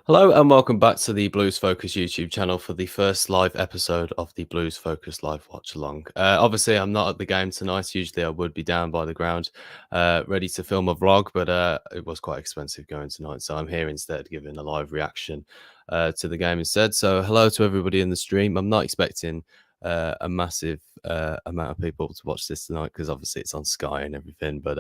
Hello and welcome back to the Blues Focus YouTube channel for the first live episode of the Blues Focus live watch along. Obviously, I'm not at the game tonight. Usually, I would be down by the ground, ready to film a vlog, but it was quite expensive going tonight, so I'm here instead, giving a live reaction to the game instead. So, hello to everybody in the stream. I'm not expecting a massive amount of people to watch this tonight because obviously it's on Sky and everything, but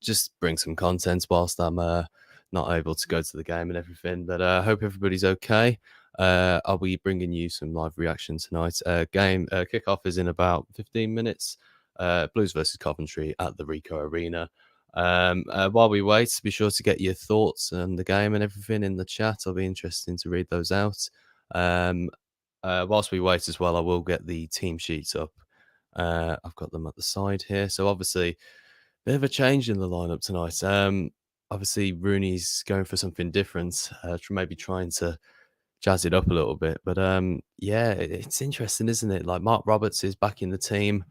just bring some content whilst I'm not able to go to the game and everything. But I hope everybody's okay. I'll be bringing you some live reaction tonight. Game kickoff is in about 15 minutes. Blues versus Coventry at the Ricoh Arena. While we wait, be sure to get your thoughts on the game and everything in the chat. I'll be interested to read those out. Whilst we wait as well, I will get the team sheets up. I've got them at the side here. So obviously, bit of a change in the lineup tonight. Obviously, Rooney's going for something different, maybe trying to jazz it up a little bit. But yeah, it's interesting, isn't it? Like Mark Roberts is back in the team.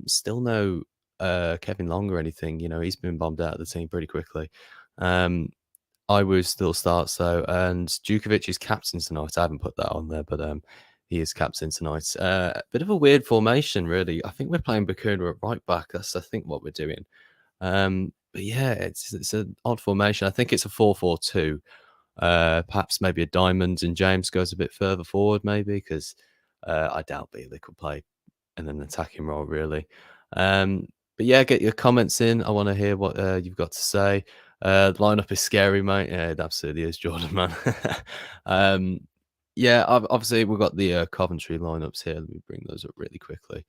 Still no Kevin Long or anything. You know, he's been bombed out of the team pretty quickly. I will still start so, and Djukovic is captain tonight. I haven't put that on there, but he is captain tonight. Bit of a weird formation, really. I think we're playing Bakuna at right back. That's I think what we're doing. But yeah, it's an odd formation. I think it's a 4-4-2. Perhaps maybe a Diamond and James goes a bit further forward, maybe because I doubt Bailey could play in an attacking role really. But yeah, get your comments in. I want to hear what you've got to say. The lineup is scary, mate. Yeah, it absolutely is, Jordan, man. Yeah, obviously we've got the Coventry lineups here. Let me bring those up really quickly,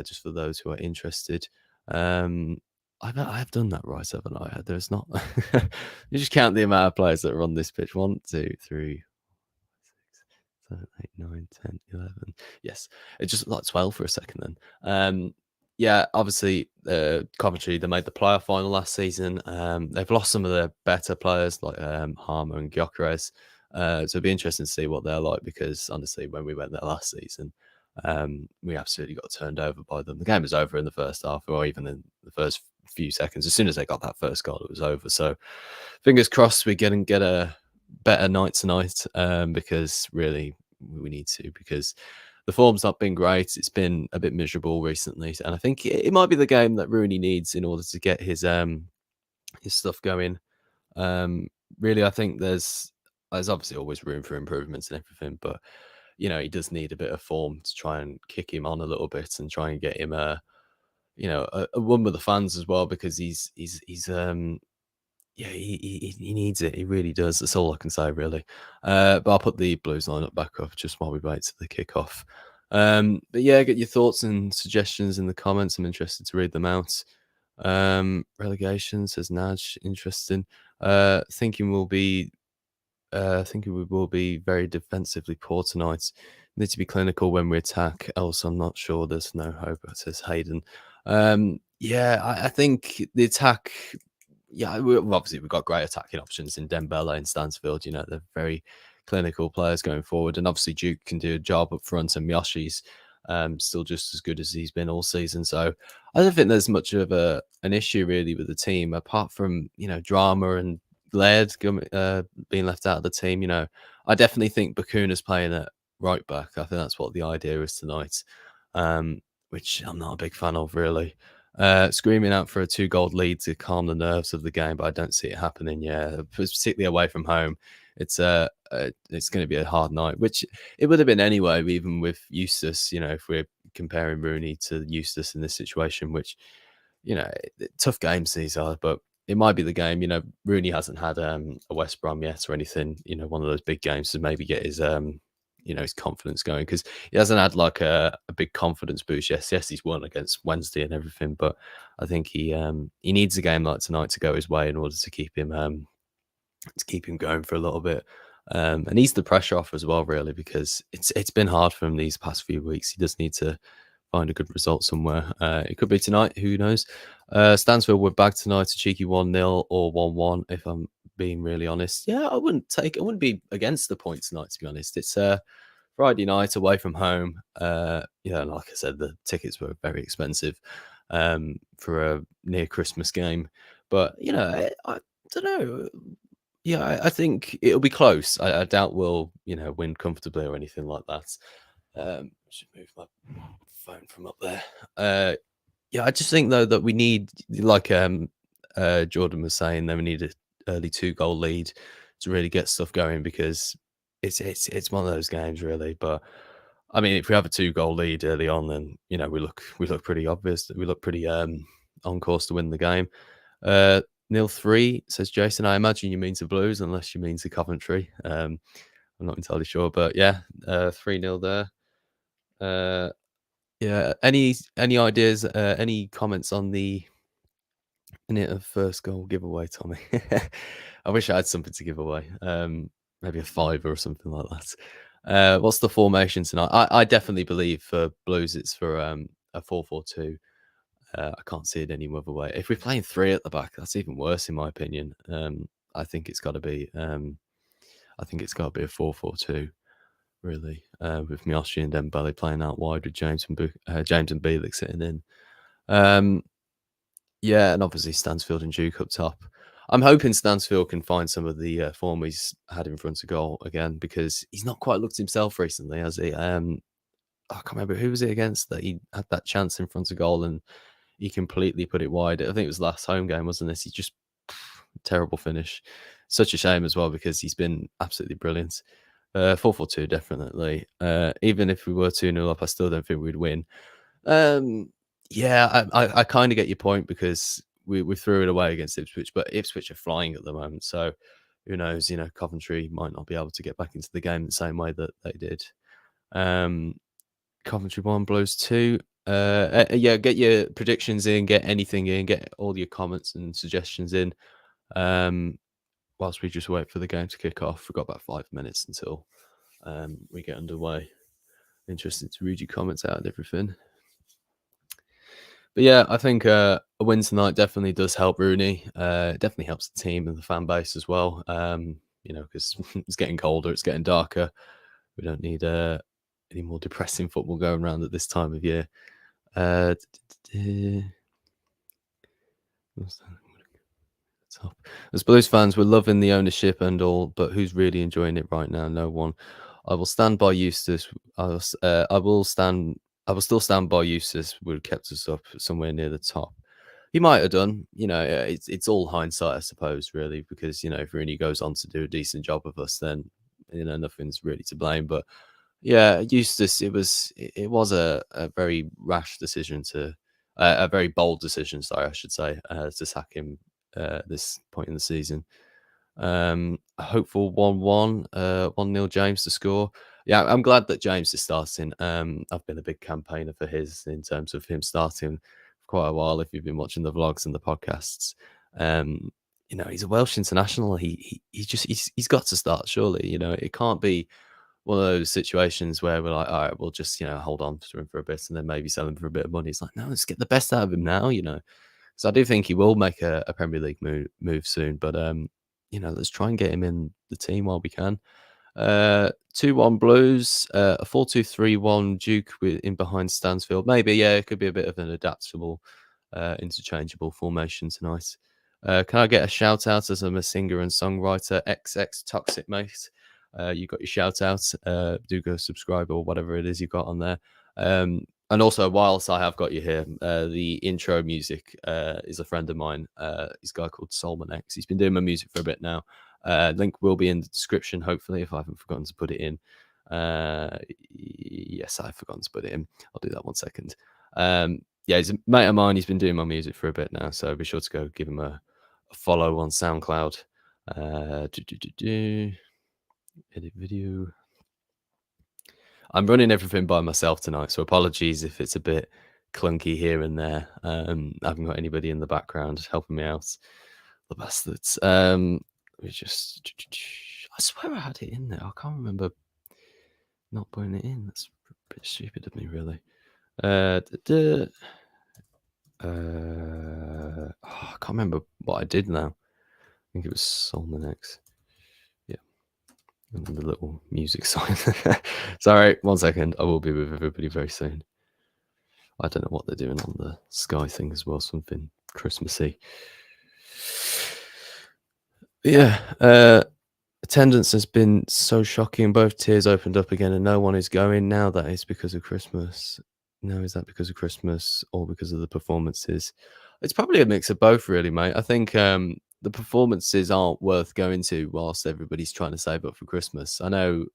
just for those who are interested. I have done that right, haven't I? There's not. You just count the amount of players that are on this pitch. 1, 2, 3, 6, 7, 8, 9, 10, 11. Yes, it's just like 12 for a second then. Yeah, obviously, Coventry, they made the playoff final last season. They've lost some of their better players like Harmer and Gyökeres. So it'd be interesting to see what they're like because honestly, when we went there last season, we absolutely got turned over by them. The game was over in the first half, or even in the first few seconds. As soon as they got that first goal, it was over. So fingers crossed we get a better night tonight because really we need to because the form's not been great. It's been a bit miserable recently, and I think it might be the game that Rooney needs in order to get his stuff going. Um, Really, I think there's obviously always room for improvements and everything, but he does need a bit of form to try and kick him on a little bit and try and get him a win with the fans as well because he's yeah, he needs it. He really does. That's all I can say, really. But I'll put the Blues lineup back up just while we wait to the kickoff. But yeah, get your thoughts and suggestions in the comments. I'm interested to read them out. Relegation says Nudge. Interesting. Thinking we will be very defensively poor tonight. Need to be clinical when we attack, else I'm not sure there's no hope, says Hayden. Yeah, I think the attack. Yeah, obviously we've got great attacking options in Dembele and Stansfield. They're very clinical players going forward, and obviously Duke can do a job up front, and Miyoshi's still just as good as he's been all season. So I don't think there's much of an issue really with the team, apart from drama and Laird being left out of the team. I definitely think Bakuna's playing at right back. I think that's what the idea is tonight, which I'm not a big fan of really. Screaming out for a 2-goal lead to calm the nerves of the game, but I don't see it happening. Yeah, particularly away from home. It's going to be a hard night, which it would have been anyway, even with Eustace. If we're comparing Rooney to Eustace in this situation, which tough games these are, but it might be the game. Rooney hasn't had a West Brom yet or anything. One of those big games to maybe get his his confidence going because he hasn't had like a big confidence boost. Yes, he's won against Wednesday and everything, but I think he needs a game like tonight to go his way in order to keep him going for a little bit. And ease the pressure off as well, really, because it's been hard for him these past few weeks. He does need to find a good result somewhere. It could be tonight, who knows? Stansfield, we're back tonight, a cheeky 1-0 or 1-1, if I'm being really honest. Yeah, I wouldn't be against the point tonight, to be honest. It's Friday night away from home. Like I said, the tickets were very expensive for a near Christmas game. But, I don't know. Yeah, I think it'll be close. I doubt we'll, win comfortably or anything like that. Should move my phone from up there. Yeah, I just think though that we need, like Jordan was saying, that we need a early 2-goal lead to really get stuff going because it's one of those games really. But I mean, if we have a 2-goal lead early on, then we look pretty obvious. We look pretty on course to win the game. Uh, 0-3 says Jason. I imagine you mean to Blues, unless you mean to Coventry. I'm not entirely sure, but yeah, 3-0 there. Yeah. Any ideas? Any comments on the minute of first goal giveaway, Tommy? I wish I had something to give away. Maybe a fiver or something like that. What's the formation tonight? I definitely believe for Blues it's for a 4-4-2. I can't see it any other way. If we're playing three at the back, that's even worse in my opinion. I think it's got to be. I think it's got to be a 4-4-2, really, with Miyoshi and Dembele playing out wide with James and Bielik sitting in. Yeah, and obviously Stansfield and Duke up top. I'm hoping Stansfield can find some of the form he's had in front of goal again because he's not quite looked himself recently, has he? I can't remember who was it against that he had that chance in front of goal and he completely put it wide. I think it was last home game, wasn't it? He just terrible finish. Such a shame as well because he's been absolutely brilliant. 4-4-2 definitely. Even if we were 2-0 up, I still don't think we'd win. Yeah, I kind of get your point because we threw it away against Ipswich, but Ipswich are flying at the moment, so who knows? Coventry might not be able to get back into the game the same way that they did. Coventry 1, Blues 2. Yeah, get your predictions in, get anything in, get all your comments and suggestions in. Whilst we just wait for the game to kick off, we've got about 5 minutes until we get underway. Interesting to read your comments out and everything. But yeah, I think a win tonight definitely does help Rooney. It definitely helps the team and the fan base as well. Because it's getting colder, it's getting darker. We don't need any more depressing football going around at this time of year. As Blues fans, we're loving the ownership and all, but who's really enjoying it right now? No one. I will stand by Eustace. I will still stand by Eustace. Would have kept us up somewhere near the top. He might have done. It's all hindsight, I suppose, really, because if Rooney goes on to do a decent job of us, then nothing's really to blame. But yeah, Eustace, it was a very rash decision a very bold decision. Sorry, I should say, to sack him this point in the season. A hopeful 1-1, 1-0 James to score. Yeah, I'm glad that James is starting. I've been a big campaigner for his in terms of him starting for quite a while. If you've been watching the vlogs and the podcasts, he's a Welsh international. He's got to start. Surely, it can't be one of those situations where we're like, all right, we'll just hold on to him for a bit and then maybe sell him for a bit of money. It's like, no, let's get the best out of him now. So I do think he will make a Premier League move soon, but let's try and get him in the team while we can. 2-1 Blues, a 4-2-3-1 Duke in behind Stansfield. Maybe, yeah, it could be a bit of an adaptable, interchangeable formation tonight. Can I get a shout out as I'm a singer and songwriter? XX Toxic Mate. You got your shout out. Do go subscribe or whatever it is you got on there. And also, whilst I have got you here, the intro music is a friend of mine. He's a guy called Solman X. He's been doing my music for a bit now. Link will be in the description, hopefully, if I haven't forgotten to put it in. Yes, I've forgotten to put it in. I'll do that 1 second. Yeah, he's a mate of mine. He's been doing my music for a bit now, so be sure to go give him a follow on SoundCloud. Edit video. I'm running everything by myself tonight, so apologies if it's a bit clunky here and there. I haven't got anybody in the background helping me out. The bastards. We just. I swear I had it in there. I can't remember not putting it in. That's a bit stupid of me, really. I can't remember what I did now. I think it was Solman X. Yeah. And the little music sign. Sorry, 1 second. I will be with everybody very soon. I don't know what they're doing on the Sky thing as well. Something Christmassy. Yeah, attendance has been so shocking. Both tiers opened up again, and no one is going now. That is because of Christmas. No, is that because of Christmas or because of the performances? It's probably a mix of both, really, mate. I think the performances aren't worth going to whilst everybody's trying to save up for Christmas. I know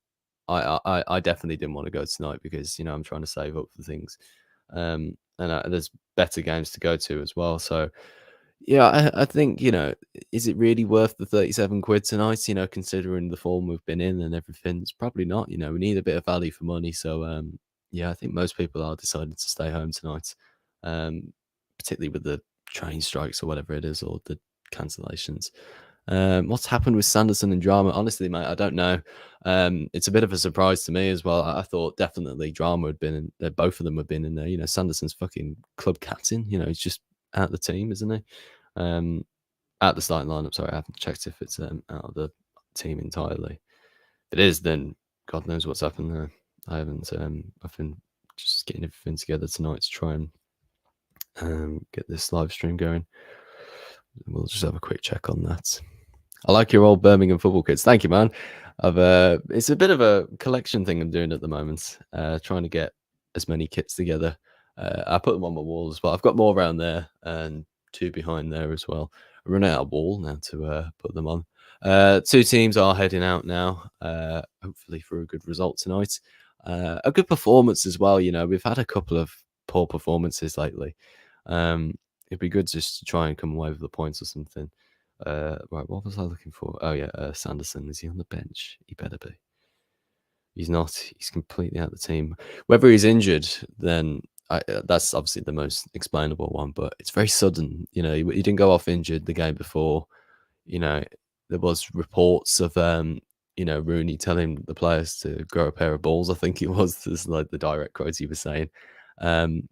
I definitely didn't want to go tonight because I'm trying to save up for things, and there's better games to go to as well. So yeah, I think, is it really worth the 37 quid tonight, considering the form we've been in and everything? It's probably not, we need a bit of value for money. So, yeah, I think most people are deciding to stay home tonight, um, particularly with the train strikes or whatever it is, or the cancellations. What's happened with Sanderson and Drama? Honestly, mate, I don't know. It's a bit of a surprise to me as well. I thought definitely Drama had been in, both of them had been in there. Sanderson's fucking club captain, he's just out the team, isn't he? At the starting lineup. Sorry, I haven't checked if it's out of the team entirely. If it is, then God knows what's happened there. I haven't. I've been just getting everything together tonight to try and get this live stream going. We'll just have a quick check on that. I like your old Birmingham football kits. Thank you, man. It's a bit of a collection thing I'm doing at the moment. Trying to get as many kits together. I put them on my wall as well. I've got more around there and two behind there as well. I run out of wall now to put them on. Two teams are heading out now. Hopefully for a good result tonight. A good performance as well. We've had a couple of poor performances lately. It'd be good just to try and come away with the points or something. Right, what was I looking for? Oh yeah, Sanderson. Is he on the bench? He better be. He's not. He's completely out of the team. Whether he's injured, then that's obviously the most explainable one. But it's very sudden. He didn't go off injured the game before. There was reports of Rooney telling the players to grow a pair of balls. I think it was. This is like the direct quote he was saying. Um,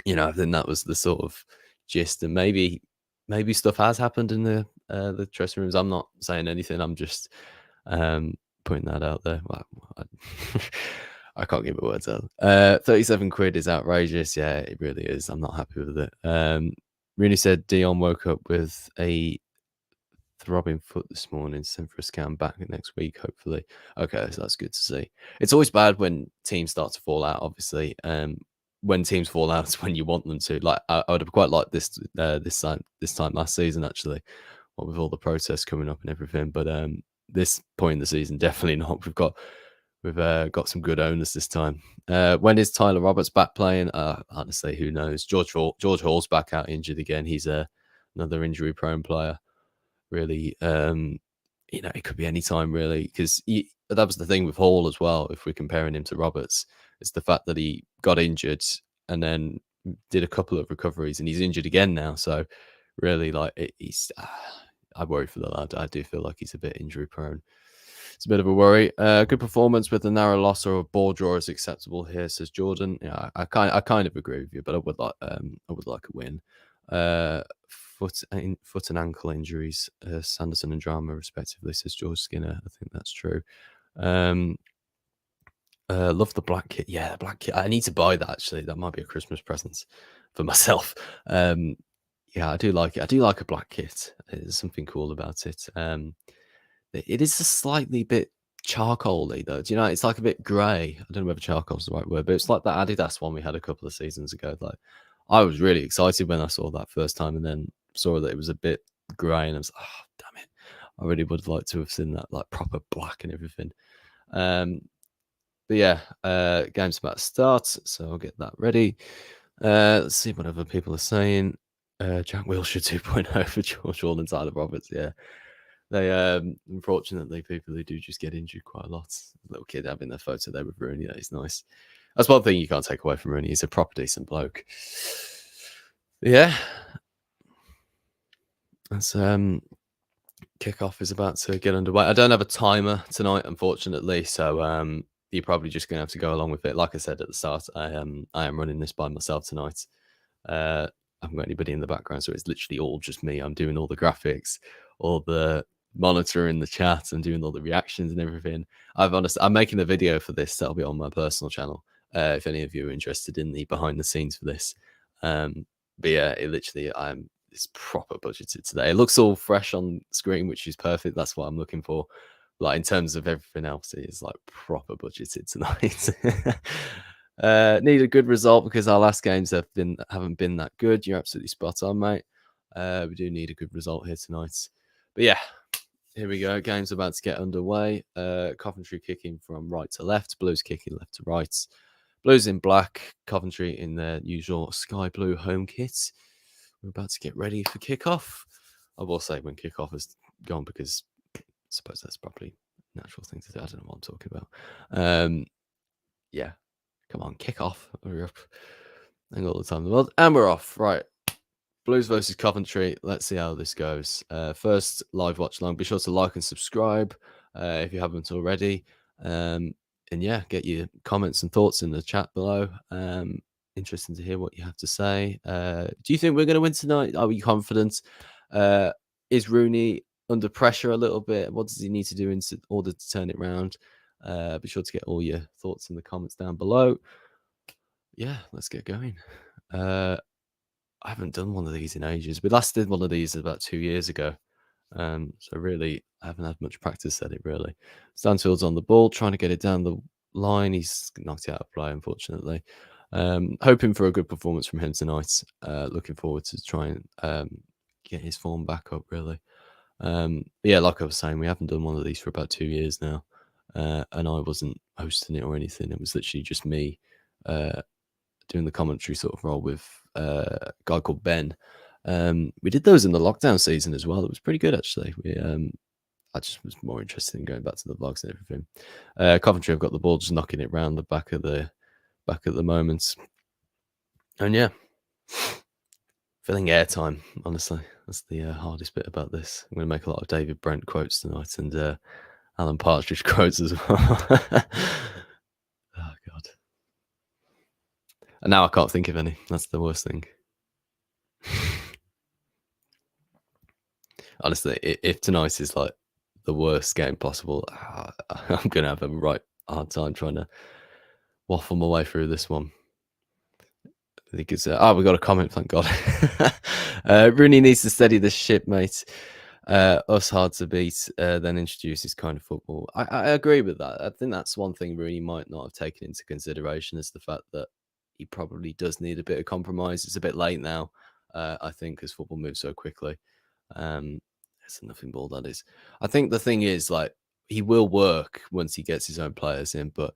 I think that was the sort of gist, and maybe stuff has happened in the dressing rooms. I'm not saying anything. I'm just putting that out there. Well, I can't give it words out. 37 quid is outrageous. Yeah, it really is. I'm not happy with it. Rooney said Dion woke up with a throbbing foot this morning. Sent for a scan back next week, hopefully. Okay, so that's good to see. It's always bad when teams start to fall out, obviously. When teams fall out is when you want them to. Like I would have quite liked this time last season, actually, what with all the protests coming up and everything. But this point in the season, definitely not. We've got some good owners this time. When is Tyler Roberts back playing? Honestly, who knows? George Hall's back out injured again. He's another injury prone player. Really, it could be any time really, because that was the thing with Hall as well. If we're comparing him to Roberts, it's the fact that he got injured and then did a couple of recoveries, and he's injured again now. So really, like he's, I worry for the lad. I do feel like he's a bit injury prone. It's a bit of a worry. Good performance with a narrow loss or a ball draw is acceptable here, says Jordan. Yeah, I kind of agree with you, but I would like a win. Foot and ankle injuries, Sanderson and Drama respectively, says George Skinner. I think that's true. Love the black kit. Yeah, the black kit. I need to buy that actually. That might be a Christmas present for myself. Yeah, I do like it. I do like a black kit. There's something cool about it. It is a slightly bit charcoaly though. Do you know? It's like a bit grey. I don't know whether charcoal's the right word, but it's like that Adidas one we had a couple of seasons ago. Like, I was really excited when I saw that first time, and then saw that it was a bit grey, and I was like, oh, damn it! I really would like to have seen that like proper black and everything. But yeah, game's about to start, so I'll get that ready. Let's see what other people are saying. Jack Wilshere 2.0 for George Hall and Tyler Roberts. Yeah, they unfortunately people who do just get injured quite a lot. Little kid having their photo there with Rooney, that is nice. That's one thing you can't take away from Rooney. He's a proper decent bloke. Yeah, that's kickoff is about to get underway. I don't have a timer tonight, unfortunately, so you're probably just going to have to go along with it. Like I said at the start, I am running this by myself tonight. I haven't got anybody in the background, so it's literally all just me. I'm doing all the graphics, all the monitoring the chat, and doing all the reactions and everything. I'm making a video for this that'll be on my personal channel. If any of you are interested in the behind the scenes for this, but yeah, it literally it's proper budgeted today. It looks all fresh on screen, which is perfect. That's what I'm looking for. Like in terms of everything else, it is like proper budgeted tonight. Need a good result because our last games haven't been that good. You're absolutely spot on, mate. We do need a good result here tonight. But yeah, here we go. Game's about to get underway. Coventry kicking from right to left. Blues kicking left to right. Blues in black. Coventry in their usual sky blue home kit. We're about to get ready for kickoff. I will say when kickoff has gone because I suppose that's probably a natural thing to do. I don't know what I'm talking about. Yeah. Come on, kick off. Hurry up. Ain't all the time in the world. And we're off. Right. Blues versus Coventry. Let's see how this goes. First live watch along. Be sure to like and subscribe if you haven't already. And yeah, get your comments and thoughts in the chat below. Interesting to hear what you have to say. Do you think we're going to win tonight? Are we confident? Is Rooney under pressure a little bit? What does he need to do in order to turn it around? Be sure to get all your thoughts in the comments down below. Yeah, let's get going. I haven't done one of these in ages. We last did one of these about 2 years ago. So really, I haven't had much practice at it, really. Stansfield's on the ball, trying to get it down the line. He's knocked it out of play, unfortunately. Hoping for a good performance from him tonight. Looking forward to try and get his form back up, really. Yeah, like I was saying, we haven't done one of these for about 2 years now. And I wasn't hosting it or anything. It was literally just me doing the commentary sort of role with a guy called Ben. We did those in the lockdown season as well. It was pretty good, actually. I just was more interested in going back to the vlogs and everything. Coventry have got the ball, just knocking it round the back at the moment. And yeah, filling airtime, honestly. That's the hardest bit about this. I'm going to make a lot of David Brent quotes tonight and Alan Partridge quotes as well. Oh, God. And now I can't think of any. That's the worst thing. Honestly, if tonight is like the worst game possible, I'm going to have a right hard time trying to waffle my way through this one. I think it's... we got a comment, thank God. Rooney needs to steady this ship, mate. Us hard to beat, then introduce this kind of football. I agree with that. I think that's one thing Rooney might not have taken into consideration is the fact that he probably does need a bit of compromise. It's a bit late now, I think, as football moves so quickly. It's a nothing ball, that is. I think the thing is, like, he will work once he gets his own players in, but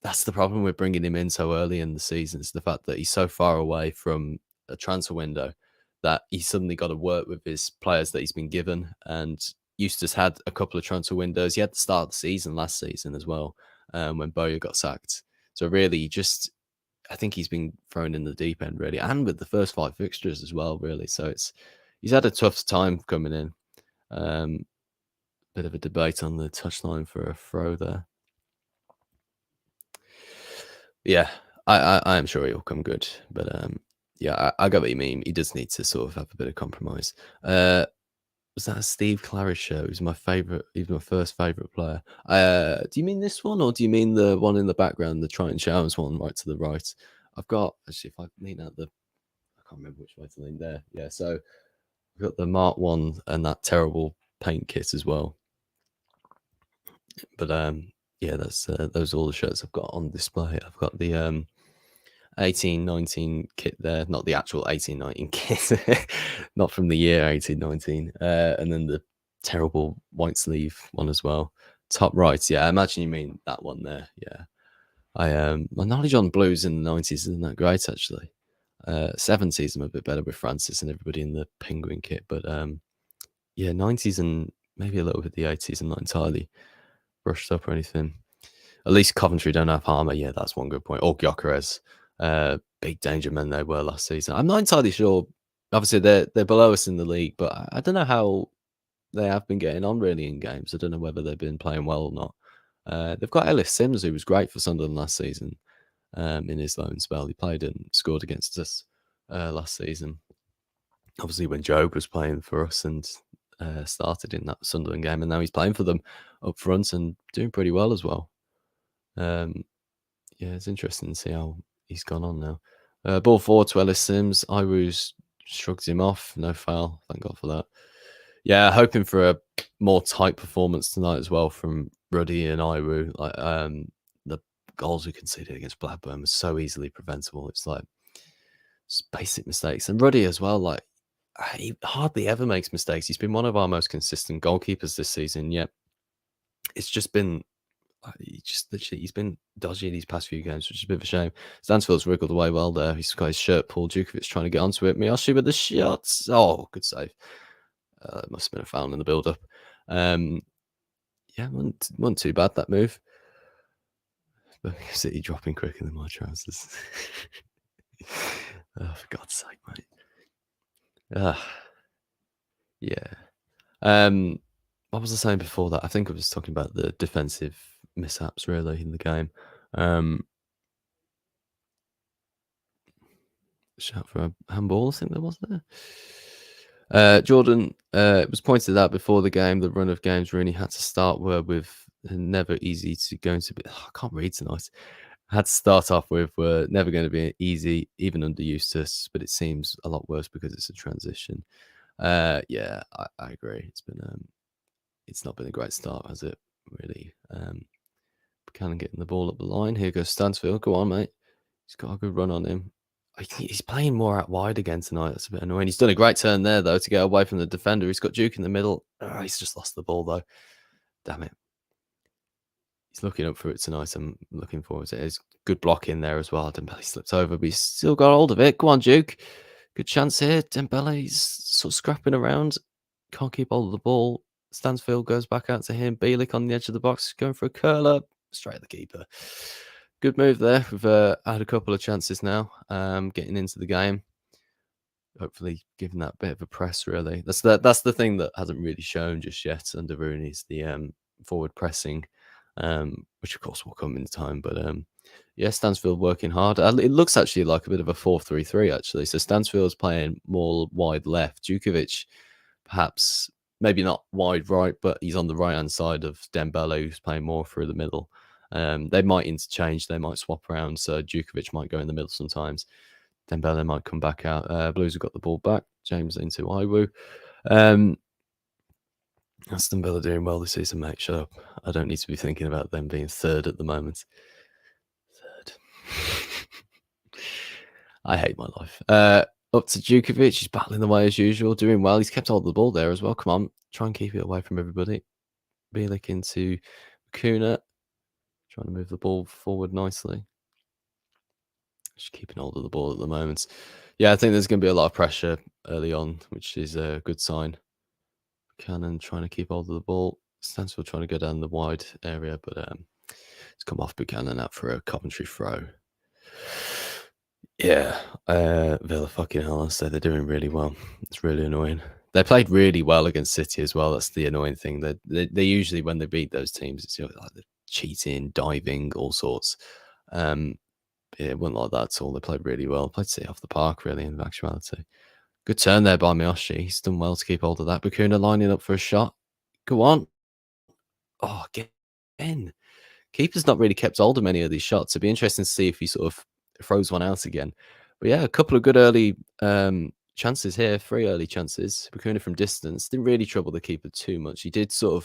that's the problem with bringing him in so early in the season. It's the fact that he's so far away from a transfer window that he's suddenly got to work with his players that he's been given. And Eustace had a couple of transfer windows. He had the start of the season last season as well, when Bowyer got sacked. So really, I think he's been thrown in the deep end, really, and with the first 5 fixtures as well, really. So he's had a tough time coming in. Bit of a debate on the touchline for a throw there. Yeah, I am sure he'll come good, but yeah, I get what you mean. He does need to sort of have a bit of compromise. Was that a Steve Claridge show? He's my favorite. He's my first favorite player. Do you mean this one, or do you mean the one in the background, the Triton Showers one, right to the right? I've got actually, if I lean out I can't remember which way to lean there. Yeah, so I've got the Mark one and that terrible paint kit as well. But yeah, that's those are all the shirts I've got on display. I've got the 1819 kit there, not the actual 1819 kit, not from the year 1819, and then the terrible white sleeve one as well. Top right, yeah, I imagine you mean that one there. Yeah, my knowledge on blues in the 90s isn't that great actually. 70s I'm a bit better with Francis and everybody in the penguin kit, but yeah, 90s and maybe a little bit the 80s. I'm not entirely brushed up or anything. At least Coventry don't have Harmer. Yeah, that's one good point. Or Gyökeres. Big danger men they were last season. I'm not entirely sure. Obviously, they're below us in the league, but I don't know how they have been getting on really in games. I don't know whether they've been playing well or not. They've got Ellis Sims, who was great for Sunderland last season in his loan spell. He played and scored against us last season. Obviously, when Job was playing for us and started in that Sunderland game, and now he's playing for them up front and doing pretty well as well. Yeah, it's interesting to see how he's gone on now. Ball forward to Ellis Sims. I was shrugs him off. No foul. Thank God for that. Yeah, hoping for a more tight performance tonight as well from Ruddy and Iwu. Like the goals we conceded against Blackburn was so easily preventable. It's like just basic mistakes. And Ruddy as well, like he hardly ever makes mistakes. He's been one of our most consistent goalkeepers this season, yet it's just been he's been dodgy these past few games, which is a bit of a shame. Stansfield's wriggled away well there. He's got his shirt pulled. Djukovic trying to get onto it. Miyoshi with the shots. Oh, good save. It must have been a foul in the build-up. Yeah, wasn't too bad, that move. Birmingham City dropping quicker than my trousers. Oh, for God's sake, mate. Yeah. What was I saying before that? I think I was talking about the defensive mishaps, really, in the game. Shout for a handball, I think there was there. Jordan, it was pointed out before the game, the run of games Rooney had to start with never easy to go into. I can't read tonight. Had to start off with were never going to be easy, even under Eustace, but it seems a lot worse because it's a transition. Yeah, I agree. It's not been a great start, has it? Really. Buchanan getting the ball up the line. Here goes Stansfield. Go on, mate. He's got a good run on him. He's playing more out wide again tonight. That's a bit annoying. He's done a great turn there, though, to get away from the defender. He's got Duke in the middle. Oh, he's just lost the ball, though. Damn it. He's looking up for it tonight. I'm looking forward to it. There's good block in there as well. Dembele slipped over, but he's still got hold of it. Go on, Duke. Good chance here. Dembele's sort of scrapping around. Can't keep hold of the ball. Stansfield goes back out to him. Bielik on the edge of the box, going for a curler. Straight at the keeper. Good move there. We've had a couple of chances now, getting into the game. Hopefully, giving that bit of a press. Really, that's the thing that hasn't really shown just yet under Rooney is the forward pressing, which of course will come in time. But yeah, Stansfield working hard. It looks actually like a bit of a 4-3-3 actually. So Stansfield's playing more wide left. Djukovic, perhaps maybe not wide right, but he's on the right hand side of Dembele, who's playing more through the middle. They might interchange. They might swap around. So Djukovic might go in the middle sometimes. Dembele might come back out. Blues have got the ball back. James into Iwu. Aston Villa doing well this season, mate. Shut up. I don't need to be thinking about them being third at the moment. Third. I hate my life. Up to Djukovic. He's battling away as usual, doing well. He's kept hold of the ball there as well. Come on. Try and keep it away from everybody. Bielik into Kuna. Trying to move the ball forward nicely. Just keeping hold of the ball at the moment. Yeah, I think there's going to be a lot of pressure early on, which is a good sign. Cannon trying to keep hold of the ball. Stansfield trying to go down the wide area, but it's come off Buchanan out for a Coventry throw. Yeah, Villa fucking hell, I say they're doing really well. It's really annoying. They played really well against City as well. That's the annoying thing. They usually, when they beat those teams, it's like the cheating, diving, all sorts. It wasn't like that at all. They played really well. Played City off the park, really, in actuality. Good turn there by Miyoshi. He's done well to keep hold of that. Bakuna lining up for a shot. Go on. Oh, again. Keeper's not really kept hold of many of these shots. It'd be interesting to see if he sort of throws one out again. But yeah, a couple of good early chances here. 3 early chances. Bakuna from distance. Didn't really trouble the keeper too much. He did sort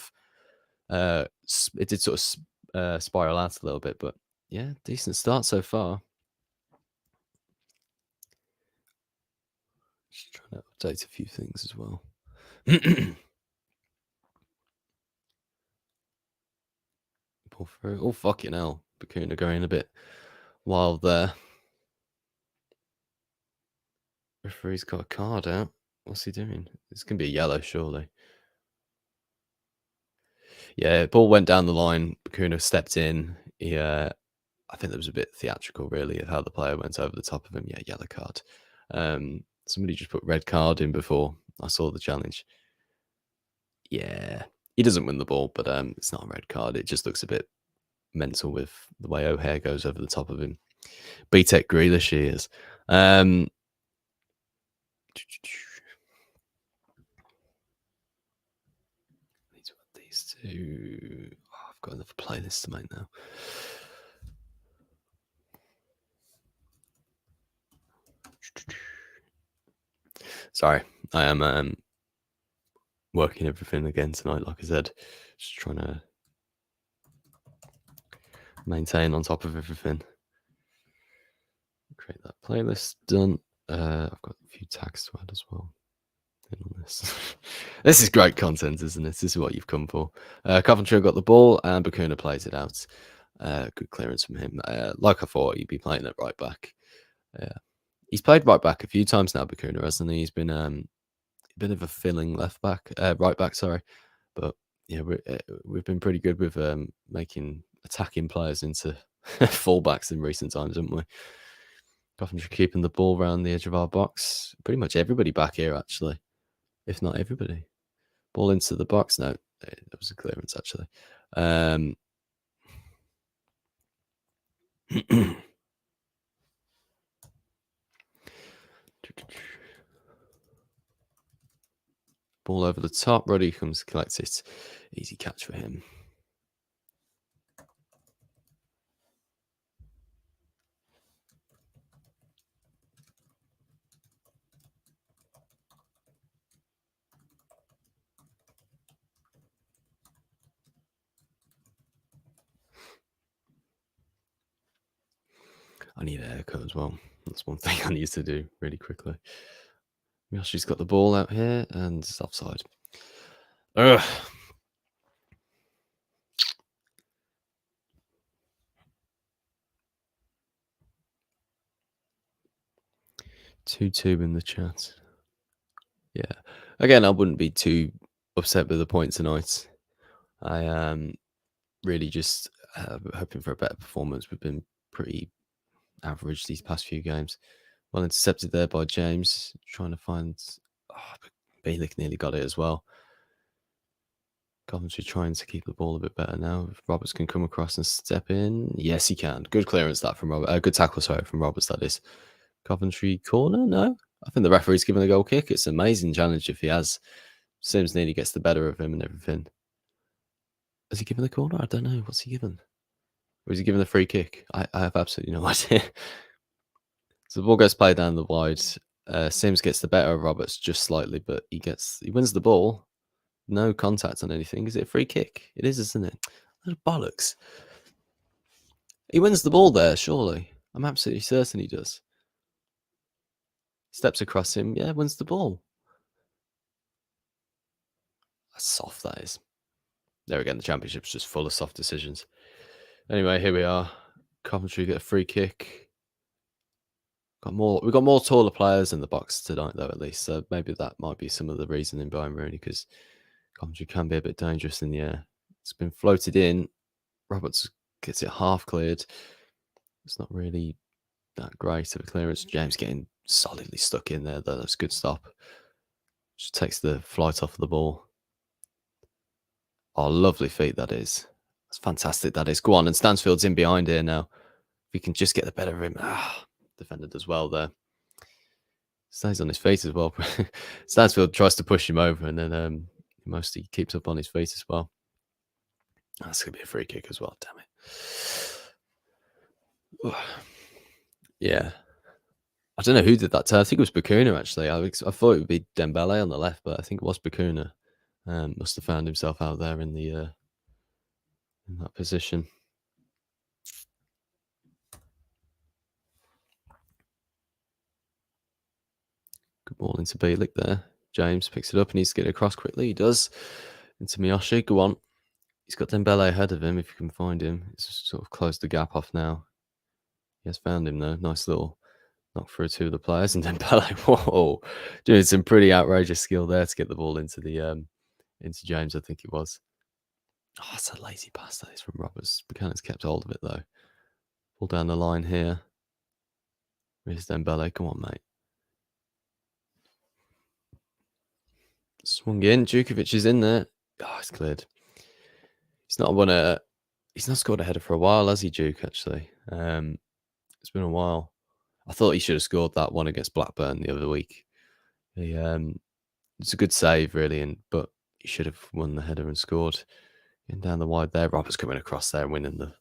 of... it did sort of spiral out a little bit. But yeah, decent start so far. Just trying to update a few things as well. Pull through. Oh, fucking hell. Bakuna going a bit wild there. Referee's got a card out. What's he doing? It's going to be a yellow, surely. Yeah, ball went down the line. Bakuna stepped in. I think there was a bit theatrical, really, of how the player went over the top of him. Yeah, yellow card. Somebody just put red card in before I saw the challenge. Yeah, he doesn't win the ball, but it's not a red card. It just looks a bit mental with the way O'Hare goes over the top of him. BTEC Grealish he is. Need to add these two. Oh, I've got another playlist to make now. Sorry, I am working everything again tonight. Like I said, just trying to maintain on top of everything. Create that playlist. Done. I've got a few tags to add as well. On this. This is great content, isn't it? This is what you've come for. Coventry got the ball and Bakuna plays it out. Good clearance from him. Like I thought, he'd be playing at right back. He's played right back a few times now, Bakuna, hasn't he? He's been a bit of a filling left back, right back, sorry. But yeah, we've been pretty good with making attacking players into fullbacks in recent times, haven't we? Coventry keeping the ball around the edge of our box. Pretty much everybody back here, actually, if not everybody. Ball into the box. No, that was a clearance, actually. Ball over the top. Rooney comes to collect it. Easy catch for him. I need a haircut as well. That's one thing I need to do really quickly. Miyashi's got the ball out here and it's offside. Ugh. 2-2 in the chat. Yeah. Again, I wouldn't be too upset with the point tonight. I am really just hoping for a better performance. We've been pretty average these past few games. Well intercepted there by James, trying to find... Bielik nearly got it as well. Coventry trying to keep the ball a bit better now. If Roberts can come across and step in. Yes, he can. Good clearance that from Roberts. Good tackle, sorry, from Roberts, that is. Coventry corner? No. I think the referee's given a goal kick. It's an amazing challenge if he has. Sims nearly gets the better of him and everything. Has he given the corner? I don't know. What's he given? Or is he given a free kick? I have absolutely no idea. So the ball goes played down the wide. Sims gets the better of Roberts just slightly, but he wins the ball. No contact on anything. Is it a free kick? It is, isn't it? What bollocks. He wins the ball there, surely. I'm absolutely certain he does. Steps across him. Yeah, wins the ball. That's soft, that is. There again, the championship's just full of soft decisions. Anyway, here we are. Coventry get a free kick. We've got more taller players in the box tonight, though, at least. So maybe that might be some of the reasoning behind Rooney, because Coventry can be a bit dangerous in the air. It's been floated in. Roberts gets it half cleared. It's not really that great of a clearance. James getting solidly stuck in there, though. That's a good stop. Just takes the flight off of the ball. Oh, lovely feet that is. That's fantastic, that is. Go on, and Stansfield's in behind here now. If he can just get the better of him. Defended as well there. Stays on his feet as well. Stansfield tries to push him over, and then mostly keeps up on his feet as well. That's going to be a free kick as well, damn it. Yeah. I don't know who did that turn. I think it was Bakuna, actually. I thought it would be Dembele on the left, but I think it was Bakuna. Must have found himself out there in that position. Good ball into Bielik there. James picks it up and needs to get it across quickly. He does. Into Miyoshi. Go on. He's got Dembele ahead of him if you can find him. He's just sort of closed the gap off now. He has found him though. Nice little knock through two of the players. And Dembele, whoa. Doing some pretty outrageous skill there to get the ball into into James, I think it was. Oh, it's a lazy pass that is from Roberts. Buchanan's kept hold of it though. Pull down the line here. Where's Dembele? Come on, mate. Swung in. Djukovic is in there. Oh, it's cleared. He's not scored a header for a while, has he, Duke, actually? It's been a while. I thought he should have scored that one against Blackburn the other week. It's a good save, really, but he should have won the header and scored. Getting down the wide there. Roberts coming across there and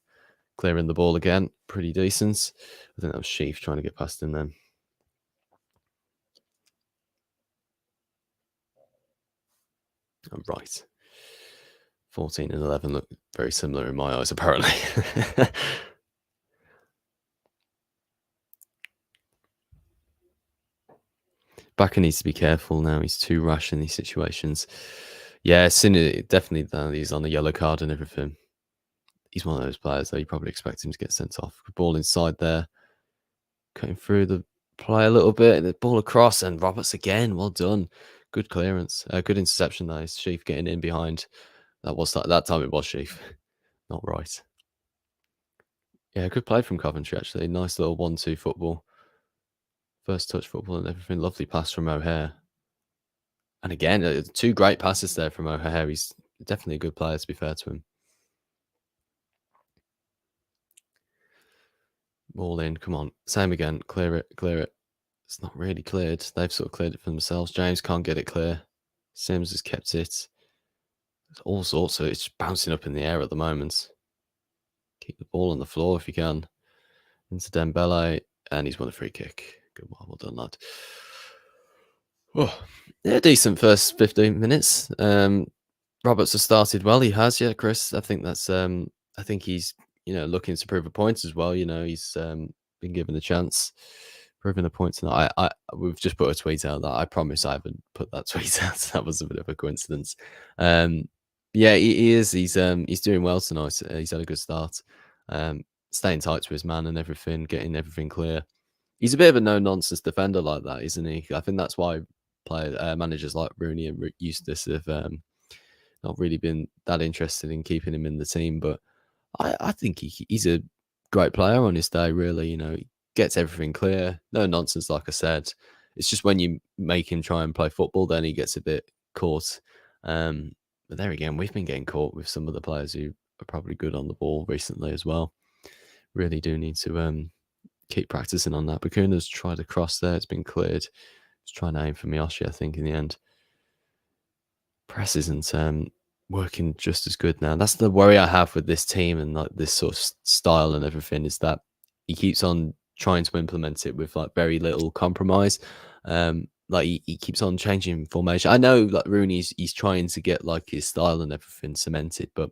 clearing the ball again. Pretty decent. I think that was Sheaf trying to get past him then. Right. 14 and 11 look very similar in my eyes, apparently. Baka needs to be careful now. He's too rash in these situations. Yeah, Sinner definitely he's on the yellow card and everything. He's one of those players, though. You probably expect him to get sent off. Ball inside there, cutting through the play a little bit, and the ball across, and Roberts again. Well done. Good clearance. Good interception, though. Sheaf getting in behind. That time it was Sheaf. Not right. Yeah, good play from Coventry, actually. Nice little 1-2 football. First touch football and everything. Lovely pass from O'Hare. And again, two great passes there from O'Hare. He's definitely a good player, to be fair to him. Ball in. Come on. Same again. Clear it. Clear it. It's not really cleared. They've sort of cleared it for themselves. James can't get it clear. Sims has kept it. There's all sorts of it's bouncing up in the air at the moment. Keep the ball on the floor if you can. Into Dembele. And he's won a free kick. Good one. Well done, lad. Oh, yeah, decent first 15 minutes. Roberts has started well. He has, yeah, Chris. I think that's I think he's, looking to prove a point as well. He's been given a chance, proving a point tonight. We've just put a tweet out that I promise I haven't put that tweet out. That was a bit of a coincidence. Yeah, he is. He's doing well tonight. He's had a good start. Staying tight to his man and everything, getting everything clear. He's a bit of a no-nonsense defender like that, isn't he? I think that's why managers like Rooney and Eustace have not really been that interested in keeping him in the team. But I think he's a great player on his day, really. He gets everything clear. No nonsense, like I said. It's just when you make him try and play football, then he gets a bit caught. But there again, we've been getting caught with some of the players who are probably good on the ball recently as well. Really do need to keep practicing on that. Bakuna's tried to cross there. It's been cleared. He's trying to aim for Miyoshi, I think, in the end. Press isn't working just as good now. That's the worry I have with this team and like this sort of style and everything, is that he keeps on trying to implement it with like very little compromise. Like he keeps on changing formation. I know like Rooney's he's trying to get like his style and everything cemented, but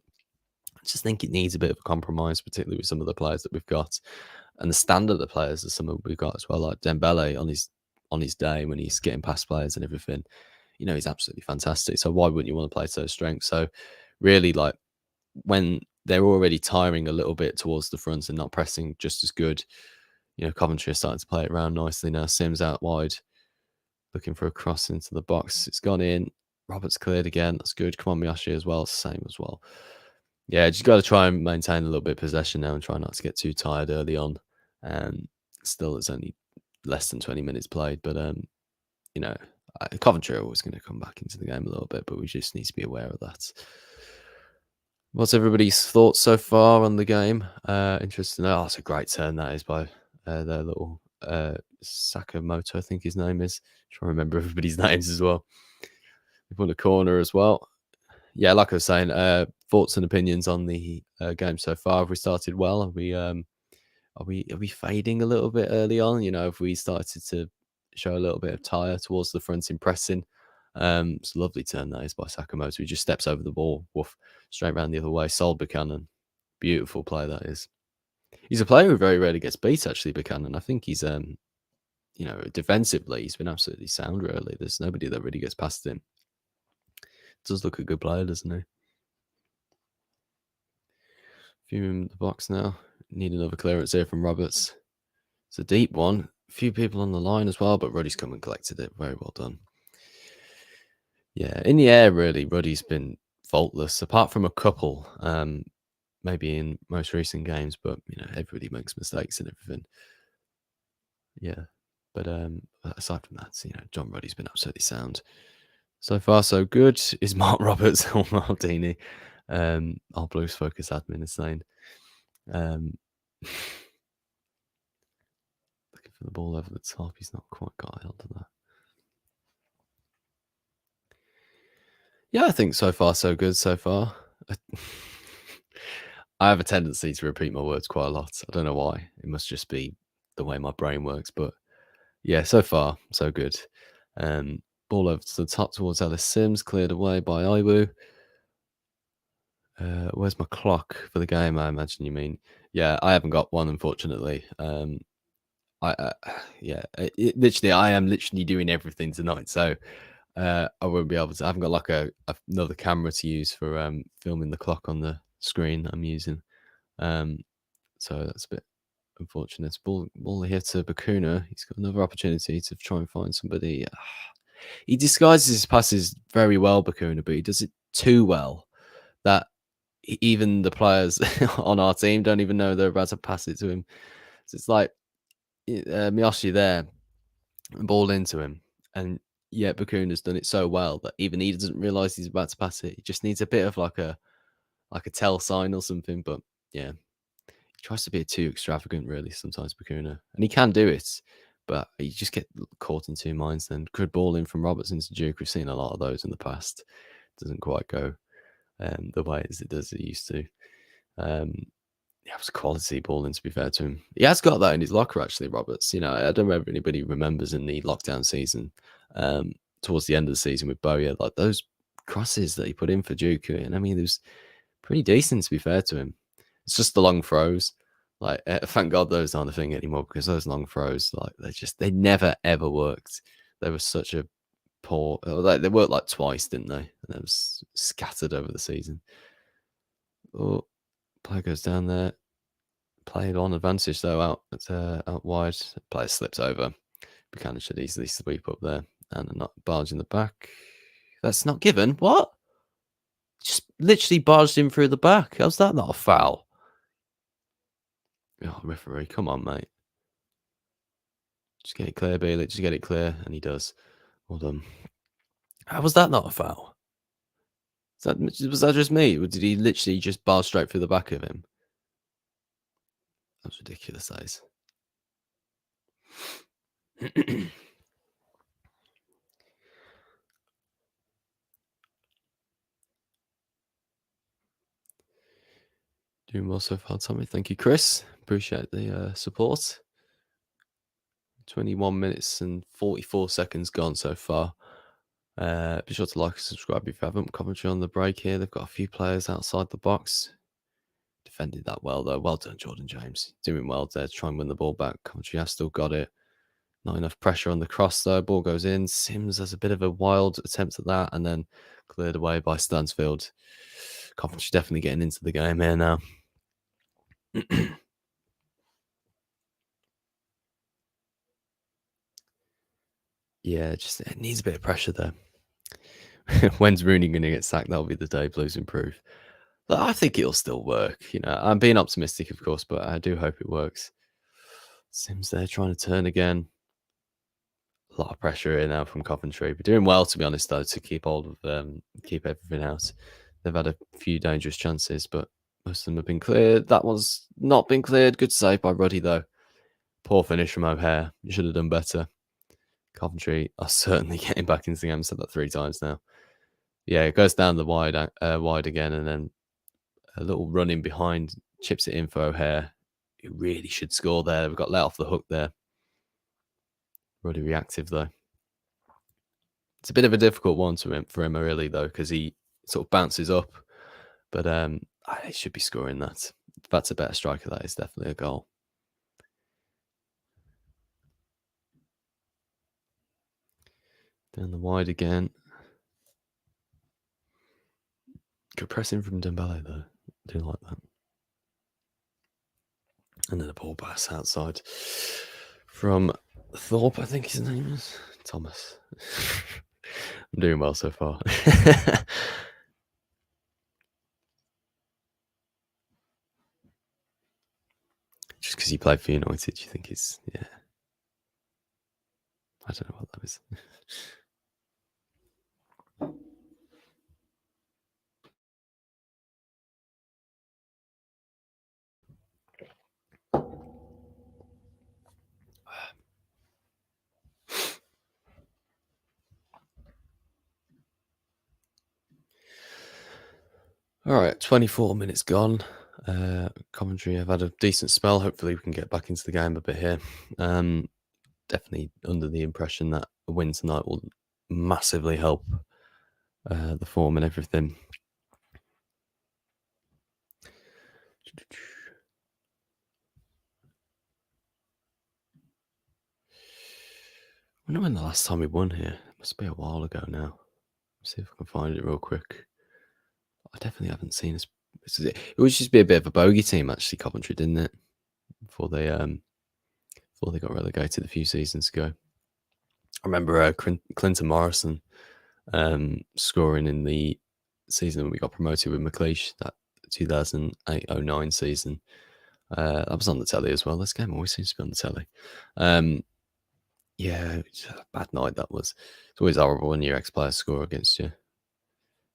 I just think it needs a bit of a compromise, particularly with some of the players that we've got. And the standard of players are some of we've got as well, like Dembele on his day when he's getting past players and everything. He's absolutely fantastic. So why wouldn't you want to play to those strengths? So really, like when they're already tiring a little bit towards the front and not pressing just as good, Coventry are starting to play it around nicely now. Sims out wide, looking for a cross into the box. It's gone in. Roberts cleared again. That's good. Come on, Miyoshi as well. Same as well. Yeah, just got to try and maintain a little bit of possession now and try not to get too tired early on. Still, it's only less than 20 minutes played, but Coventry are always going to come back into the game a little bit, but we just need to be aware of that. What's everybody's thoughts so far on the game? Interesting. Oh, it's a great turn that is by their little Sakamoto, I think his name is. Trying to remember everybody's names as well. We've won a corner as well. Yeah, like I was saying, thoughts and opinions on the game so far. Have we started well? Are we fading a little bit early on? Have we started to show a little bit of tire towards the front in pressing? It's a lovely turn that is by Sakamoto. He just steps over the ball, woof, straight around the other way. Sold Buchanan. Beautiful play that is. He's a player who very rarely gets beat, actually, Buchanan. I think he's defensively, he's been absolutely sound, really. There's nobody that really gets past him. Does look a good player, doesn't he? Few in the box now. Need another clearance here from Roberts. It's a deep one. A few people on the line as well, but Ruddy's come and collected it. Very well done. Yeah, in the air, really, Ruddy's been faultless, apart from a couple, maybe in most recent games, but, everybody makes mistakes and everything. Yeah, but aside from that, John Ruddy's been absolutely sound. So far, so good. Is Mark Roberts or Maldini? Our Blues Focus admin is saying. Looking for the ball over the top. He's not quite got held to that. Yeah, I think so far, so good so far. I have a tendency to repeat my words quite a lot. I don't know why. It must just be the way my brain works. But yeah, so far, so good. Ball over to the top towards Ellis Sims, cleared away by Iwu. Where's my clock for the game? I imagine you mean. Yeah, I haven't got one, unfortunately. Yeah, literally, I am literally doing everything tonight, so I won't be able to. I haven't got like another camera to use for filming the clock on the screen I'm using. So that's a bit unfortunate. Ball here to Bakuna. He's got another opportunity to try and find somebody. He disguises his passes very well, Bakuna, but he does it too well that even the players on our team don't even know they're about to pass it to him. So it's like Miyoshi there, ball into him, and yet Bakuna's done it so well that even he doesn't realize he's about to pass it. He just needs a bit of like a tell sign or something. But yeah, he tries to be too extravagant, really, sometimes Bakuna, and he can do it, but you just get caught in two minds. Then good ball in from Robertson to Duke. We've seen a lot of those in the past. Doesn't quite go the way as it used to. Yeah, it was a quality ball in, to be fair to him. He has got that in his locker, actually, Roberts. You know, I don't know if anybody remembers in the lockdown season, towards the end of the season with Bowyer, like those crosses that he put in for Duke. And I mean, it was pretty decent, to be fair to him. It's just the long throws. Like, thank God those aren't a thing anymore, because those long throws, like, they never ever worked. They were such a poor, like, they worked like twice, didn't they? And it was scattered over the season. Oh, player goes down there. Played on advantage though, out wide. Player slips over. Buchanan should easily sweep up there. And not barge in the back. That's not given. What? Just literally barged him through the back. How's that not a foul? Oh, referee, come on, mate. Just get it clear, Bailey. Just get it clear. And he does. Well done. How was that not a foul? Was that just me? Or did he literally just barge straight through the back of him? That's ridiculous, that is. Doing well so far, Tommy. Thank you, Chris. Appreciate the support. 21 minutes and 44 seconds gone so far. Be sure to like and subscribe if you haven't. Coventry on the break here. They've got a few players outside the box. Defended that well, though. Well done, Jordan James. Doing well there to try and win the ball back. Coventry has still got it. Not enough pressure on the cross, though. Ball goes in. Sims has a bit of a wild attempt at that and then cleared away by Stansfield. Coventry definitely getting into the game here now. Yeah, just it needs a bit of pressure there. When's Rooney going to get sacked? That'll be the day Blues improve. But I think it'll still work. You know, I'm being optimistic, of course, but I do hope it works. Sims there trying to turn again. A lot of pressure here now from Coventry. But doing well, to be honest, though, to keep hold of keep everything out. They've had a few dangerous chances, but most of them have been cleared. That one's not been cleared. Good save by Ruddy, though. Poor finish from O'Hare. You should have done better. Coventry are certainly getting back into the game. I've said that 3 times now. Yeah, it goes down the wide again, and then a little run in behind, chips it in for O'Hare. He really should score there. We've got let off the hook there. Really reactive, though. It's a bit of a difficult one for him, really, though, because he sort of bounces up. But he should be scoring that. If that's a better striker, that is definitely a goal. Down the wide again. Good pressing from Dembele, though. I do like that. And then a ball pass outside from Thorpe, I think his name is. Thomas. I'm doing well so far. Just because he played for United, you think it's, yeah. I don't know what that is. All right, 24 minutes gone. Coventry have had a decent spell. Hopefully we can get back into the game a bit here. Definitely under the impression that a win tonight will massively help the form and everything. I wonder when the last time we won here. It must be a while ago now. See if I can find it real quick. I definitely haven't seen us. It would just be a bit of a bogey team, actually, Coventry, didn't it? Before they got relegated a few seasons ago. I remember Clinton Morrison scoring in the season when we got promoted with McLeish, that 2008-09 season. That was on the telly as well. This game always seems to be on the telly. Yeah, it's a bad night that was. It's always horrible when your ex-players score against you.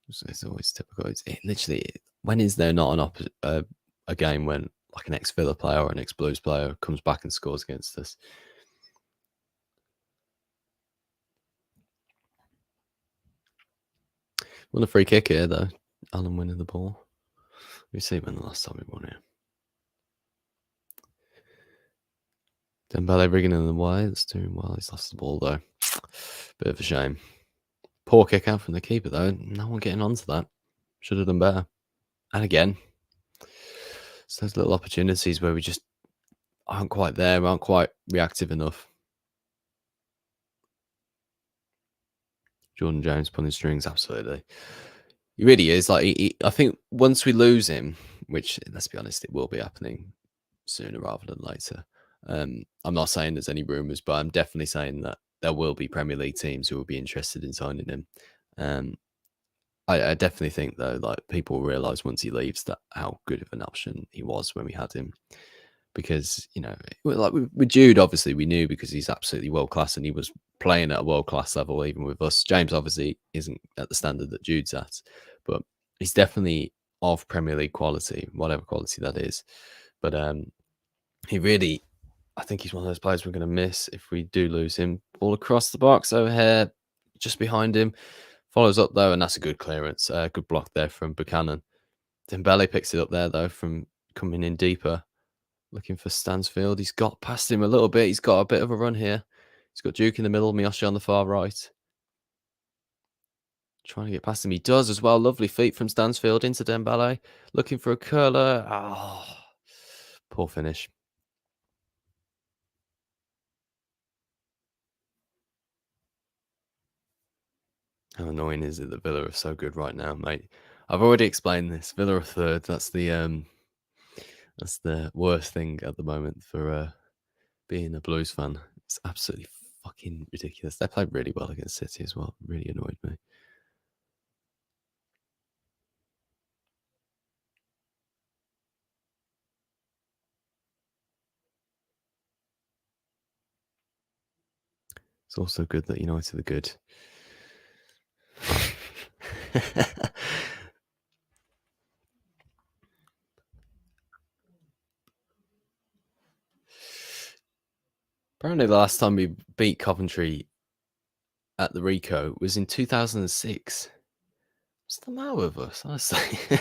It's always typical. Literally, when is there not a game when like an ex-Villa player or an ex-Blues player comes back and scores against us? Won a free kick here though. Alan winning the ball. Let me see when the last time we won here. Dembele rigging in the way. It's doing well. He's lost the ball though. Bit of a shame. Poor kick out from the keeper though. No one getting onto that. Should have done better. And again, it's those little opportunities where we just aren't quite there, aren't quite reactive enough. Jordan Jones pulling strings, absolutely. He really is. Like, I think once we lose him, which let's be honest, it will be happening sooner rather than later. I'm not saying there's any rumours, but I'm definitely saying that there will be Premier League teams who will be interested in signing him. I definitely think though, like people will realise once he leaves that how good of an option he was when we had him. Because like with Jude, obviously we knew because he's absolutely world class and he was playing at a world class level even with us. James obviously isn't at the standard that Jude's at, but he's definitely of Premier League quality, whatever quality that is. But he really, I think he's one of those players we're going to miss if we do lose him. Ball across the box, O'Hare just behind him, follows up though, and that's a good clearance, good block there from Buchanan. Dembele picks it up there though from coming in deeper. Looking for Stansfield. He's got past him a little bit. He's got a bit of a run here. He's got Duke in the middle, Miyoshi on the far right. Trying to get past him. He does as well. Lovely feet from Stansfield into Dembele. Looking for a curler. Oh, poor finish. How annoying is it that Villa are so good right now, mate? I've already explained this. Villa are third. That's the worst thing at the moment for being a Blues fan. It's absolutely fucking ridiculous. They played really well against City as well. Really annoyed me. It's also good that United are good. Apparently, the last time we beat Coventry at the Ricoh was in 2006. What's the matter with us, honestly?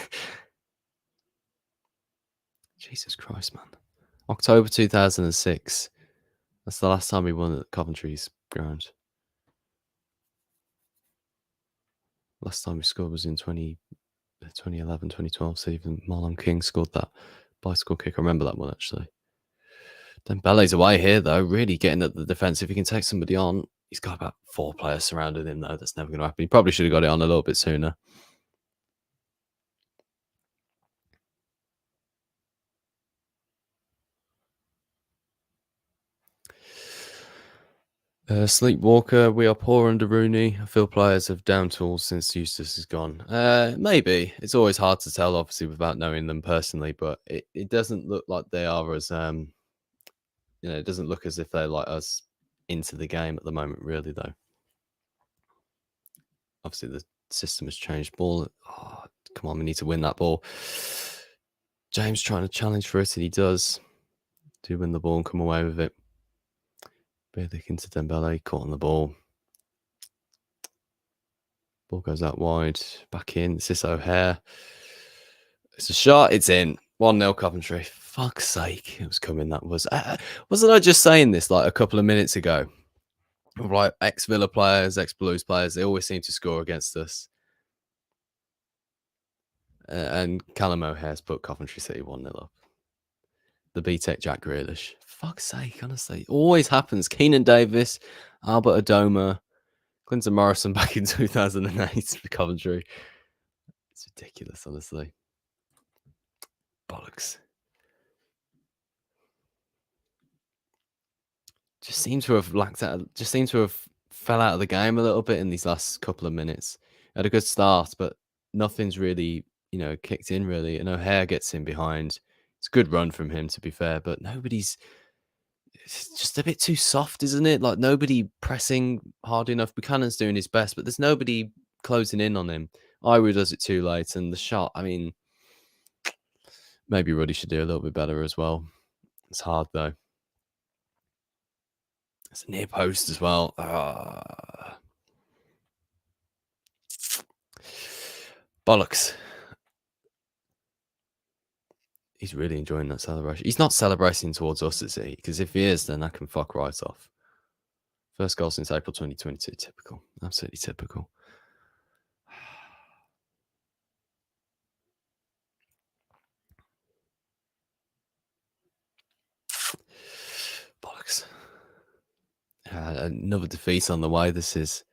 Jesus Christ, man. October 2006. That's the last time we won at Coventry's ground. Last time we scored was in 2011, 2012. So even Marlon King scored that bicycle kick. I remember that one, actually. Dembele's away here, though. Really getting at the defence. If he can take somebody on, he's got about 4 players surrounding him, though. That's never going to happen. He probably should have got it on a little bit sooner. Sleepwalker, we are poor under Rooney. I feel players have down tools since Eustace is gone. Maybe. It's always hard to tell, obviously, without knowing them personally, but it doesn't look like they are as, it doesn't look as if they're like us into the game at the moment, really, though. Obviously, the system has changed. Ball. Oh, come on, we need to win that ball. James trying to challenge for it, and he does. Do win the ball and come away with it. Bierlich into Dembele, caught on the ball. Ball goes out wide, back in. It's this O'Hare. It's a shot. It's in. 1-0 Coventry. Fuck's sake. It was coming. That was. Wasn't I just saying this like a couple of minutes ago? Like ex Villa players, ex Blues players, they always seem to score against us. And Callum O'Hare's put Coventry City 1-0 up. The BTEC Jack Grealish. Fuck's sake, honestly. Always happens. Keenan Davis, Albert Adoma, Clinton Morrison back in 2008 for Coventry. It's ridiculous, honestly. Bollocks. Just seems to have lacked out. Just seems to have fell out of the game a little bit in these last couple of minutes. Had a good start, but nothing's really, kicked in really. And O'Hare gets in behind. It's a good run from him, to be fair, but nobody's. It's just a bit too soft, isn't it? Like nobody pressing hard enough. Buchanan's doing his best, but there's nobody closing in on him. Iwood does it too late, and the shot. I mean, maybe Ruddy should do a little bit better as well. It's hard though. It's a near post as well. Bollocks. He's really enjoying that celebration. He's not celebrating towards us, is he? Because if he is, then I can fuck right off. First goal since April 2022. Typical. Absolutely typical. Bollocks. Another defeat on the way. This is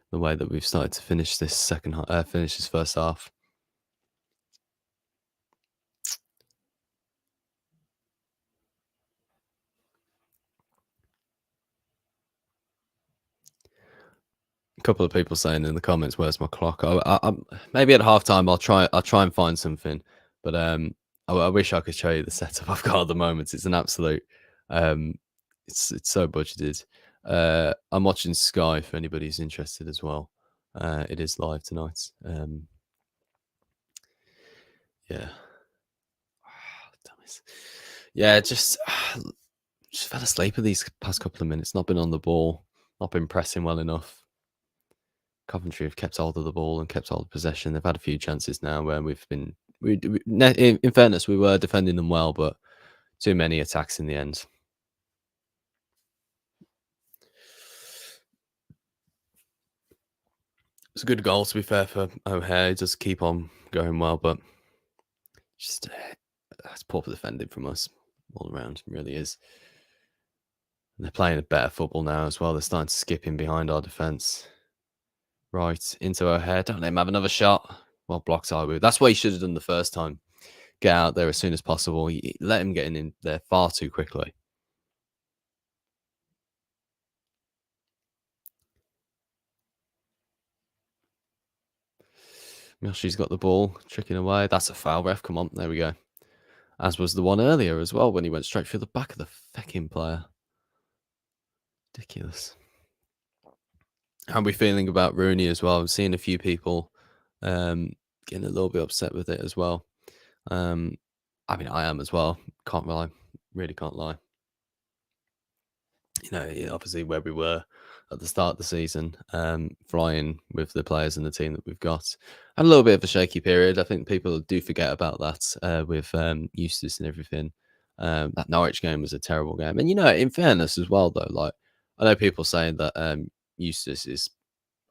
the way that we've started to finish this finish this first half. A couple of people saying in the comments, "Where's my clock?" Maybe at halftime I'll try and find something, but I wish I could show you the setup I've got at the moment. It's an absolute, it's so budgeted. I'm watching Sky for anybody who's interested as well. It is live tonight. Yeah. Damn it. Yeah, just fell asleep in these past couple of minutes. Not been on the ball, not been pressing well enough. Coventry have kept hold of the ball and kept hold of possession. They've had a few chances now where we've been. In fairness, we were defending them well, but too many attacks in the end. It's a good goal, to be fair, for O'Hare. He does keep on going well, but just that's poor defending from us all around. It really is. And they're playing a better football now as well. They're starting to skip in behind our defence. Right, into O'Hare. Don't let him have another shot. Well blocked, I would. That's what he should have done the first time. Get out there as soon as possible. Let him get in there far too quickly. Miyoshi's got the ball, tricking away. That's a foul, ref. Come on, there we go. As was the one earlier as well when he went straight through the back of the fucking player. Ridiculous. How are we feeling about Rooney as well? I'm seeing a few people getting a little bit upset with it as well. I mean, I am as well. Can't lie. Really can't lie. Obviously where we were at the start of the season, flying with the players and the team that we've got. Had a little bit of a shaky period. I think people do forget about that with Eustace and everything. That Norwich game was a terrible game. And, in fairness as well, though, like, I know people saying that Eustace is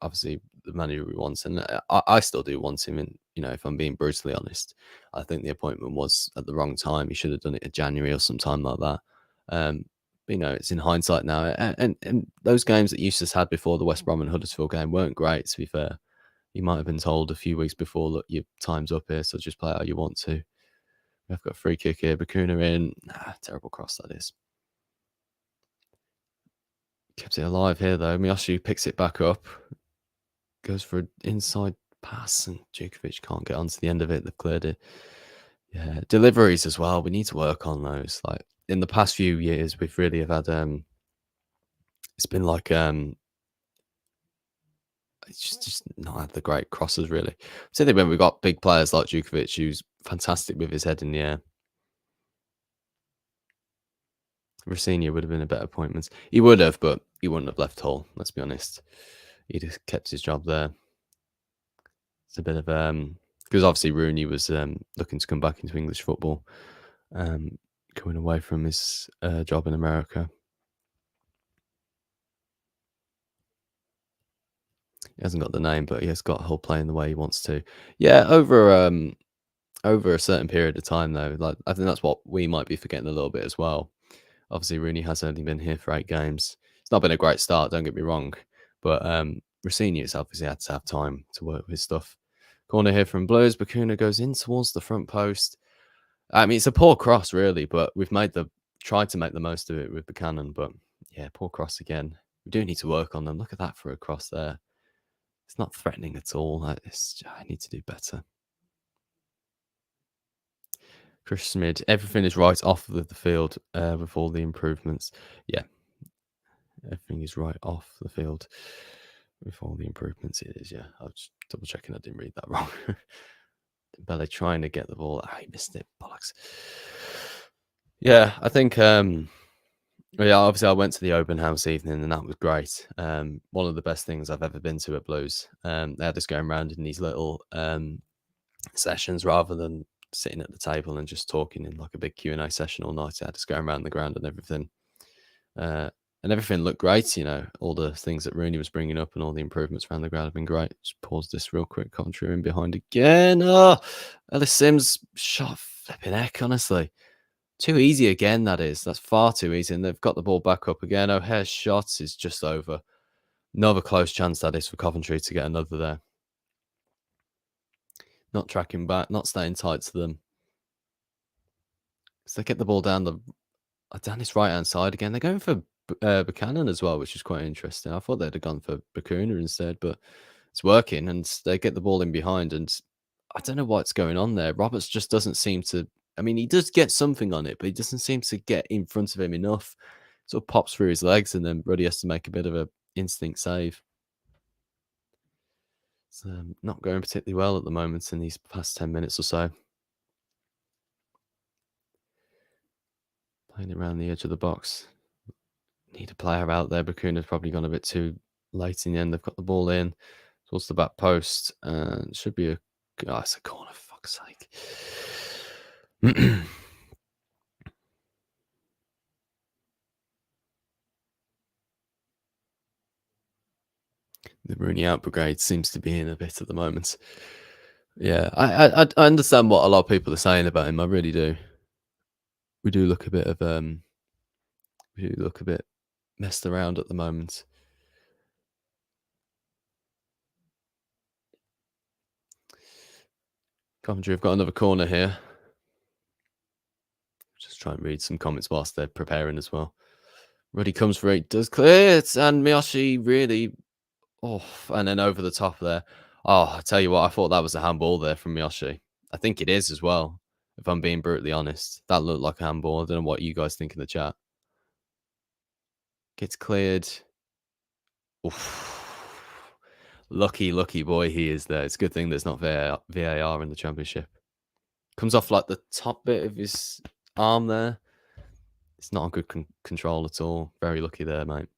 obviously the manager we want, and I still do want him. And if I'm being brutally honest, I think the appointment was at the wrong time. He should have done it in January or sometime like that. It's in hindsight now, and those games that Eustace had before the West Brom and Huddersfield game weren't great. To be fair, you might have been told a few weeks before that your time's up here, so just play how you want to. We've got a free kick here, Bakuna in. Terrible cross that is. Kept it alive here though. Miyoshi picks it back up, goes for an inside pass, and Djukovic can't get onto the end of it. They've cleared it. Yeah, deliveries as well. We need to work on those. Like in the past few years, we've really have had. It's been like it's just not had the great crosses really. Certainly when we've got big players like Djukovic, who's fantastic with his head in the air. Rossini would have been a better appointment. He would have, but he wouldn't have left Hull. Let's be honest. He'd have kept his job there. It's a bit of because obviously Rooney was looking to come back into English football, going away from his job in America. He hasn't got the name, but he has got Hull playing the way he wants to. Yeah, over a certain period of time though, like I think that's what we might be forgetting a little bit as well. Obviously, Rooney has only been here for 8 games. It's not been a great start, don't get me wrong, but Rossini's obviously had to have time to work with his stuff. Corner here from Blues. Bakuna goes in towards the front post. I mean, it's a poor cross, really, but we've tried to make the most of it with Buchanan. But yeah, poor cross again. We do need to work on them. Look at that for a cross there. It's not threatening at all. I need to do better. Chris Smith, everything is right off of the field with all the improvements. Yeah, everything is right off the field with all the improvements. It is, yeah. I was double checking I didn't read that wrong. Dembele trying to get the ball. He missed it. Bollocks. Yeah, I think yeah, obviously I went to the open house evening and that was great. One of the best things I've ever been to at Blues. They had us going around in these little sessions rather than sitting at the table and just talking in like a big Q&A session all night. They had us going around the ground and everything. And everything looked great, you know, all the things that Rooney was bringing up and all the improvements around the ground have been great. Just pause this real quick. Coventry in behind again. Oh, Ellis Sims shot flipping heck, honestly. Too easy again, that is. That's far too easy. And they've got the ball back up again. O'Hare's shot is just over. Another close chance, that is, for Coventry to get another there. Not tracking back, not staying tight to them. So they get the ball down this right-hand side again. They're going for Buchanan as well, which is quite interesting. I thought they'd have gone for Bakuna instead, but it's working, and they get the ball in behind, and I don't know what's going on there. Roberts just doesn't seem to... I mean, he does get something on it, but he doesn't seem to get in front of him enough. Sort of pops through his legs, and then Ruddy has to make a bit of a instinct save. It's not going particularly well at the moment in these past 10 minutes or so. Playing around the edge of the box. Need a player out there. Bakuna's probably gone a bit too late in the end. They've got the ball in towards the back post, and should be a... Oh, it's a corner, for fuck's sake. The Rooney out brigade seems to be in a bit at the moment. Yeah, I understand what a lot of people are saying about him. I really do. We do look a bit messed around at the moment. Coventry have got another corner here. Just try and read some comments whilst they're preparing as well. Ruddy comes for it, does clear it, and Miyoshi really... Oh, and then over the top there. Oh, I tell you what, I thought that was a handball there from Miyoshi. I think it is as well, if I'm being brutally honest. That looked like a handball. I don't know what you guys think in the chat. Gets cleared. Oof. Lucky boy he is there. It's a good thing there's not VAR in the Championship. Comes off like the top bit of his arm there. It's not a good control at all. Very lucky there, mate.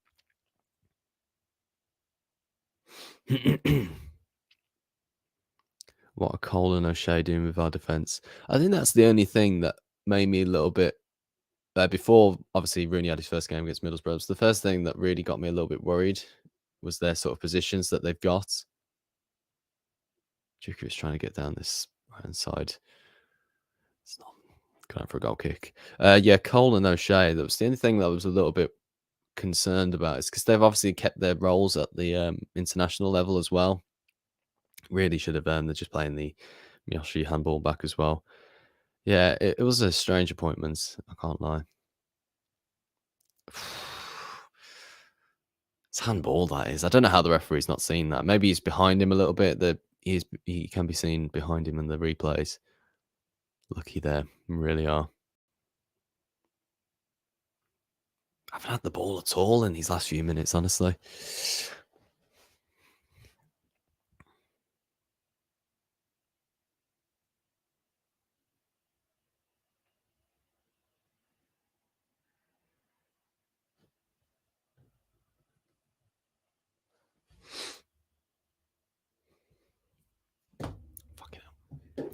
What are Cole and O'Shea doing with our defence? I think that's the only thing that made me a little bit... before, obviously, Rooney had his first game against Middlesbrough. So the first thing that really got me a little bit worried was their sort of positions that they've got. Djukovic trying to get down this right-hand side. It's not going for a goal kick. Yeah, Cole and O'Shea. That was the only thing that I was a little bit concerned about. Is because they've obviously kept their roles at the international level as well. Really should have... they're just playing the Miyoshi handball back as well. Yeah, it was a strange appointment. I can't lie. It's handball, that is. I don't know how the referee's not seen that. Maybe he's behind him a little bit. He can be seen behind him in the replays. Lucky there, really are. I haven't had the ball at all in these last few minutes, honestly. Fucking hell.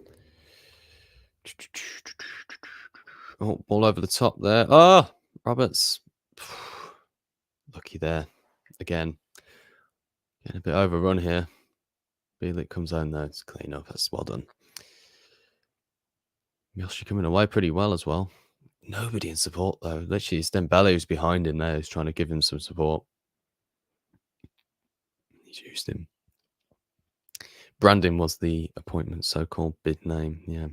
Oh, ball over the top there. Oh, Roberts. Lucky there. Again. Getting a bit overrun here. Bielik comes home there. It's clean up. That's well done. Yoshi coming away pretty well as well. Nobody in support though. Literally, it's Dembele who's behind him there, who's trying to give him some support. He's used him. Brandon was the appointment, so-called bid name. Yeah,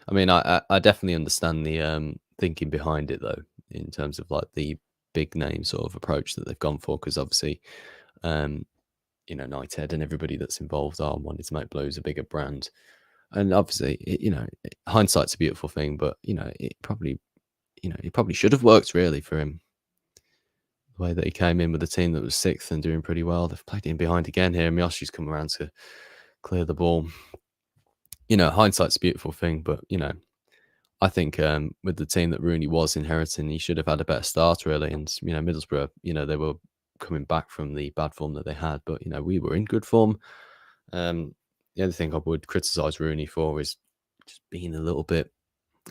I mean, I definitely understand the thinking behind it though, in terms of like the big name sort of approach that they've gone for, because obviously, Knighthead and everybody that's involved are wanting to make Blues a bigger brand, and obviously, hindsight's a beautiful thing, but it probably should have worked really for him. The way that he came in with a team that was sixth and doing pretty well. They've played in behind again here. Miyoshi's come around to clear the ball. Hindsight's a beautiful thing, but I think with the team that Rooney was inheriting, he should have had a better start really. And Middlesbrough, they were coming back from the bad form that they had, but we were in good form. The other thing I would criticise Rooney for is just being a little bit,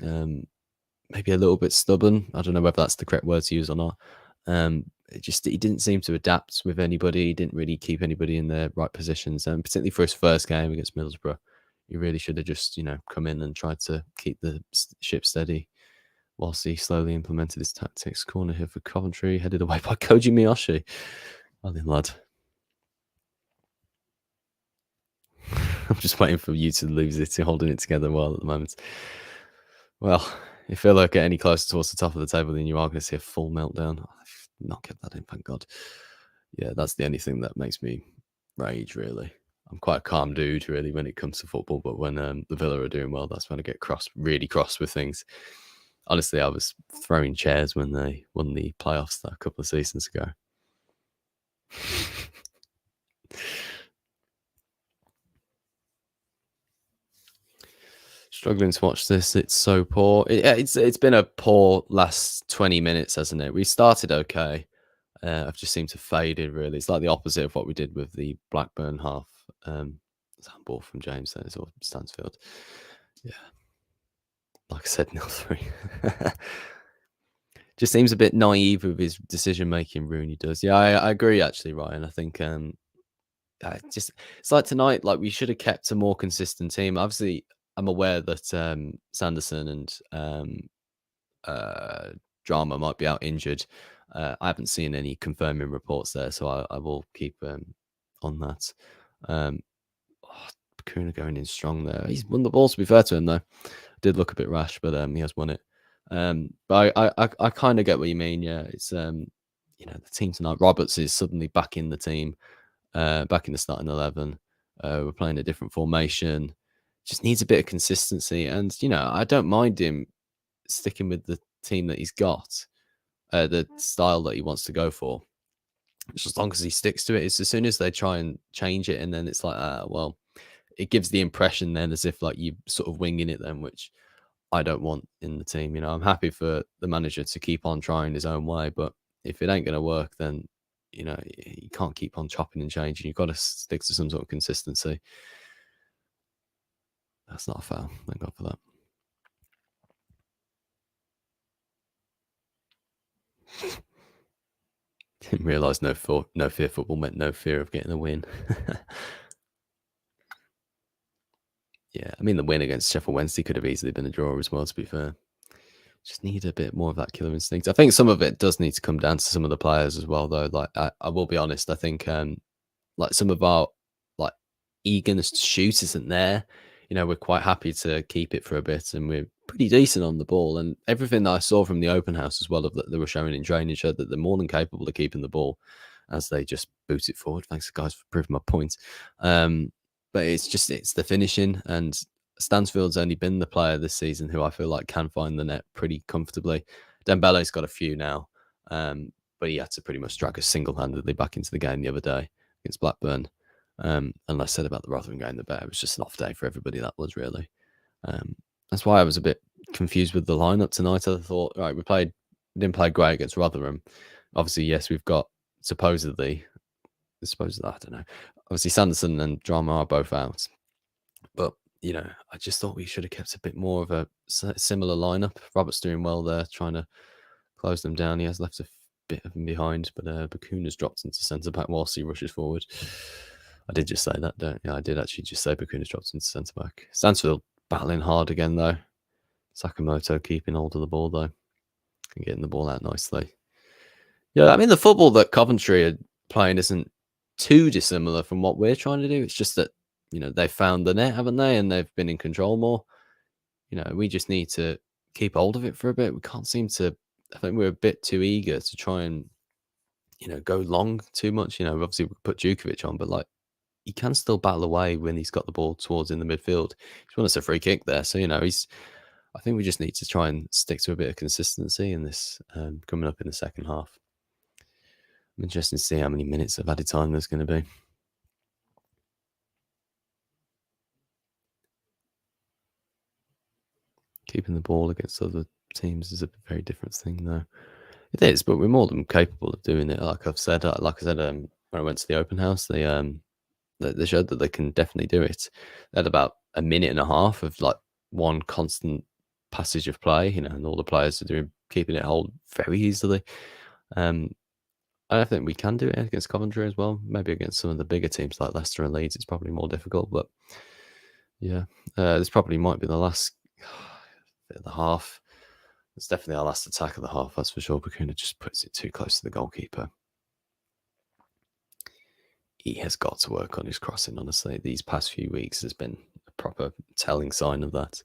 maybe a little bit stubborn. I don't know whether that's the correct word to use or not. He didn't seem to adapt with anybody. He didn't really keep anybody in their right positions, and particularly for his first game against Middlesbrough, he really should have just come in and tried to keep the ship steady whilst he slowly implemented his tactics. Corner here for Coventry, headed away by Koji Miyoshi. Well then, lad. I'm just waiting for you to lose it, holding it together well at the moment. Well, if Villa get any closer towards the top of the table, then you are going to see a full meltdown. I've not kept that in, thank God. Yeah, that's the only thing that makes me rage, really. I'm quite a calm dude, really, when it comes to football. But when the Villa are doing well, that's when I get really cross with things. Honestly, I was throwing chairs when they won the playoffs a couple of seasons ago. Struggling to watch this. It's so poor. It's been a poor last 20 minutes, hasn't it? We started okay. I've just seemed to fade in, really. It's like the opposite of what we did with the Blackburn half. It's handball from James there, or Stansfield. Yeah. Like I said, 0-3. Just seems a bit naive with his decision making, Rooney does. Yeah, I agree, actually, Ryan. I think it's like tonight, like we should have kept a more consistent team. Obviously, I'm aware that Sanderson and Drama might be out injured. I haven't seen any confirming reports there, so I will keep on that. Bakuna going in strong there. He's won the ball, to be fair to him, though. Did look a bit rash, but he has won it. But I kind of get what you mean. Yeah, it's the team tonight. Roberts is suddenly back in the team, back in the starting 11. We're playing a different formation. Just needs a bit of consistency, and I don't mind him sticking with the team that he's got, the style that he wants to go for. Just as long as he sticks to it. It's as soon as they try and change it, and then it's like, well, it gives the impression then as if like you sort of winging it then, which I don't want in the team. I'm happy for the manager to keep on trying his own way, but if it ain't going to work, then you can't keep on chopping and changing. You've got to stick to some sort of consistency. That's not a foul. Thank God for that. Didn't realise no fear football meant no fear of getting a win. Yeah, I mean the win against Sheffield Wednesday could have easily been a draw as well, to be fair. Just need a bit more of that killer instinct. I think some of it does need to come down to some of the players as well, though. Like I will be honest, I think like some of our like eagerness to shoot isn't there. We're quite happy to keep it for a bit, and we're pretty decent on the ball. And everything that I saw from the open house as well, that they were showing in training, showed that they're more than capable of keeping the ball as they just boot it forward. Thanks, guys, for proving my point. But it's the finishing, and Stansfield's only been the player this season who I feel like can find the net pretty comfortably. Dembele's got a few now, but he had to pretty much drag us single-handedly back into the game the other day against Blackburn. And I said about the Rotherham game, it was just an off day for everybody. That was really. That's why I was a bit confused with the lineup tonight. I thought, right, we didn't play great against Rotherham. Obviously, yes, we've got supposedly, I don't know. Obviously, Sanderson and Drama are both out, but I just thought we should have kept a bit more of a similar lineup. Robert's doing well there, trying to close them down. He has left bit of him behind, but Bakuna's dropped into centre back whilst he rushes forward. I did just say that, don't I? Yeah, I did actually just say Bakuna's dropped into centre back. Stansfield battling hard again though. Sakamoto keeping hold of the ball though and getting the ball out nicely. Yeah, I mean the football that Coventry are playing isn't too dissimilar from what we're trying to do. It's just that they've found the net, haven't they? And they've been in control more. We just need to keep hold of it for a bit. We can't seem to. I think we're a bit too eager to try and go long too much. Obviously we put Djukovic on, but like he can still battle away when he's got the ball towards in the midfield. He's won us a free kick there, so he's. I think we just need to try and stick to a bit of consistency in this coming up in the second half. I'm interested to see how many minutes of added time there's going to be. Keeping the ball against other teams is a very different thing, though. It is, but we're more than capable of doing it. Like I said, when I went to the open house, they showed that they can definitely do it. They had about a minute and a half of like one constant passage of play, and all the players are keeping it hold very easily. I think we can do it against Coventry as well. Maybe against some of the bigger teams like Leicester and Leeds, it's probably more difficult. But yeah, this probably might be the last bit of the half. It's definitely our last attack of the half, that's for sure. Bakuna just puts it too close to the goalkeeper. He has got to work on his crossing, honestly. These past few weeks has been a proper telling sign of that.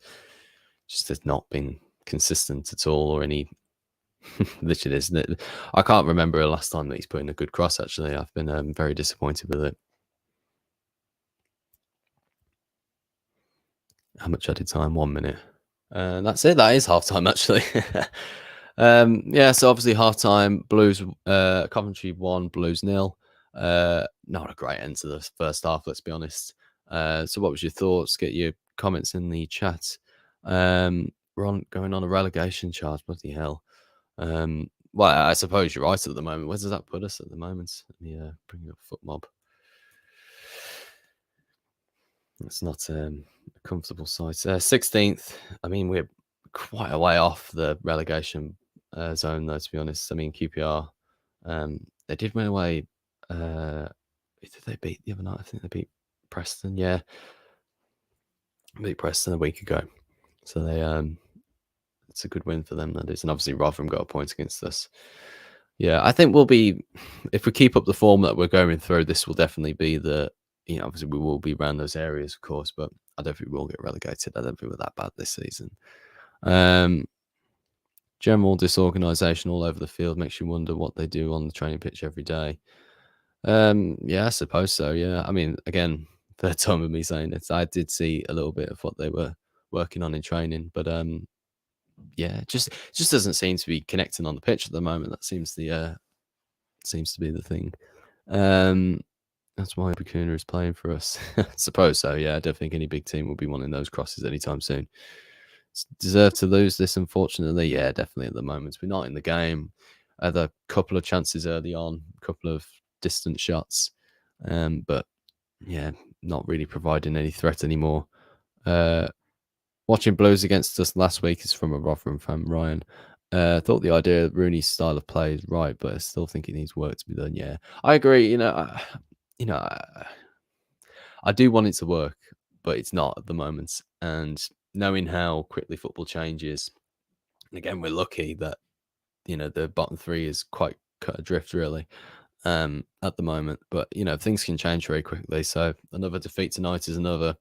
Just has not been consistent at all or any... Literally, isn't it? I can't remember the last time that he's put in a good cross, actually. I've been very disappointed with it. How much added time? 1 minute. That's it. That is half time, actually. Yeah, so obviously half time, Blues, Coventry 1, Blues 0. Not a great end to the first half, let's be honest. So what was your thoughts? Get your comments in the chat. We're going on a relegation charge, bloody hell. Well, I suppose you're right at the moment. Where does that put us at the moment? Let me bring up FootMob. It's not a comfortable sight. 16th. I mean, we're quite a way off the relegation zone, though, to be honest. I mean, QPR, they did win away. Who did they beat the other night? I think they beat Preston. Yeah, beat Preston a week ago. So they it's a good win for them, that is. And obviously Rotherham got a point against us. Yeah, I think we'll be, if we keep up the form that we're going through, this will definitely be the, obviously we will be around those areas, of course, but I don't think we'll get relegated. I don't think we're that bad this season. General disorganisation all over the field makes you wonder what they do on the training pitch every day. Yeah, I suppose so. Yeah, I mean, again, third time of me saying it, I did see a little bit of what they were working on in training, but yeah, it just doesn't seem to be connecting on the pitch at the moment. That seems to be the thing. That's why Bakuna is playing for us. I suppose so. Yeah, I don't think any big team will be wanting those crosses anytime soon. Deserve to lose this, unfortunately. Yeah, definitely at the moment. We're not in the game. Had a couple of chances early on, a couple of distant shots, but yeah, not really providing any threat anymore. Watching Blues against us last week is from a Rotherham fan, Ryan. Thought the idea of Rooney's style of play is right, but I still think it needs work to be done. Yeah, I agree. I do want it to work, but it's not at the moment. And knowing how quickly football changes, and again, we're lucky that the bottom three is quite cut adrift, really, at the moment. But things can change very quickly. So another defeat tonight is another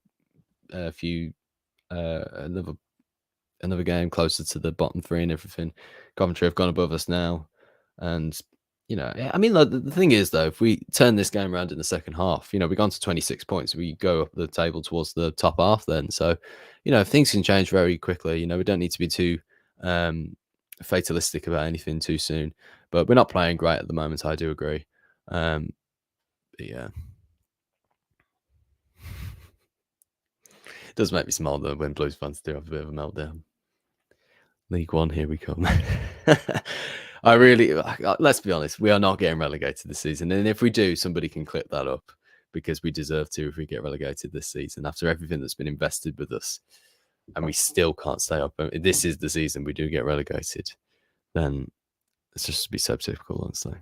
another game closer to the bottom three and everything. Coventry have gone above us now, and I mean, the thing is though, if we turn this game around in the second half, we've gone to 26 points. We go up the table towards the top half then. So, things can change very quickly. We don't need to be too fatalistic about anything too soon. But we're not playing great at the moment. I do agree. But yeah. It does make me smile though when Blues fans do have a bit of a meltdown. League One, here we come. Let's be honest, we are not getting relegated this season. And if we do, somebody can clip that up because we deserve to if we get relegated this season after everything that's been invested with us and we still can't stay up. If this is the season we do get relegated, then It's just to be so typical, honestly.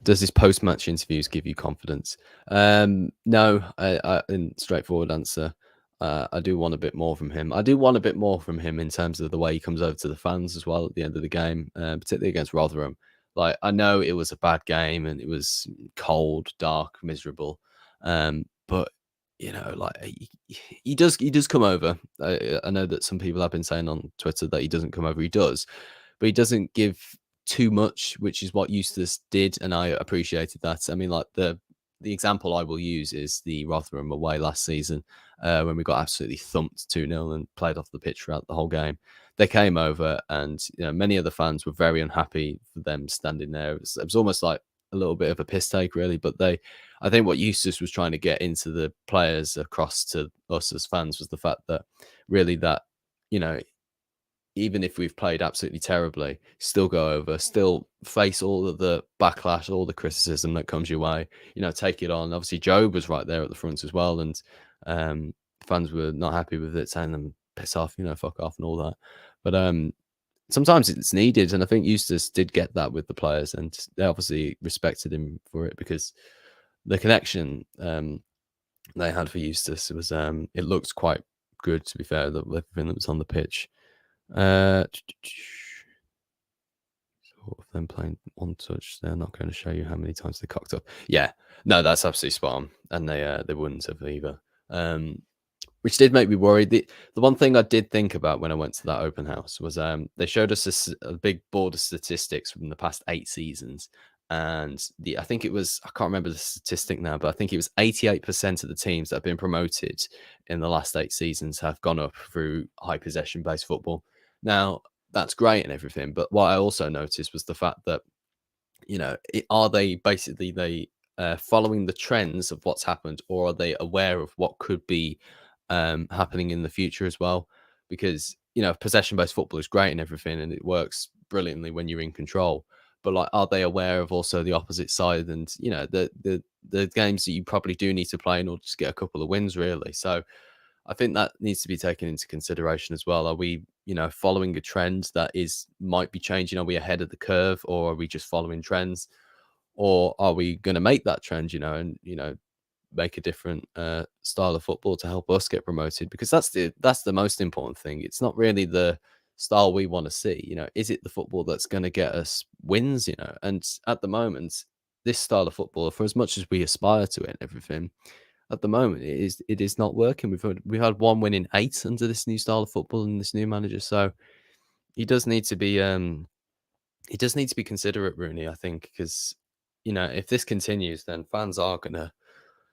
Does his post-match interviews give you confidence? No, in straightforward answer. I do want a bit more from him. I do want a bit more from him in terms of the way he comes over to the fans as well at the end of the game, particularly against Rotherham. Like, I know it was a bad game and it was cold, dark, miserable, but like he does come over. I know that some people have been saying on Twitter that he doesn't come over. He does, but he doesn't give too much, which is what Eustace did, and I appreciated that. I mean, like the example I will use is the Rotherham away last season, when we got absolutely thumped 2-0 and played off the pitch throughout the whole game. They came over, and many of the fans were very unhappy for them standing there. It was almost like a little bit of a piss take, really. But I think what Eustace was trying to get into the players across to us as fans was the fact that really that you know even if we've played absolutely terribly, still go over, still face all of the backlash, all the criticism that comes your way. Take it on. Obviously, Job was right there at the front as well, and fans were not happy with it, saying them piss off, fuck off, and all that. But sometimes it's needed, and I think Eustace did get that with the players, and they obviously respected him for it because the connection they had for Eustace was it looked quite good, to be fair, everything that was on the pitch. Sort of them playing one touch. They're not going to show you how many times they cocked up. Yeah, no, that's absolutely spot on, and they wouldn't have either. Which did make me worried. The one thing I did think about when I went to that open house was they showed us a big board of statistics from the past 8 seasons, and I think it was, I can't remember the statistic now, but I think it was 88% of the teams that have been promoted in the last 8 seasons have gone up through high possession based football. Now that's great and everything, but what I also noticed was the fact that are they basically following the trends of what's happened, or are they aware of what could be happening in the future as well? Because possession based football is great and everything, and it works brilliantly when you're in control. But like, are they aware of also the opposite side, and the games that you probably do need to play in order to get a couple of wins, really? So I think that needs to be taken into consideration as well. Are we, following a trend that might be changing? Are we ahead of the curve, or are we just following trends? Or are we going to make that trend, and make a different style of football to help us get promoted? Because that's the most important thing. It's not really the style we want to see. Is it the football that's going to get us wins? And at the moment, this style of football, for as much as we aspire to it and everything, at the moment it is not working. We've had one win in 8 under this new style of football and this new manager. So he does need to be considerate, Rooney, I think, because if this continues, then fans are going to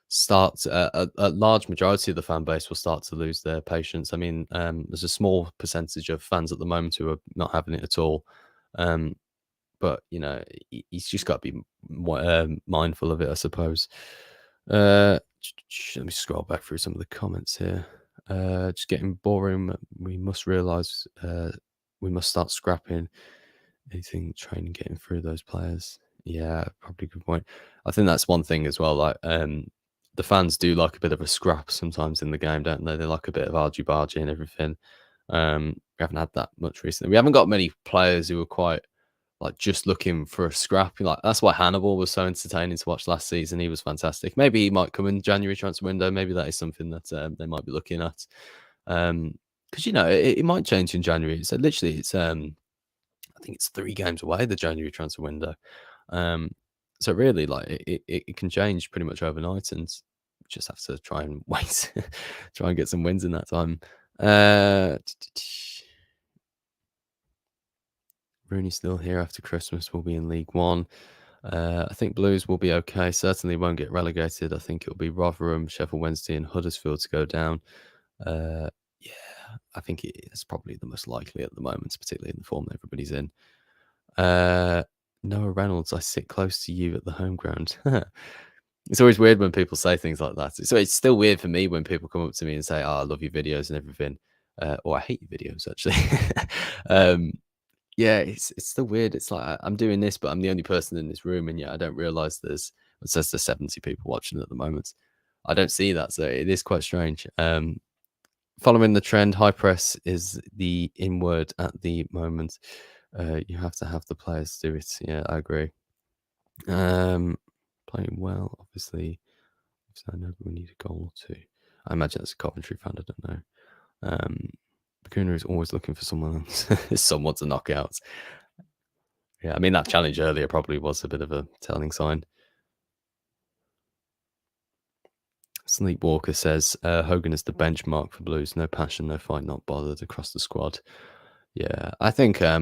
start a large majority of the fan base will start to lose their patience. I mean, there's a small percentage of fans at the moment who are not having it at all. But he's just got to be mindful of it, I suppose. Let me scroll back through some of the comments here. Just getting boring. We must realize we must start scrapping anything, training, getting through those players. Yeah, probably a good point. I think that's one thing as well. Like, the fans do like a bit of a scrap sometimes in the game, don't they? They like a bit of argy bargy and everything. We haven't had that much recently. We haven't got many players who are quite like just looking for a scrap. Like, that's why Hannibal was so entertaining to watch last season. He was fantastic. Maybe he might come in January transfer window. Maybe that is something that they might be looking at. Because it might change in January. So literally, I think it's 3 games away, the January transfer window. So really, like, it can change pretty much overnight, and just have to try and wait, try and get some wins in that time. Rooney still here after Christmas. We'll be in League One. I think Blues will be okay. Certainly won't get relegated. I think it'll be Rotherham, Sheffield Wednesday, and Huddersfield to go down. Yeah, I think it's probably the most likely at the moment, particularly in the form that everybody's in. Noah Reynolds, I sit close to you at the home ground. It's always weird when people say things like that. So it's still weird for me when people come up to me and say, "Oh, I love your videos and everything," or "I hate your videos," actually. Yeah, it's still weird. It's like I'm doing this, but I'm the only person in this room, and yet I don't realize it says there's 70 people watching at the moment. I don't see that, so it is quite strange. Following the trend, high press is the in word at the moment. You have to have the players do it. Yeah, I agree. Um, Playing well, obviously. So I know we need a goal or two. I imagine that's a Coventry fan. I don't know. Bakuna is always looking for someone to knock out. Yeah, I mean that challenge earlier probably was a bit of a telling sign. Sleepwalker says Hogan is the benchmark for Blues. No passion, no fight, not bothered across the squad. Yeah, I think I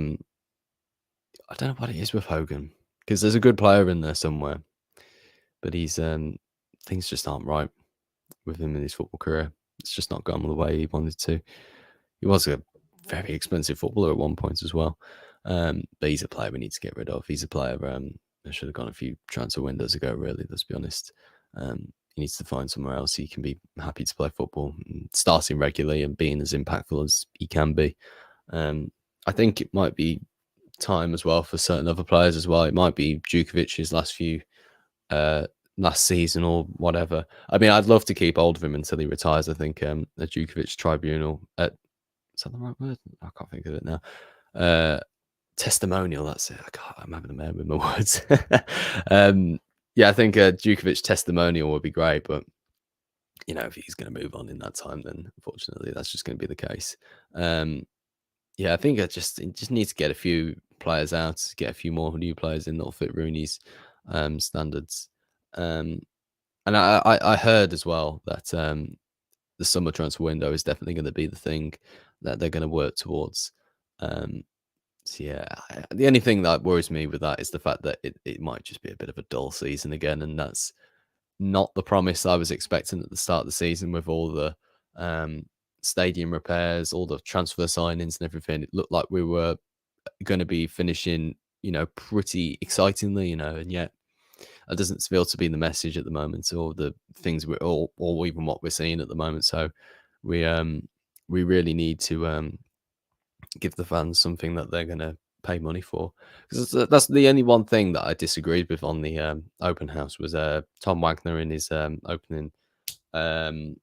don't know what it is with Hogan because there's a good player in there somewhere, but he's things just aren't right with him in his football career. It's just not gone the way he wanted to. He was a very expensive footballer at one point as well, but he's a player we need to get rid of. He's a player that should have gone a few transfer windows ago. Really, let's be honest. He needs to find somewhere else he can be happy to play football, starting regularly and being as impactful as he can be. I think it might be time as well for certain other players as well. It might be Djukovic's last season or whatever. I mean, I'd love to keep hold of him until he retires. I think the Djukovic tribunal, is that the right word? I can't think of it now. Testimonial, that's it. I'm having a mare with my words. Yeah, I think Djukovic testimonial would be great, but if he's going to move on in that time, then unfortunately that's just going to be the case. Yeah, I think it just needs to get a few players out, get a few more new players in that'll fit Rooney's standards. And I heard as well that the summer transfer window is definitely going to be the thing that they're going to work towards. So yeah, the only thing that worries me with that is the fact that it might just be a bit of a dull season again, and that's not the promise I was expecting at the start of the season with all the stadium repairs, all the transfer signings and everything. It looked like we were going to be finishing, pretty excitingly, and yet that doesn't feel to be the message at the moment, or the things we're or even what we're seeing at the moment. So we really need to give the fans something that they're going to pay money for, because that's the only one thing that I disagreed with on the open house was Tom Wagner in his opening monologue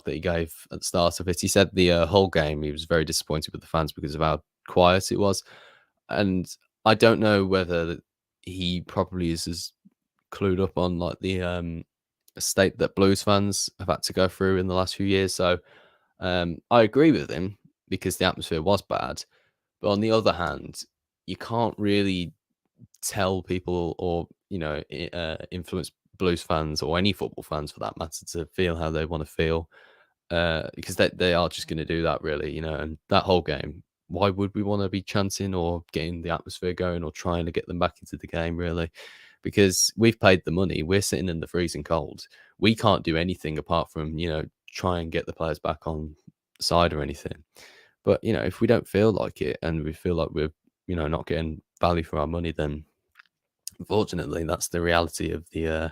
that he gave at the start of it. He said the whole game he was very disappointed with the fans because of how quiet it was, and I don't know whether he probably is as clued up on like the state that Blues fans have had to go through in the last few years. So I agree with him because the atmosphere was bad, but on the other hand, you can't really tell people or influence Blues fans or any football fans for that matter to feel how they want to feel, because they are just going to do that really, and that whole game. Why would we want to be chanting or getting the atmosphere going or trying to get them back into the game really? Because we've paid the money, we're sitting in the freezing cold. We can't do anything apart from try and get the players back on side or anything. But if we don't feel like it and we feel like we're not getting value for our money, then unfortunately that's the reality of the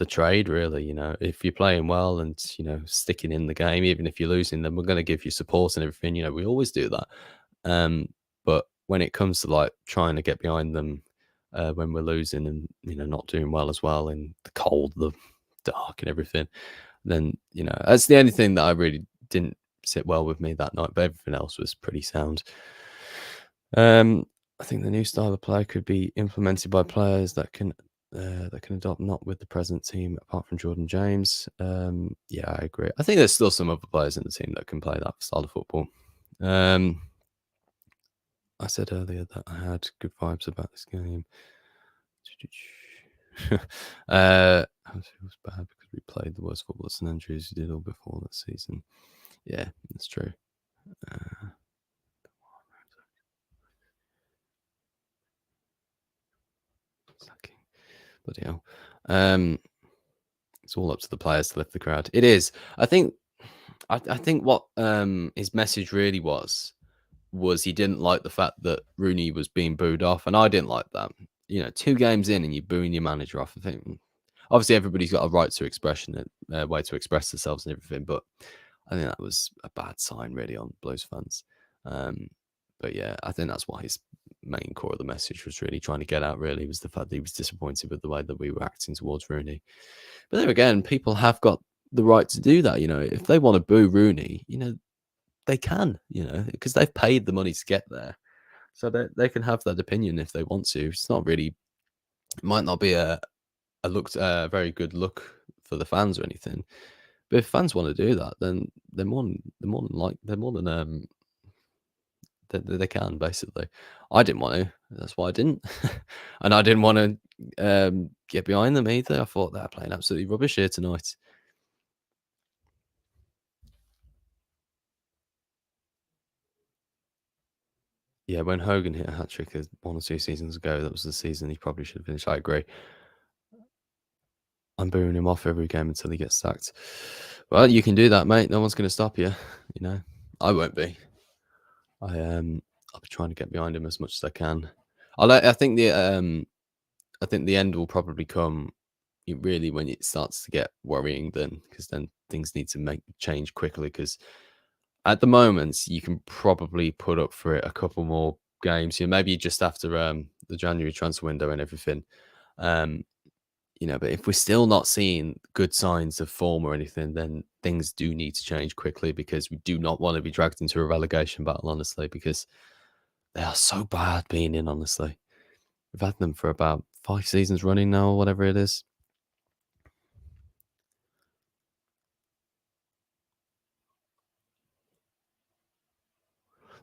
trade really. If you're playing well and sticking in the game, even if you're losing, then we're going to give you support and everything. We always do that. But when it comes to like trying to get behind them when we're losing and not doing well as well in the cold, the dark and everything, then that's the only thing that I really didn't sit well with me that night, but everything else was pretty sound. I think the new style of play could be implemented by players that can adopt, not with the present team apart from Jordan James. Yeah, I agree. I think there's still some other players in the team that can play that style of football. I said earlier that I had good vibes about this game. It was bad because we played the worst football at St Andrews we did all before that season. Yeah, that's true. Bloody hell. It's all up to the players to lift the crowd. It is. I think what his message really was he didn't like the fact that Rooney was being booed off, and I didn't like that. 2 games in and you're booing your manager off. I think obviously everybody's got a right to expression, way to express themselves and everything, but I think that was a bad sign really on Blues fans. But yeah, I think that's what his main core of the message was really trying to get out. Really, was the fact that he was disappointed with the way that we were acting towards Rooney. But there again, people have got the right to do that. If they want to boo Rooney, they can. Because they've paid the money to get there. So they can have that opinion if they want to. It's not really, it might not be a very good look for the fans or anything. But if fans want to do that, then they're more than they can basically. I didn't want to. That's why I didn't, and I didn't want to get behind them either. I thought they're playing absolutely rubbish here tonight. Yeah, when Hogan hit a hat trick 1 or 2 seasons ago, that was the season he probably should have finished. I agree. I'm booing him off every game until he gets sacked. Well, you can do that, mate. No one's going to stop you. You know, I won't be. I'll be trying to get behind him as much as I can. I think the end will probably come really when it starts to get worrying. Then because then things need to make change quickly. Because at the moment you can probably put up for it a couple more games. You know, maybe just after the January transfer window and everything. Um, but if we're still not seeing good signs of form or anything, then things do need to change quickly because we do not want to be dragged into a relegation battle, honestly, because they are so bad being in, honestly. We've had them for about 5 seasons running now, or whatever it is.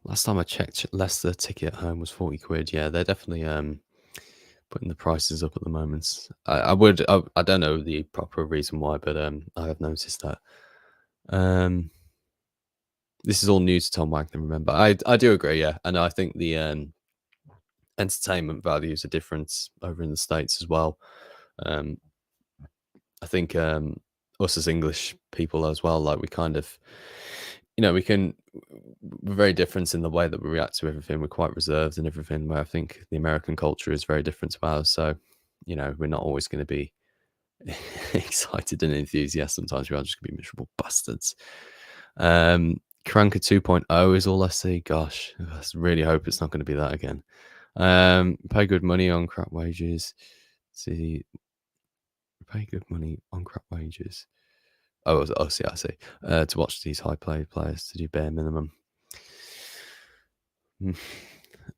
Last time I checked, Leicester ticket at home was 40 quid. Yeah, they're definitely putting the prices up at the moment. I don't know the proper reason why, but I have noticed that. Um, this is all new to Tom Wagner, remember. I do agree, yeah. And I think the entertainment values are different over in the States as well. Um, I think us as English people as well, like we kind of, we're very different in the way that we react to everything. We're quite reserved and everything, where I think the American culture is very different to ours. So, we're not always going to be excited and enthusiastic. Sometimes we are just going to be miserable bastards. Cranker 2.0 is all I see. Gosh, I really hope it's not going to be that again. Pay good money on crap wages. See, pay good money on crap wages. See, I see. To watch these high paid players to do bare minimum.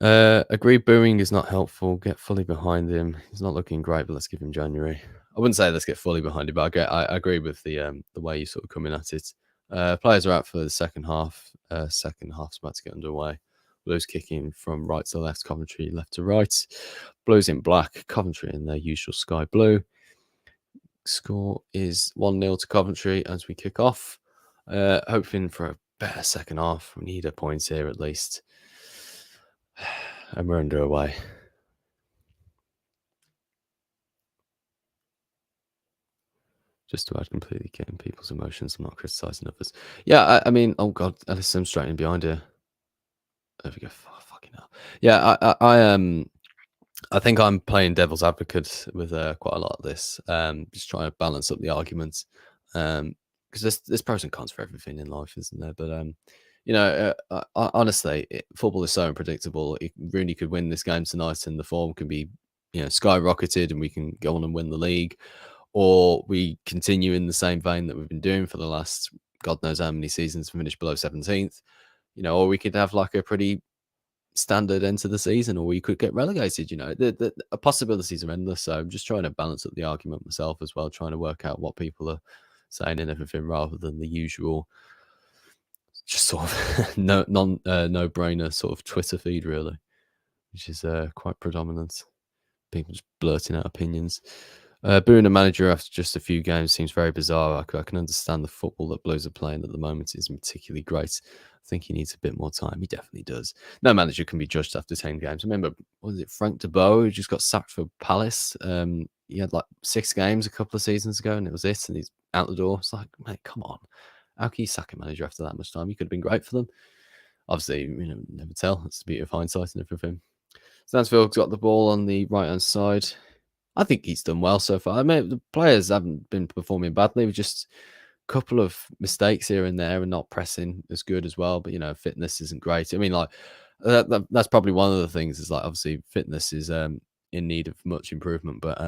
Agree booing is not helpful. Get fully behind him. He's not looking great, but let's give him January. I wouldn't say let's get fully behind him, but I agree with the way you sort of coming at it. Players are out for the second half. Second half's about to get underway. Blues kicking from right to left, Coventry left to right. Blues in black, Coventry in their usual sky blue. Score is 1-0 to Coventry as we kick off. Hoping for a better second half. We need a point here at least. And we're underway. Just to add, completely getting people's emotions. I'm not criticising others. Yeah, I mean, oh god, Alice, I'm straight in behind here. There we go. Oh, fucking hell. Yeah, I think I'm playing devil's advocate with quite a lot of this. Just trying to balance up the arguments. Because there's pros and cons for everything in life, isn't there? But honestly, football is so unpredictable. Rooney could win this game tonight, and the form can be, skyrocketed, and we can go on and win the league, or we continue in the same vein that we've been doing for the last God knows how many seasons, finish below 17th. Or we could have like a pretty standard end to the season, or we could get relegated. The possibilities are endless. So I'm just trying to balance up the argument myself as well, trying to work out what people are saying and everything, rather than the usual, just sort of no brainer sort of Twitter feed, really, which is quite predominant. People just blurting out opinions. Booing a manager after just a few games seems very bizarre. I can understand the football that Blues are playing at the moment isn't particularly great. I think he needs a bit more time. He definitely does. No manager can be judged after 10 games. Remember, was it Frank de Boer who just got sacked for Palace? He had like 6 games a couple of seasons ago, and it was it, and he's out the door. It's like, mate, come on. How can you sack a manager after that much time? He could have been great for them. Obviously, never tell. It's the beauty of hindsight and everything. Stansfield's got the ball on the right-hand side. I think he's done well so far. I mean, the players haven't been performing badly. We've just a couple of mistakes here and there and not pressing as good as well. But, fitness isn't great. I mean, like, that's probably one of the things is, like, obviously fitness is in need of much improvement. But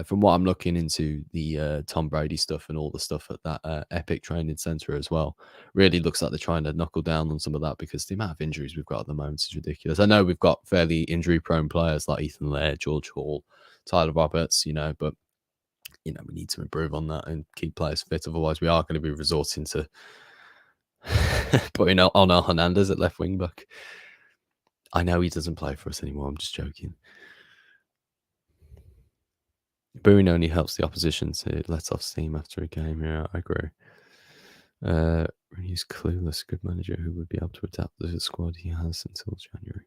from what I'm looking into the Tom Brady stuff and all the stuff at that Epic Training Center as well, really looks like they're trying to knuckle down on some of that because the amount of injuries we've got at the moment is ridiculous. I know we've got fairly injury-prone players like Ethan Laird, George Hall, Tyler Roberts, but we need to improve on that and keep players fit. Otherwise, we are going to be resorting to putting on our Hernandez at left wing back. I know he doesn't play for us anymore. I'm just joking. Booing only helps the opposition to let off steam after a game. Yeah, I agree. He's clueless. Good manager who would be able to adapt to the squad he has until January.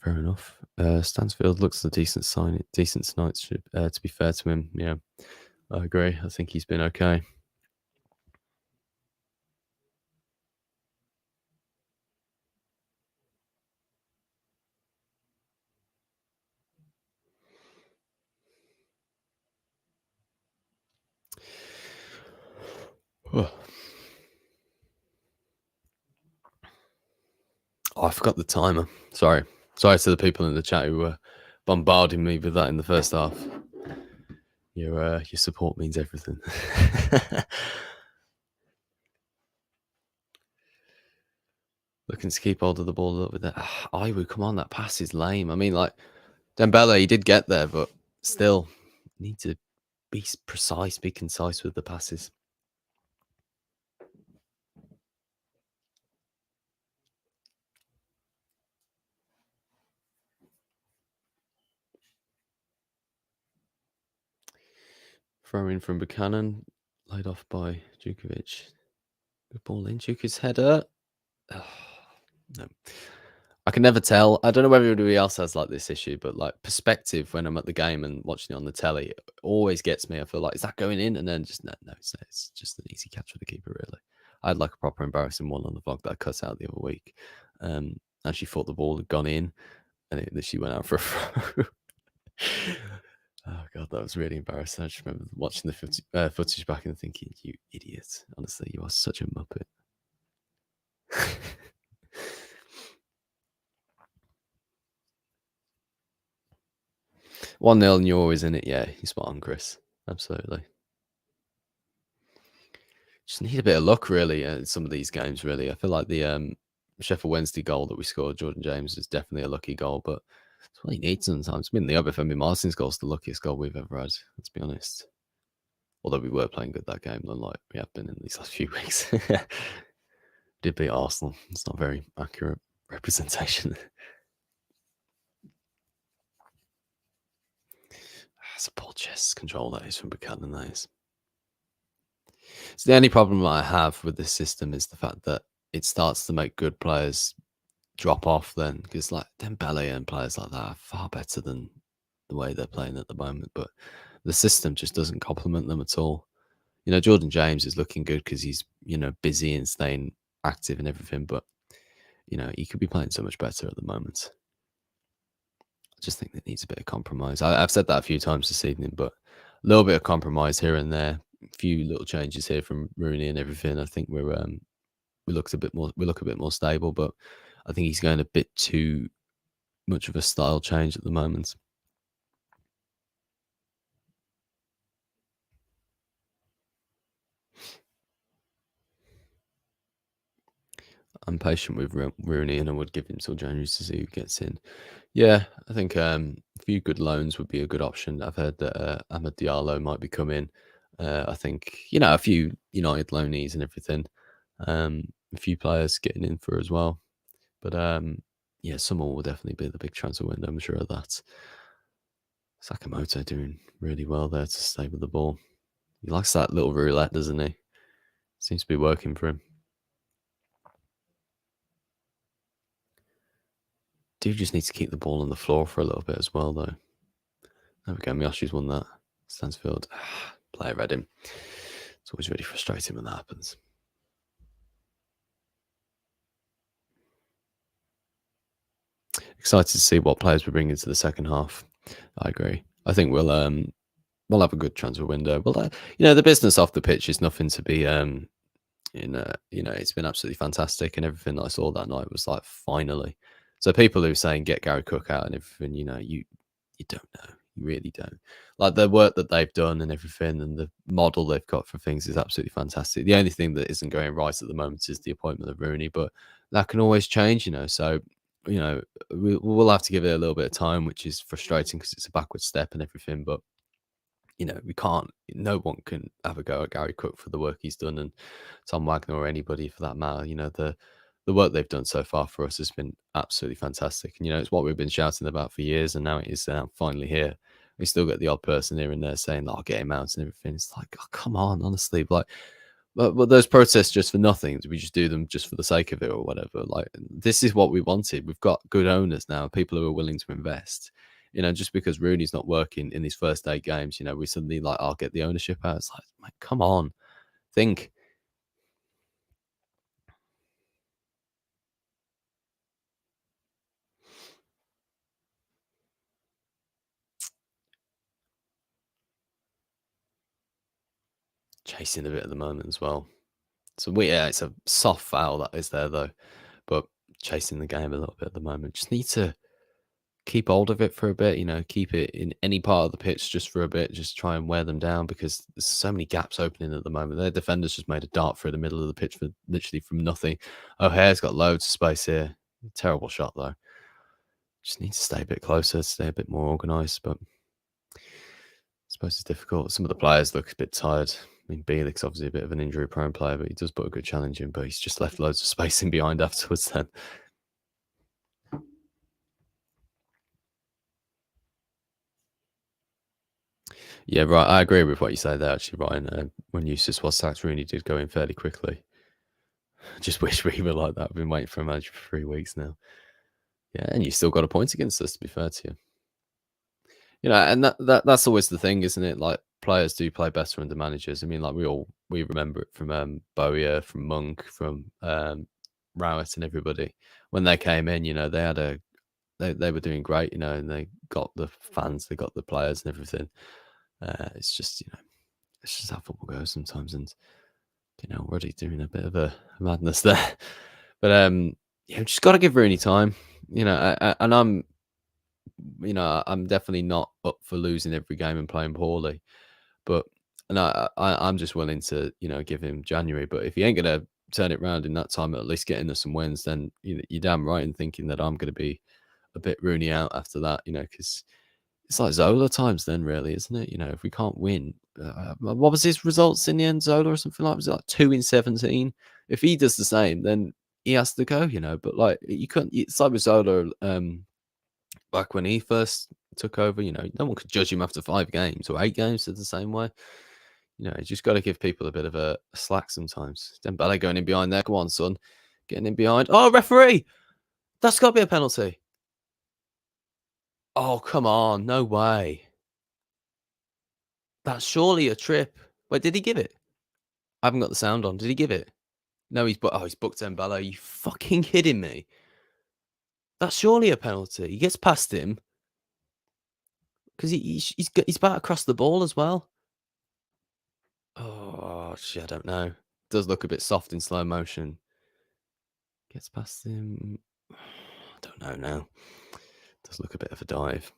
Fair enough. Stansfield looks a decent sign. Decent tonight. To be fair to him, yeah, I agree. I think he's been okay. Oh, I forgot the timer. Sorry to the people in the chat who were bombarding me with that in the first half. Your support means everything. Looking to keep hold of the ball a little bit there. Iwu, come on, that pass is lame. I mean, like, Dembele, he did get there, but still, need to be precise, be concise with the passes. Throw in from Buchanan, laid off by Djukovic. Good ball in. Djukovic's header. Oh, no. I can never tell. I don't know whether anybody else has like this issue, but like perspective when I'm at the game and watching it on the telly, it always gets me. I feel like, is that going in? And then just no, it's just an easy catch for the keeper, really. I had like a proper embarrassing one on the vlog that I cut out the other week. Actually thought the ball had gone in and it literally went out for a throw. Oh god, that was really embarrassing. I just remember watching the footage back and thinking, "You idiot! Honestly, you are such a muppet." 1-0 and you're always in it. Yeah, you're spot on, Chris. Absolutely. Just need a bit of luck, really, in some of these games, really. I feel like the Sheffield Wednesday goal that we scored, Jordan James, is definitely a lucky goal, but it's what he needs sometimes. I mean, the Obafemi Martin's goal is the luckiest goal we've ever had, let's be honest. Although we were playing good that game, unlike we have been in these last few weeks. Did beat Arsenal. It's not a very accurate representation. It's a poor chest control that is from Buchanan, that is. So the only problem I have with this system is the fact that it starts to make good players drop off then, because like Dembele and players like that are far better than the way they're playing at the moment, but the system just doesn't complement them at all. Jordan James is looking good because he's, busy and staying active and everything, but, he could be playing so much better at the moment. I just think that needs a bit of compromise. I've said that a few times this evening, but a little bit of compromise here and there, a few little changes here from Rooney and everything. I think we look a bit more stable, but I think he's going a bit too much of a style change at the moment. I'm patient with Rooney, and I would give him till January to see who gets in. Yeah, I think a few good loans would be a good option. I've heard that Amad Diallo might be coming. I think a few United loanees and everything. A few players getting in for as well. But yeah, someone will definitely be the big transfer window. I'm sure of that. Sakamoto doing really well there to stay with the ball. He likes that little roulette, doesn't he? Seems to be working for him. Do just need to keep the ball on the floor for a little bit as well, though. There we go. Miyoshi's won that. Stansfield. Player read him. It's always really frustrating when that happens. Excited to see what players we bring into the second half. I agree. I think we'll have a good transfer window. Well, the business off the pitch is nothing to be it's been absolutely fantastic, and everything that I saw that night was like finally. So people who are saying get Gary Cook out and everything, you don't know. You really don't. Like the work that they've done and everything, and the model they've got for things is absolutely fantastic. The only thing that isn't going right at the moment is the appointment of Rooney, but that can always change, you know. So, you know, we'll have to give it a little bit of time, which is frustrating because it's a backward step and everything. But you know, we can't. No one can have a go at Gary Cook for the work he's done, and Tom Wagner or anybody for that matter. You know, the work they've done so far for us has been absolutely fantastic. And you know, it's what we've been shouting about for years, and now it is finally here. We still get the odd person here and there saying, "I'll get him out" and everything. It's like, oh, come on, honestly, like. But those protests just for nothing. We just do them just for the sake of it or whatever. Like this is what we wanted. We've got good owners now, people who are willing to invest. You know, just because Rooney's not working in his first 8 games, you know, we suddenly like, I'll get the ownership out. It's like come on, think. Chasing a bit at the moment as well. So yeah, it's a soft foul that is there though, but chasing the game a little bit at the moment. Just need to keep hold of it for a bit, you know, keep it in any part of the pitch just for a bit, just try and wear them down because there's so many gaps opening at the moment. Their defenders just made a dart through the middle of the pitch for literally from nothing. O'Hare's got loads of space here. Terrible shot though. Just need to stay a bit closer, stay a bit more organised, but I suppose it's difficult. Some of the players look a bit tired. I mean, Bielik's obviously a bit of an injury-prone player, but he does put a good challenge in, but he's just left loads of space in behind afterwards then. Yeah, right. I agree with what you say there, actually, Ryan. When Eustace was sacked, Rooney did go in fairly quickly. I just wish we were like that. I've been waiting for a manager for 3 weeks now. Yeah, and you still got a point against us, to be fair to you. You know, and that's always the thing, isn't it? Like players do play better under managers. I mean, like we remember it from Bowyer, from Monk, from Rowett, and everybody when they came in. You know, they were doing great. You know, and they got the fans, they got the players, and everything. It's just it's just how football goes sometimes, and already doing a bit of a madness there. But yeah, just got to give Rooney time. And I'm definitely not up for losing every game and playing poorly. But and I'm just willing to give him January. But if he ain't gonna turn it around in that time, at least getting us some wins, then you're damn right in thinking that I'm gonna be a bit Rooney out after that. Because it's like Zola times then, really, isn't it? If we can't win, what was his results in the end, Zola or something like? Was it like 2 in 17? If he does the same, then he has to go. But like you couldn't. It's like with Zola, back when he first took over. No one could judge him after 5 games or 8 games the same way. You just got to give people a bit of a slack sometimes. Dembele going in behind there. Come on, son, getting in behind. Oh, referee, that's got to be a penalty. Oh, come on, no way. That's surely a trip. Wait, did he give it? I haven't got the sound on. Did he give it? No, he's booked Dembele. Are you fucking kidding me? That's surely a penalty. He gets past him because he's back across the ball as well. Oh, shit, I don't know. Does look a bit soft in slow motion. Gets past him. I don't know now. Does look a bit of a dive.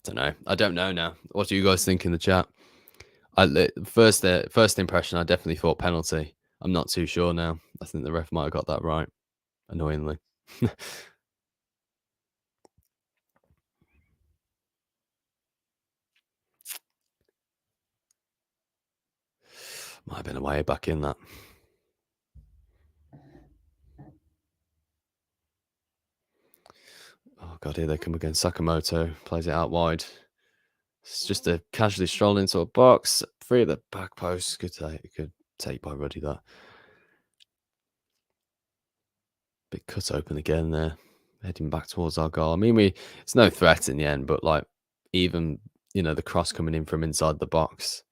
Don't know. I don't know now. What do you guys think in the chat? First impression, I definitely thought penalty. I'm not too sure now. I think the ref might have got that right. Annoyingly, might have been a way back in that. Oh god, here they come again. Sakamoto plays it out wide. It's just a casually stroll into a box. Free at the back post. Good take by Ruddy that. Bit cut open again there. Heading back towards our goal. I mean, it's no threat in the end, but like even the cross coming in from inside the box,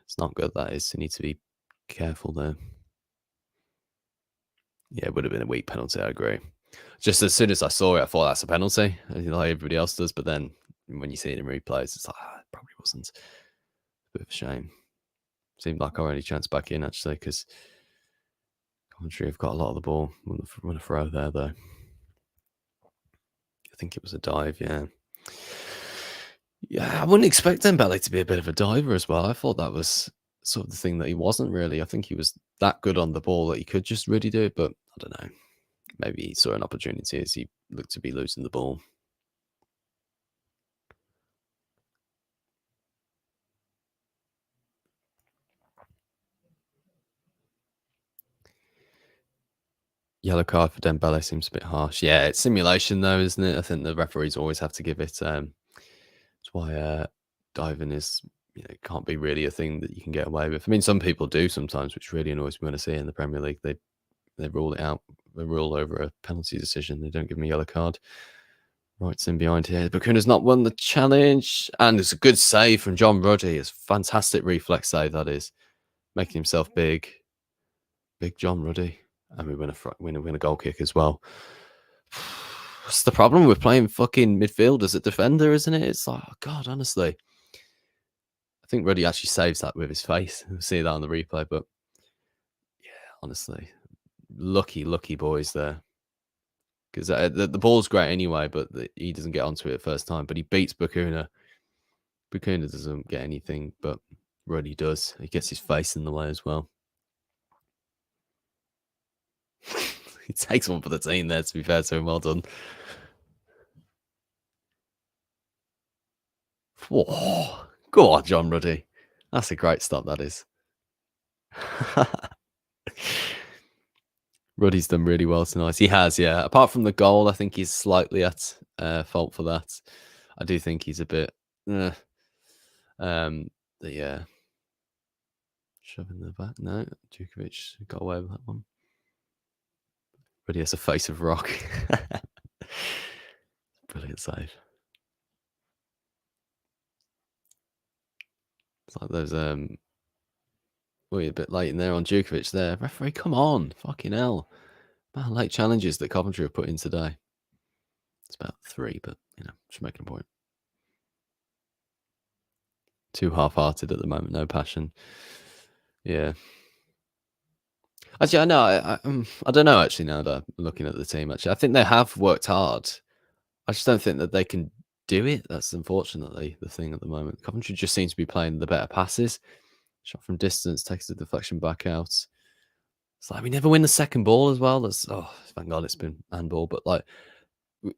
it's not good. That is. You need to be careful there. Yeah, it would have been a weak penalty. I agree. Just as soon as I saw it, I thought that's a penalty, like everybody else does. But then when you see it in replays, it's like it probably wasn't. A bit of a shame. Seemed like our only chance back in actually, because Coventry have got a lot of the ball. Want to throw there though. I think it was a dive, yeah. Yeah, I wouldn't expect Dembele to be a bit of a diver as well. I thought that was sort of the thing that he wasn't really. I think he was that good on the ball that he could just really do it, but I don't know. Maybe he saw an opportunity as he looked to be losing the ball. Yellow card for Dembele seems a bit harsh. Yeah, it's simulation though, isn't it? I think the referees always have to give it. That's why diving is, can't be really a thing that you can get away with. I mean, some people do sometimes, which really annoys me when I see it in the Premier League. They rule it out. They rule over a penalty decision. They don't give me a yellow card. Right in behind here. Bakuna's not won the challenge. And it's a good save from John Ruddy. It's a fantastic reflex save, that is. Making himself big. Big John Ruddy. And we win a goal kick as well. What's the problem with playing fucking midfield as a defender, isn't it? It's like, oh God, honestly. I think Ruddy actually saves that with his face. We'll see that on the replay. But yeah, honestly. Lucky boys there. Because the ball's great anyway, but he doesn't get onto it the first time. But he beats Bakuna. Bakuna doesn't get anything, but Ruddy does. He gets his face in the way as well. He takes one for the team there, to be fair to him. Well done. Whoa. Go on, John Ruddy. That's a great stop, that is. Ruddy's done really well tonight. He has, yeah. Apart from the goal, I think he's slightly at fault for that. I do think he's a bit... yeah. Shoving the back. No, Djukovic got away with that one. Ruddy has a face of rock. Brilliant save. It's like those we're a bit late in there on Djukovic there. Referee, come on. Fucking hell. About late challenges that Coventry have put in today. It's about 3, but just making a point. Too half-hearted at the moment, no passion. Yeah. Actually, I know. I don't know. Actually, now that I'm looking at the team, actually, I think they have worked hard. I just don't think that they can do it. That's unfortunately the thing at the moment. Coventry just seems to be playing the better passes. Shot from distance, takes the deflection back out. It's like we never win the second ball as well. That's thank God it's been handball, but like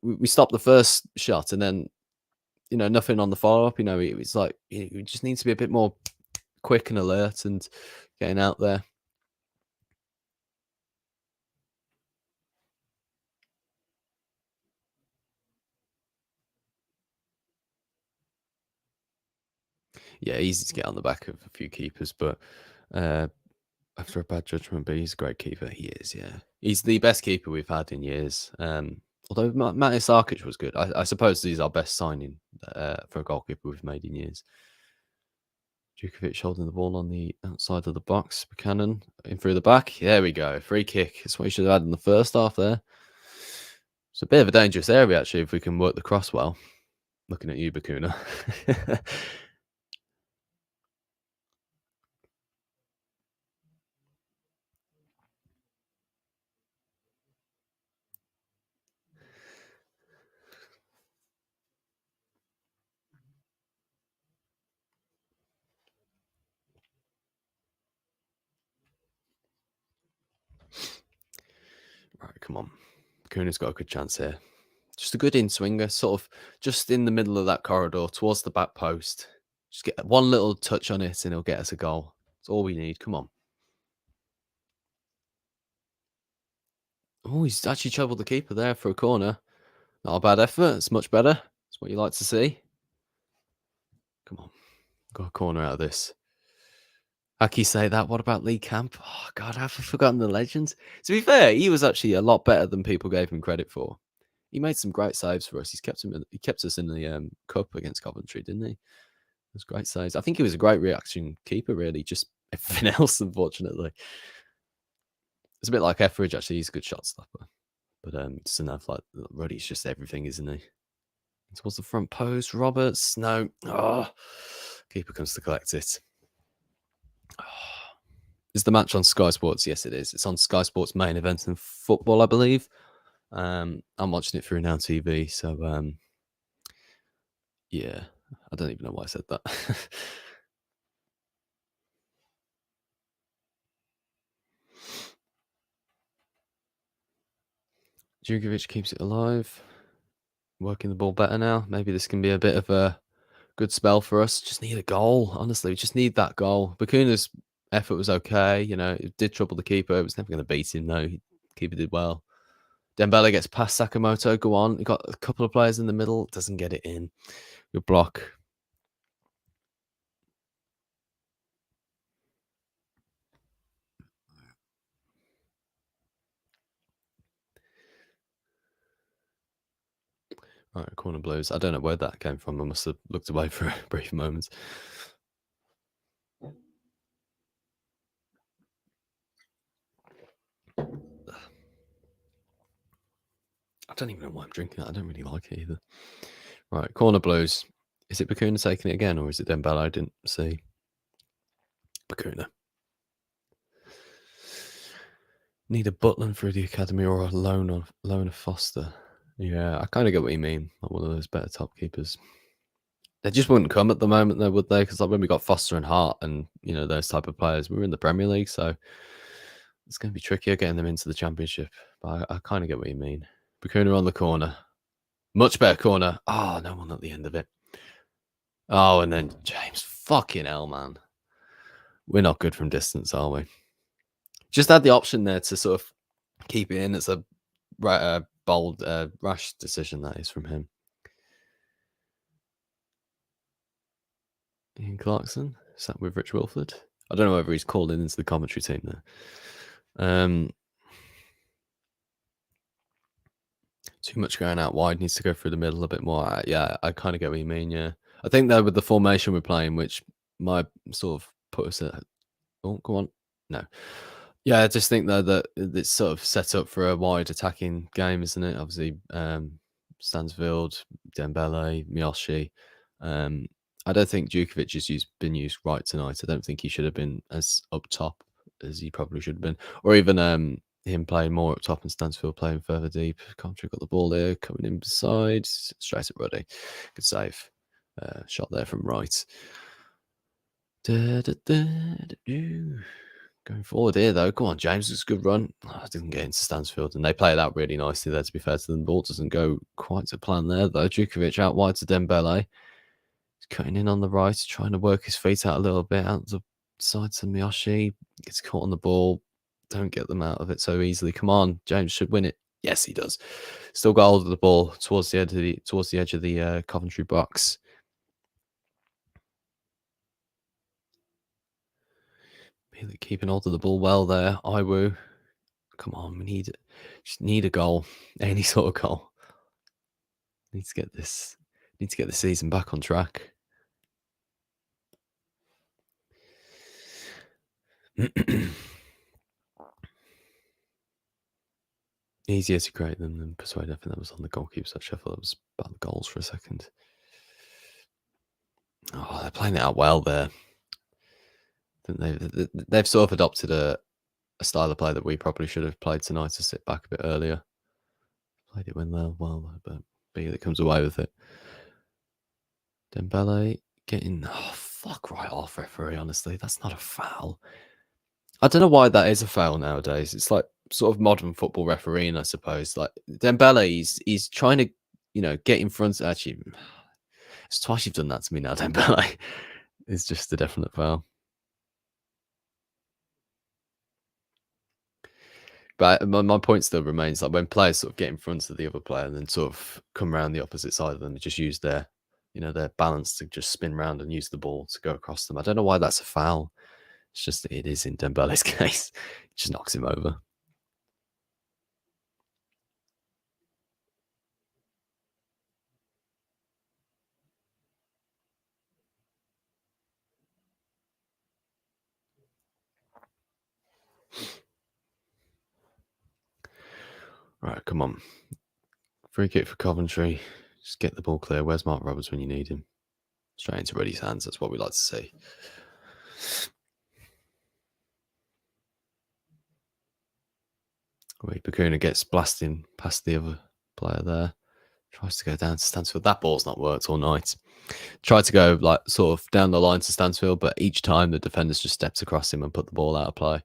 we stopped the first shot and then nothing on the follow up. It's like we just need to be a bit more quick and alert and getting out there. Yeah, easy to get on the back of a few keepers, but after a bad judgment, but he's a great keeper. He is, yeah. He's the best keeper we've had in years. Although Matis Sarkic was good. I suppose he's our best signing for a goalkeeper we've made in years. Djukovic holding the ball on the outside of the box. Buchanan in through the back. There we go. Free kick. That's what he should have had in the first half there. It's a bit of a dangerous area, actually, if we can work the cross well. Looking at you, Bakuna. Right, come on. Bakuna's got a good chance here. Just a good in-swinger, sort of just in the middle of that corridor towards the back post. Just get one little touch on it and he'll get us a goal. That's all we need. Come on. Oh, he's actually troubled the keeper there for a corner. Not a bad effort. It's much better. That's what you like to see. Come on. Got a corner out of this. How can you say that? What about Lee Camp? Oh, God, I've forgotten the legends. To be fair, he was actually a lot better than people gave him credit for. He made some great saves for us. He kept us in the cup against Coventry, didn't he? It was great saves. I think he was a great reaction keeper, really. Just everything else, unfortunately. It's a bit like Etheridge, actually. He's a good shot stopper. But doesn't have like Ruddy's just everything, isn't he? Towards the front post. Roberts. No. Oh, keeper comes to collect it. Oh. Is the match on Sky Sports? Yes, it is. It's on Sky Sports main event in football, I believe. I'm watching it through Now TV, so yeah, I don't even know why I said that. Djukovic keeps it alive, working the ball better now. Maybe this can be a bit of a good spell for us. Just need a goal, honestly. We just need that goal. Bakuna's effort was okay. It did trouble the keeper. It was never going to beat him, though. Keeper did well. Dembele gets past Sakamoto. Go on. You got a couple of players in the middle. Doesn't get it in. Good block. All right, corner blues. I don't know where that came from. I must have looked away for a brief moment. I don't even know why I'm drinking it. I don't really like it either. Right, corner blues. Is it Bakuna taking it again, or is it Dembele? I didn't see. Bakuna. Need a Butland through the academy or a loan of Foster. Yeah, I kind of get what you mean. Like one of those better top keepers. They just wouldn't come at the moment, though, would they? Because like when we got Foster and Hart, and those type of players, we were in the Premier League, so it's going to be trickier getting them into the Championship. But I kind of get what you mean. Bakuna on the corner, much better corner. Oh, no one at the end of it. Oh, and then James, fucking hell, man, we're not good from distance, are we? Just had the option there to sort of keep it in. It's a bold, rash decision that is from him. Ian Clarkson sat with Rich Wilford. I don't know whether he's called into the commentary team there. Too much going out wide. Needs to go through the middle a bit more. Yeah, I kind of get what you mean. Yeah, I think though with the formation we're playing, which might sort of put us at. Oh, go on. No. Yeah, I just think though that it's sort of set up for a wide attacking game, isn't it? Obviously, Stansfield, Dembele, Miyoshi. I don't think Djukovic has been used right tonight. I don't think he should have been as up top as he probably should have been, or even him playing more up top and Stansfield playing further deep. Coventry got the ball there, coming in beside, straight at Ruddy. Good save. Shot there from right. Going forward here, though. Come on, James. It's a good run. Oh, didn't get into Stansfield, and they play it out really nicely there, to be fair to them. The ball doesn't go quite to plan there, though. Djukovic out wide to Dembele. He's cutting in on the right, trying to work his feet out a little bit. Out the side to Miyoshi. Gets caught on the ball. Don't get them out of it so easily. Come on, James should win it. Yes, he does. Still got hold of the ball towards the edge of the Coventry box. Keeping hold of the ball well there. Iwu. Come on, we just need a goal. Any sort of goal. Need to get the season back on track. Easier to create them than persuade. I think that was on the goalkeeper. So Sheffield, that was about the goals for a second. Oh, they're playing it out well there. They've sort of adopted a style of play that we probably should have played tonight, to sit back a bit earlier. Played it when they're well, but that comes away with it. Dembele getting fuck right off, referee. Honestly, that's not a foul. I don't know why that is a foul nowadays. It's like sort of modern football refereeing, I suppose. Like Dembele, he's trying to, get in front. Actually, it's twice you've done that to me now, Dembele. It's just a definite foul. But my point still remains, like when players sort of get in front of the other player and then sort of come around the opposite side of them, they just use their balance to just spin around and use the ball to go across them. I don't know why that's a foul. It's just that it is in Dembele's case. It just knocks him over. Right, come on. Free kick for Coventry. Just get the ball clear. Where's Mark Roberts when you need him? Straight into Reddy's hands. That's what we like to see. Wait, Bakuna gets blasting past the other player there. Tries to go down to Stansfield. That ball's not worked all night. Tried to go like sort of down the line to Stansfield, but each time the defenders just steps across him and put the ball out of play.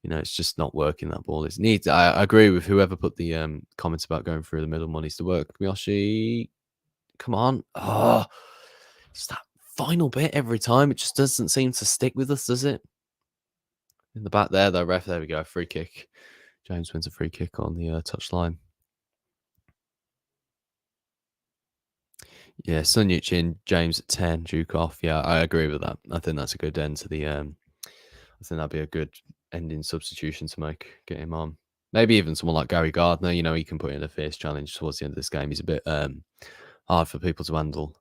You know, it's just not working. That ball is needs. I agree with whoever put the comments about going through the middle. One needs to work. Miyoshi, come on! Oh, it's that final bit every time. It just doesn't seem to stick with us, does it? In the back there, though, ref. There we go. Free kick. James wins a free kick on the touchline. Yeah, Sun Yuchin, James at 10, Duke off. Yeah, I agree with that. I think that's a good end to the. I think that'd be a good ending substitution to make. Get him on. Maybe even someone like Gary Gardner. You know, he can put in a fierce challenge towards the end of this game. He's a bit hard for people to handle.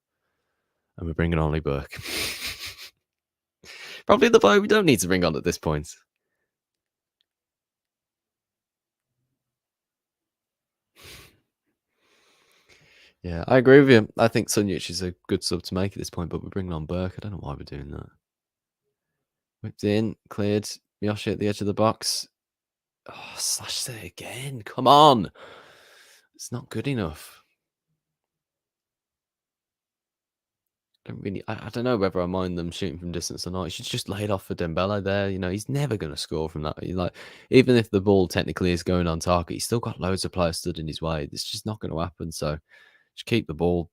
And we're bringing on Ollie Burke. Probably the player we don't need to bring on at this point. Yeah, I agree with you. I think Sunyuch is a good sub to make at this point, but we're bringing on Burke. I don't know why we're doing that. Whipped in, cleared. Miyoshi at the edge of the box. Oh, slashed it again. Come on. It's not good enough. I don't know whether I mind them shooting from distance or not. He should just lay it off for Dembele there. You know, he's never going to score from that. Like, even if the ball technically is going on target, he's still got loads of players stood in his way. It's just not going to happen. So just keep the ball.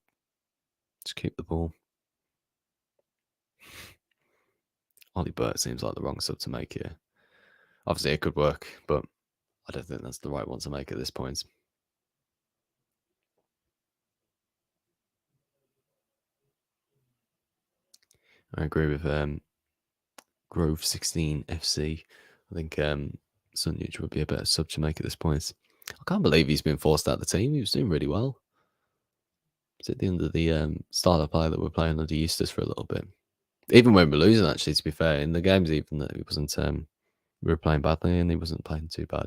Just keep the ball. Ollie Burt seems like the wrong sub to make here. Obviously, it could work, but I don't think that's the right one to make at this point. I agree with Grove 16 FC. I think Sunyuch would be a better sub to make at this point. I can't believe he's been forced out of the team. He was doing really well. It's at the end of the start of play that we're playing under Eustace for a little bit. Even when we're losing, actually, to be fair, in the games even that he wasn't, we were playing badly and he wasn't playing too bad.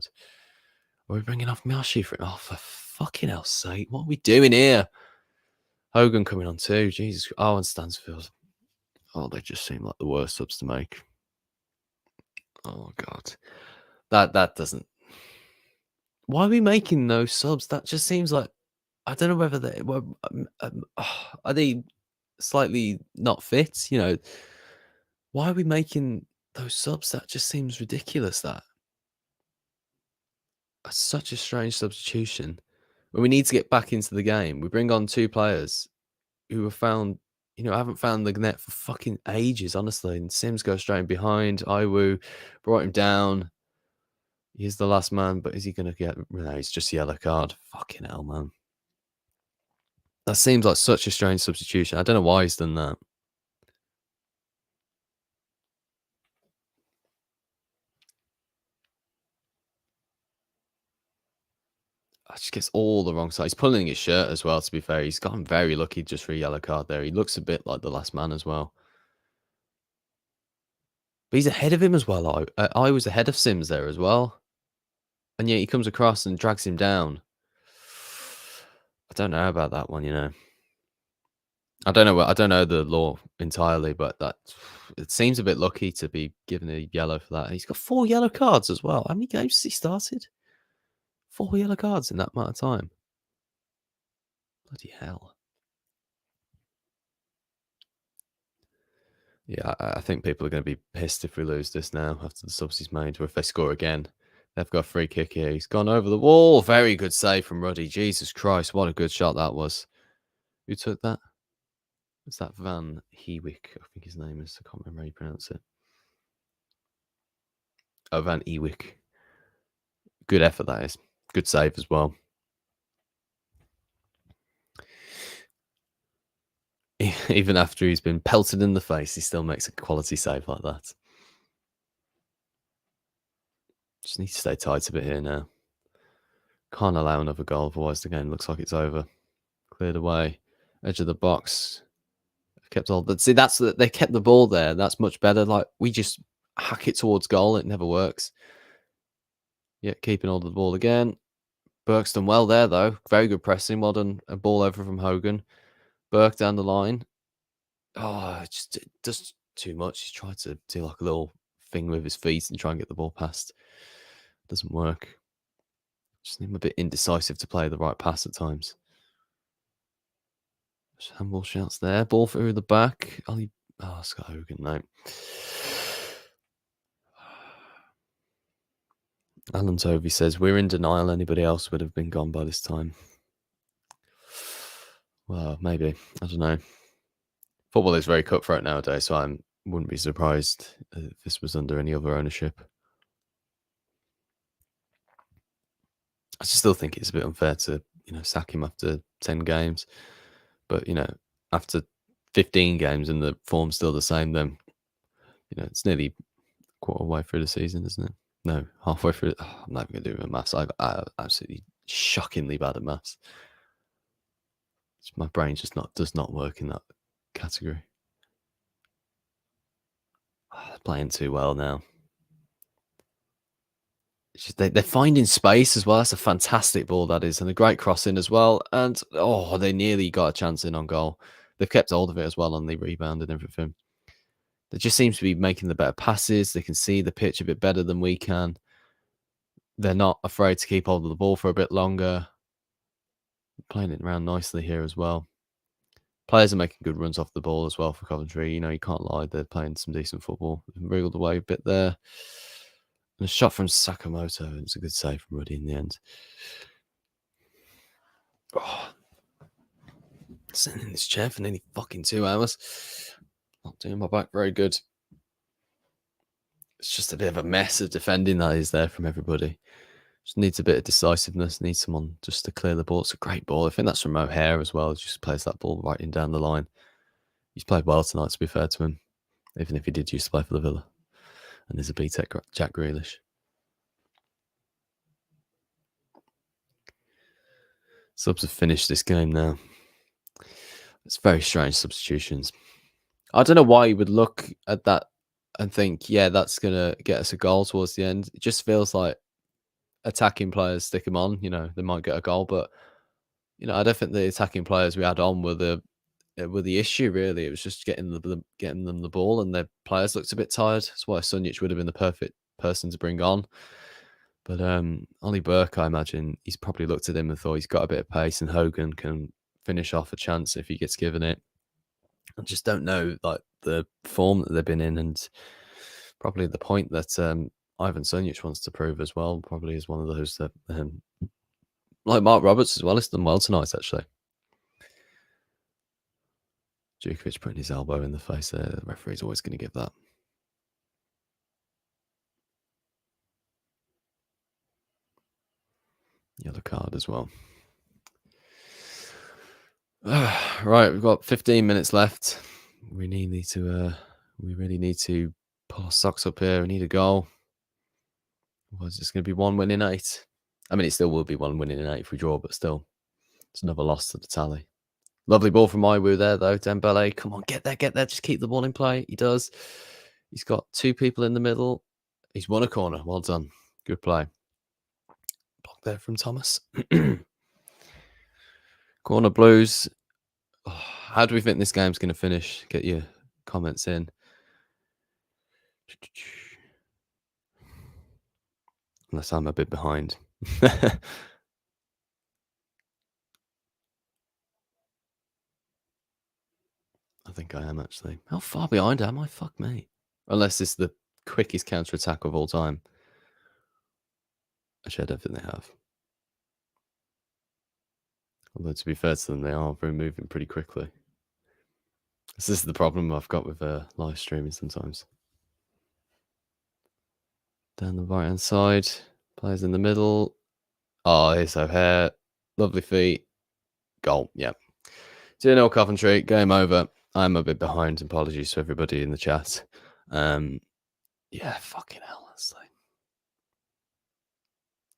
Are we bringing off Miyoshi for it? Oh, for fucking hell's sake! What are we doing here? Hogan coming on too. Jesus. Oh, and Stansfield. Oh, they just seem like the worst subs to make. Oh god, that doesn't. Why are we making those subs? That just seems like I don't know whether they were are they slightly not fit. You know, why are we making those subs? That just seems ridiculous. That's such a strange substitution. When we need to get back into the game, we bring on two players who have found, you know, haven't found the net for fucking ages, honestly. And Sims goes straight in behind. Iwu brought him down. He's the last man, but is he going to get? No, he's just a yellow card. Fucking hell, man. That seems like such a strange substitution. I don't know why he's done that. I just gets all the wrong side. He's pulling his shirt as well, to be fair. He's gotten very lucky just for a yellow card there. He looks a bit like the last man as well. But he's ahead of him as well. I was ahead of Sims there as well. And yet he comes across and drags him down. I don't know about that one, you know. I don't know the law entirely, but that it seems a bit lucky to be given a yellow for that. He's got 4 yellow cards as well. How many games has he started? 4 yellow cards in that amount of time. Bloody hell. Yeah, I think people are going to be pissed if we lose this now after the subs he's made, or if they score again. They've got a free kick here. He's gone over the wall. Very good save from Ruddy. Jesus Christ, what a good shot that was. Who took that? It's that Van Hewick, I think his name is. I can't remember how you pronounce it. Oh, Van Ewick. Good effort, that is. Good save as well. Even after he's been pelted in the face, he still makes a quality save like that. Just need to stay tight a bit here now. Can't allow another goal, otherwise the game looks like it's over. Cleared away. Edge of the box. Kept all. See, they kept the ball there. That's much better. Like, we just hack it towards goal. It never works. Yeah, keeping hold of the ball again. Burke's done well there, though. Very good pressing. Well done. A ball over from Hogan. Burke down the line. Oh, it does too much. He's tried to do like a little thing with his feet and try and get the ball past. Doesn't work. Just seem a bit indecisive to play the right pass at times. Handball shouts there. Ball through the back. Scott Hogan, no. Alan Tovey says, we're in denial. Anybody else would have been gone by this time. Well, maybe. I don't know. Football is very cutthroat nowadays, so I wouldn't be surprised if this was under any other ownership. I still think it's a bit unfair to, sack him after 10 games. But, after 15 games and the form's still the same, then, it's nearly quarter way through the season, isn't it? No, halfway through. I'm not even going to do maths. I'm absolutely shockingly bad at maths. My brain just does not work in that category. They're playing too well now. It's just they're finding space as well. That's a fantastic ball, that is, and a great crossing as well. And they nearly got a chance in on goal. They've kept hold of it as well on the rebound and everything. They just seems to be making the better passes. They can see the pitch a bit better than we can. They're not afraid to keep hold of the ball for a bit longer. Playing it around nicely here as well. Players are making good runs off the ball as well for Coventry. You can't lie. They're playing some decent football. Wriggled away a bit there. And a shot from Sakamoto. It's a good save from Ruddy in the end. Sitting in this chair for nearly fucking 2 hours. Not doing my back very good. It's just a bit of a mess of defending that is there from everybody. Just needs a bit of decisiveness. Needs someone just to clear the ball. It's a great ball. I think that's from O'Hare as well. Just plays that ball right in down the line. He's played well tonight, to be fair to him. Even if he did used to play for the Villa. And there's a B-Tech Jack Grealish. Subs have finished this game now. It's very strange substitutions. I don't know why you would look at that and think, yeah, that's going to get us a goal towards the end. It just feels like attacking players, stick them on, they might get a goal. But, I don't think the attacking players we had on were the issue, really. It was just getting them the ball, and their players looked a bit tired. That's why Sunjic would have been the perfect person to bring on. But Ollie Burke, I imagine, he's probably looked at him and thought he's got a bit of pace, and Hogan can finish off a chance if he gets given it. I just don't know, like, the form that they've been in, and probably the point that Ivan Sunjic wants to prove as well. Probably is one of those that, like Mark Roberts as well, has done well tonight, actually. Djukovic putting his elbow in the face there. The referee's always going to give that. Yellow card as well. Right, we've got 15 minutes left. We really need to pull our socks up here. We need a goal. Otherwise, it's going to be 1 win in 8. I mean, it still will be 1 win in 8 if we draw, but still, it's another loss to the tally. Lovely ball from Iwu there, though. Dembele, come on, get there. Just keep the ball in play. He does. He's got 2 people in the middle. He's won a corner. Well done. Good play. Block there from Thomas. Corner Blues. How do we think this game's going to finish? Get your comments in. Unless I'm a bit behind. I think I am, actually. How far behind am I? Fuck me. Unless it's the quickest counter-attack of all time. Actually, I don't think they have. Although, to be fair to them, they are moving pretty quickly. This is the problem I've got with live streaming sometimes. Down the right-hand side. Players in the middle. Oh, here's O'Hare. Lovely feet. Goal. Yeah. 2-0 Coventry. Game over. I'm a bit behind. Apologies to everybody in the chat. Yeah, fucking hell. That's like...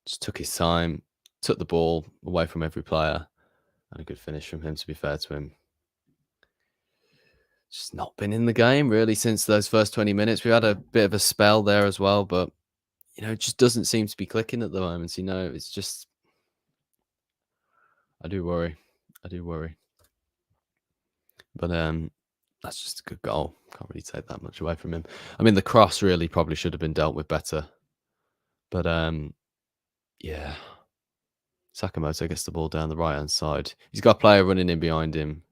Just took his time. Took the ball away from every player. And a good finish from him, to be fair to him. Just not been in the game, really, since those first 20 minutes. We had a bit of a spell there as well, but, it just doesn't seem to be clicking at the moment. It's just... I do worry. But that's just a good goal. Can't really take that much away from him. I mean, the cross really probably should have been dealt with better. But, yeah. Sakamoto gets the ball down the right-hand side. He's got a player running in behind him.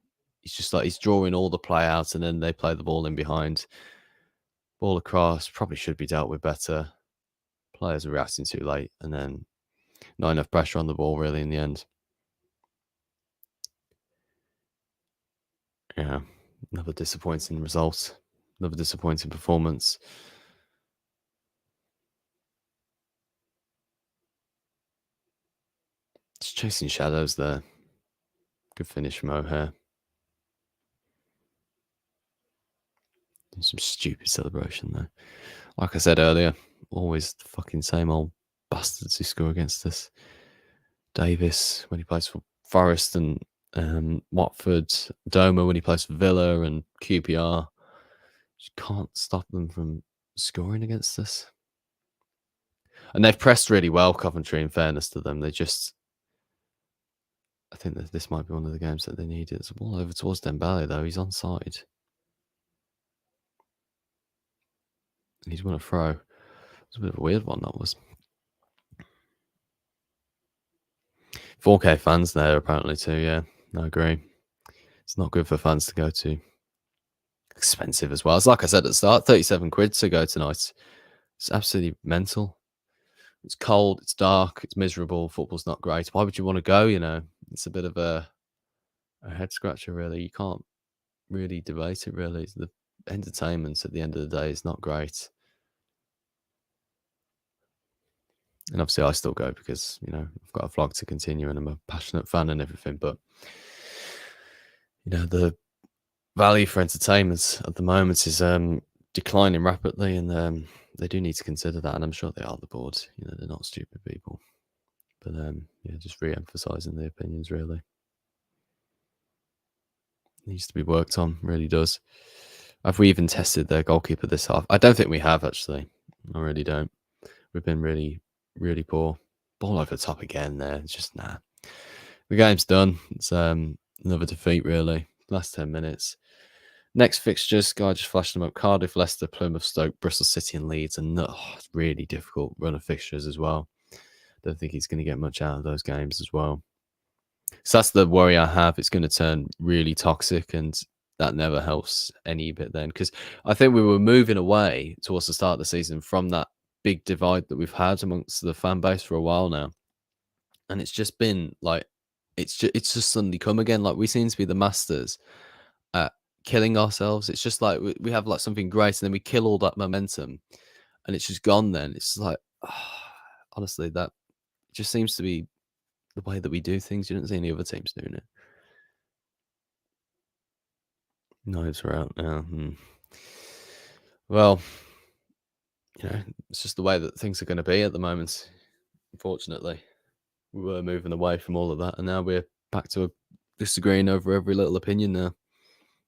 He's just like, he's drawing all the play out, and then they play the ball in behind. Ball across, probably should be dealt with better. Players are reacting too late, and then not enough pressure on the ball, really, in the end. Yeah, another disappointing result. Another disappointing performance. Just chasing shadows there. Good finish from O'Hare. Some stupid celebration there. Like I said earlier, always the fucking same old bastards who score against us. Davis when he plays for Forest, and Watford. Doma when he plays for Villa, and QPR. Just can't stop them from scoring against us. And they've pressed really well, Coventry, in fairness to them. They just... I think that this might be one of the games that they needed. It's a ball over towards Dembele, though. He's onside. And he's won a throw. It's a bit of a weird one, that was. 4K fans there, apparently, too, yeah. I agree. It's not good for fans to go to. Expensive as well. It's like I said at the start, 37 quid to go tonight. It's absolutely mental. It's cold, it's dark, it's miserable, football's not great. Why would you want to go, you know? It's a bit of a head scratcher, really. You can't really debate it, really. The entertainment at the end of the day is not great. And obviously I still go because, you know, I've got a vlog to continue and I'm a passionate fan and everything. But, you know, the value for entertainment at the moment is declining rapidly, and they do need to consider that. And I'm sure they are, the board. You know, they're not stupid people. But, yeah, just re-emphasising the opinions, really. Needs to be worked on, really does. Have we even tested their goalkeeper this half? I don't think we have, actually. I really don't. We've been really, really poor. Ball over the top again there. It's just, nah. The game's done. It's another defeat, really. Last 10 minutes. Next fixtures, guy just flashed them up. Cardiff, Leicester, Plymouth, Stoke, Bristol City and Leeds. And it's really difficult run of fixtures as well. Don't think he's going to get much out of those games as well. So that's the worry I have. It's going to turn really toxic, and that never helps any bit then. Because I think we were moving away towards the start of the season from that big divide that we've had amongst the fan base for a while now. And it's just been like, it's just suddenly come again. Like, we seem to be the masters at killing ourselves. It's just like we have like something great, and then we kill all that momentum, and it's just gone then. It's just like, honestly, that just seems to be the way that we do things. You don't see any other teams doing it. Knives are out now. Well, you know, it's just the way that things are going to be at the moment. Unfortunately, we were moving away from all of that, and now we're back to disagreeing over every little opinion now.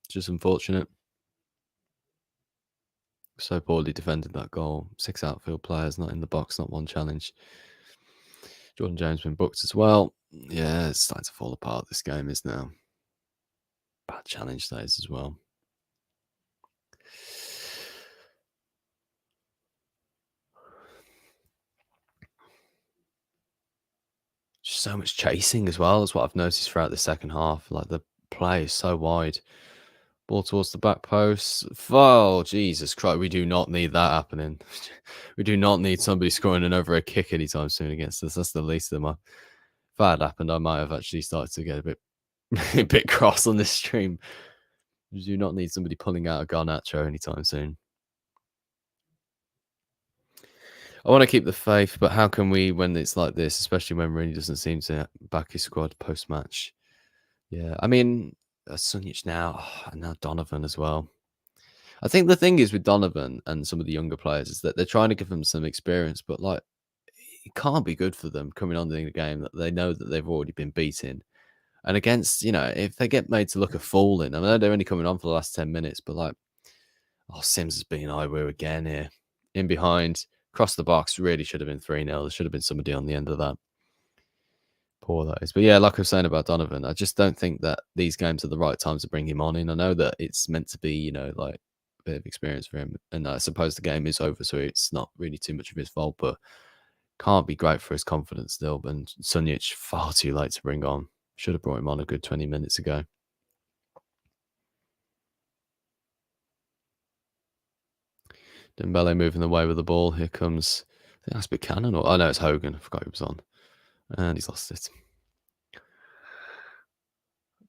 It's just unfortunate. So poorly defended that goal. 6 outfield players, not in the box, not one challenge. Jordan James been booked as well. Yeah, it's starting to fall apart. This game is now. Bad challenge days as well. Just so much chasing as well, is what I've noticed throughout the second half. Like, the play is so wide. Ball towards the back post. Oh, Jesus Christ. We do not need that happening. We do not need somebody scoring an over a kick anytime soon against us. That's the least of them. If that had happened, I might have actually started to get a bit cross on this stream. We do not need somebody pulling out a Garnacho anytime soon. I want to keep the faith, but how can we when it's like this, especially when Rooney doesn't seem to back his squad post-match? Yeah, I mean, Sunjic now, and now Donovan as well. I think the thing is with Donovan and some of the younger players is that they're trying to give them some experience, but like, it can't be good for them coming on in the game that they know that they've already been beaten. And against, you know, if they get made to look a fool in, I know they're only coming on for the last 10 minutes, but like, Sims has been eyewear again here. In behind, across the box, really should have been 3-0. There should have been somebody on the end of that. Poor that is. But yeah, like I was saying about Donovan, I just don't think that these games are the right time to bring him on in. I know that it's meant to be, you know, like a bit of experience for him. And I suppose the game is over, so it's not really too much of his fault, but Can't be great for his confidence still. And Sunjic far too late to bring on. Should have brought him on a good 20 minutes ago. Dembele moving away with the ball. Here comes, I think that's Buchanan. Or, oh no, it's Hogan. I forgot he was on. And he's lost it.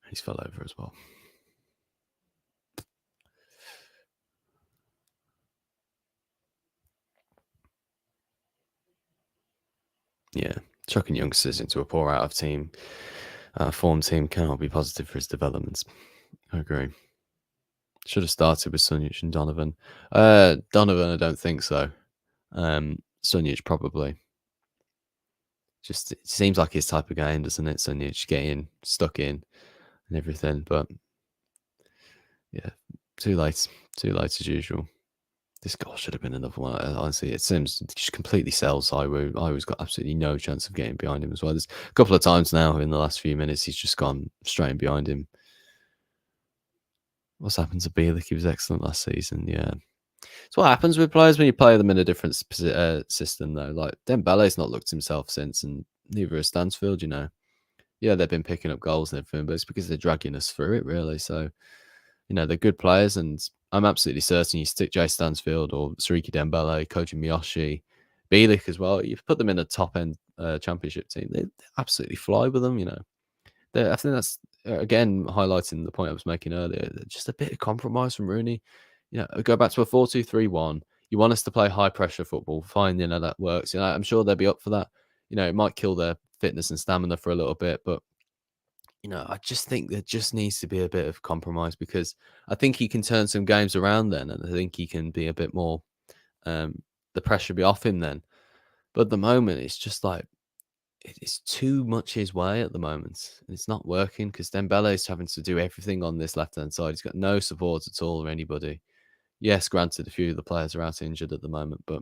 He's fell over as well. Yeah, chucking youngsters into a poor out of team form team cannot be positive for his developments. I agree. Should have started with Sunjic and Donovan. Donovan, I don't think so. Sunjic probably. Just it seems like his type of game, doesn't it? Sunjic getting stuck in and everything, but yeah, too late as usual. This goal should have been another one. Honestly, it seems just completely sells Iwo. Iwo's got absolutely no chance of getting behind him as well. There's a couple of times now in the last few minutes he's just gone straight in behind him. What's happened to Bielik? He was excellent last season. Yeah, it's what happens with players when you play them in a different system, though. Like Dembele's not looked himself since, and neither has Stansfield. You know, yeah, they've been picking up goals and everything, but it's because they're dragging us through it, really. So, you know, they're good players, and I'm absolutely certain you stick Jay Stansfield or Sariki Dembele, Koji Miyoshi, Bielik as well. You put them in a top end championship team, they absolutely fly with them. You know, I think that's again highlighting the point I was making earlier. Just a bit of compromise from Rooney. You know, go back to a 4-2-3-1. You want us to play high pressure football. Fine, you know that works. You know, I'm sure they'll be up for that. You know, it might kill their fitness and stamina for a little bit, but you know, I just think there just needs to be a bit of compromise because I think he can turn some games around then, and I think he can be a bit more. The pressure be off him then, but at the moment it's just like it's too much his way at the moment. It's not working because Dembele is having to do everything on this left hand side. He's got no support at all or anybody. Yes, granted, a few of the players are out injured at the moment, but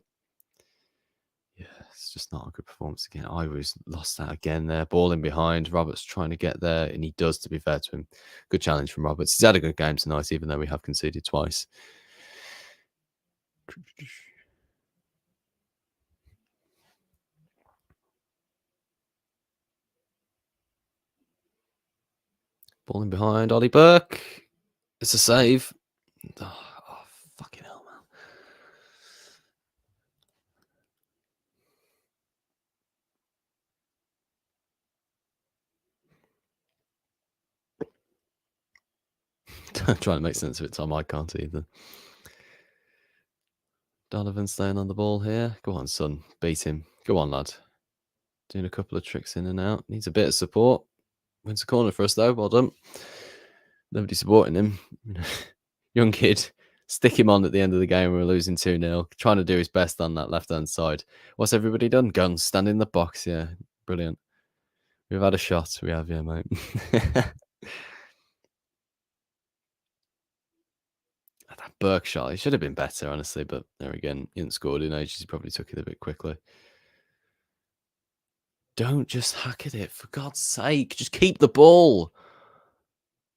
yeah, it's just not a good performance again. I was lost that again there. Ball in behind. Roberts trying to get there, and he does, to be fair to him. Good challenge from Roberts. He's had a good game tonight, even though we have conceded twice. Ball in behind. Ollie Burke. It's a save. Oh, fucking hell, man. Trying to make sense of it, Tom. I can't either. Donovan staying on the ball here. Go on, son. Beat him. Go on, lad. Doing a couple of tricks in and out. Needs a bit of support. Wins a corner for us, though. Well done. Nobody supporting him. Young kid. Stick him on at the end of the game. We're losing 2-0. Trying to do his best on that left-hand side. What's everybody done? Guns. Stand in the box. Yeah. Brilliant. We've had a shot. We have, yeah, mate. That Burke shot. He should have been better, honestly. But there again, he hadn't scored in ages. He probably took it a bit quickly. Don't just hack at it, for God's sake. Just keep the ball.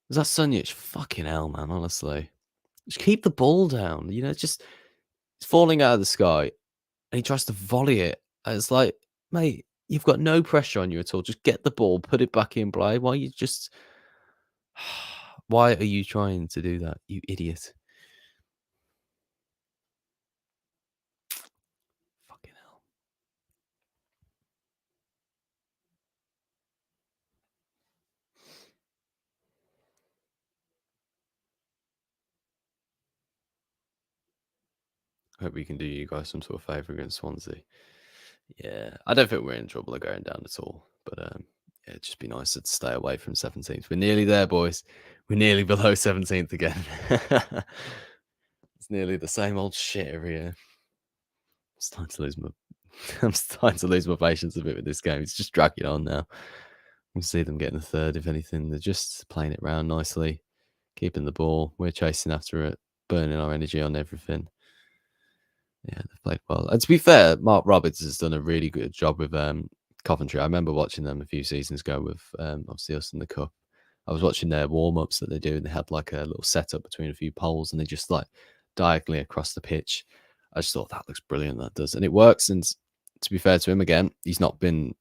Is that Sunjic? Fucking hell, man, honestly. Just keep the ball down. You know, it's falling out of the sky. And he tries to volley it. And it's like, mate, you've got no pressure on you at all. Just get the ball, put it back in play. Why are you trying to do that, you idiot? Fucking hell. I hope we can do you guys some sort of favour against Swansea. Yeah, I don't think we're in trouble of going down at all. But yeah, it'd just be nicer to stay away from 17th. We're nearly there, boys. We're nearly below 17th again. It's nearly the same old shit every year. I'm starting to lose my patience a bit with this game. It's just dragging on now. We'll see them getting a third, if anything. They're just playing it round nicely, keeping the ball. We're chasing after it, burning our energy on everything. Yeah, they've played well. And to be fair, Mark Roberts has done a really good job with Coventry. I remember watching them a few seasons ago with obviously us in the cup. I was watching their warm-ups that they do, and they had like a little setup between a few poles, and they just like diagonally across the pitch. I just thought that looks brilliant. That does, and it works. And to be fair to him, again, he's not been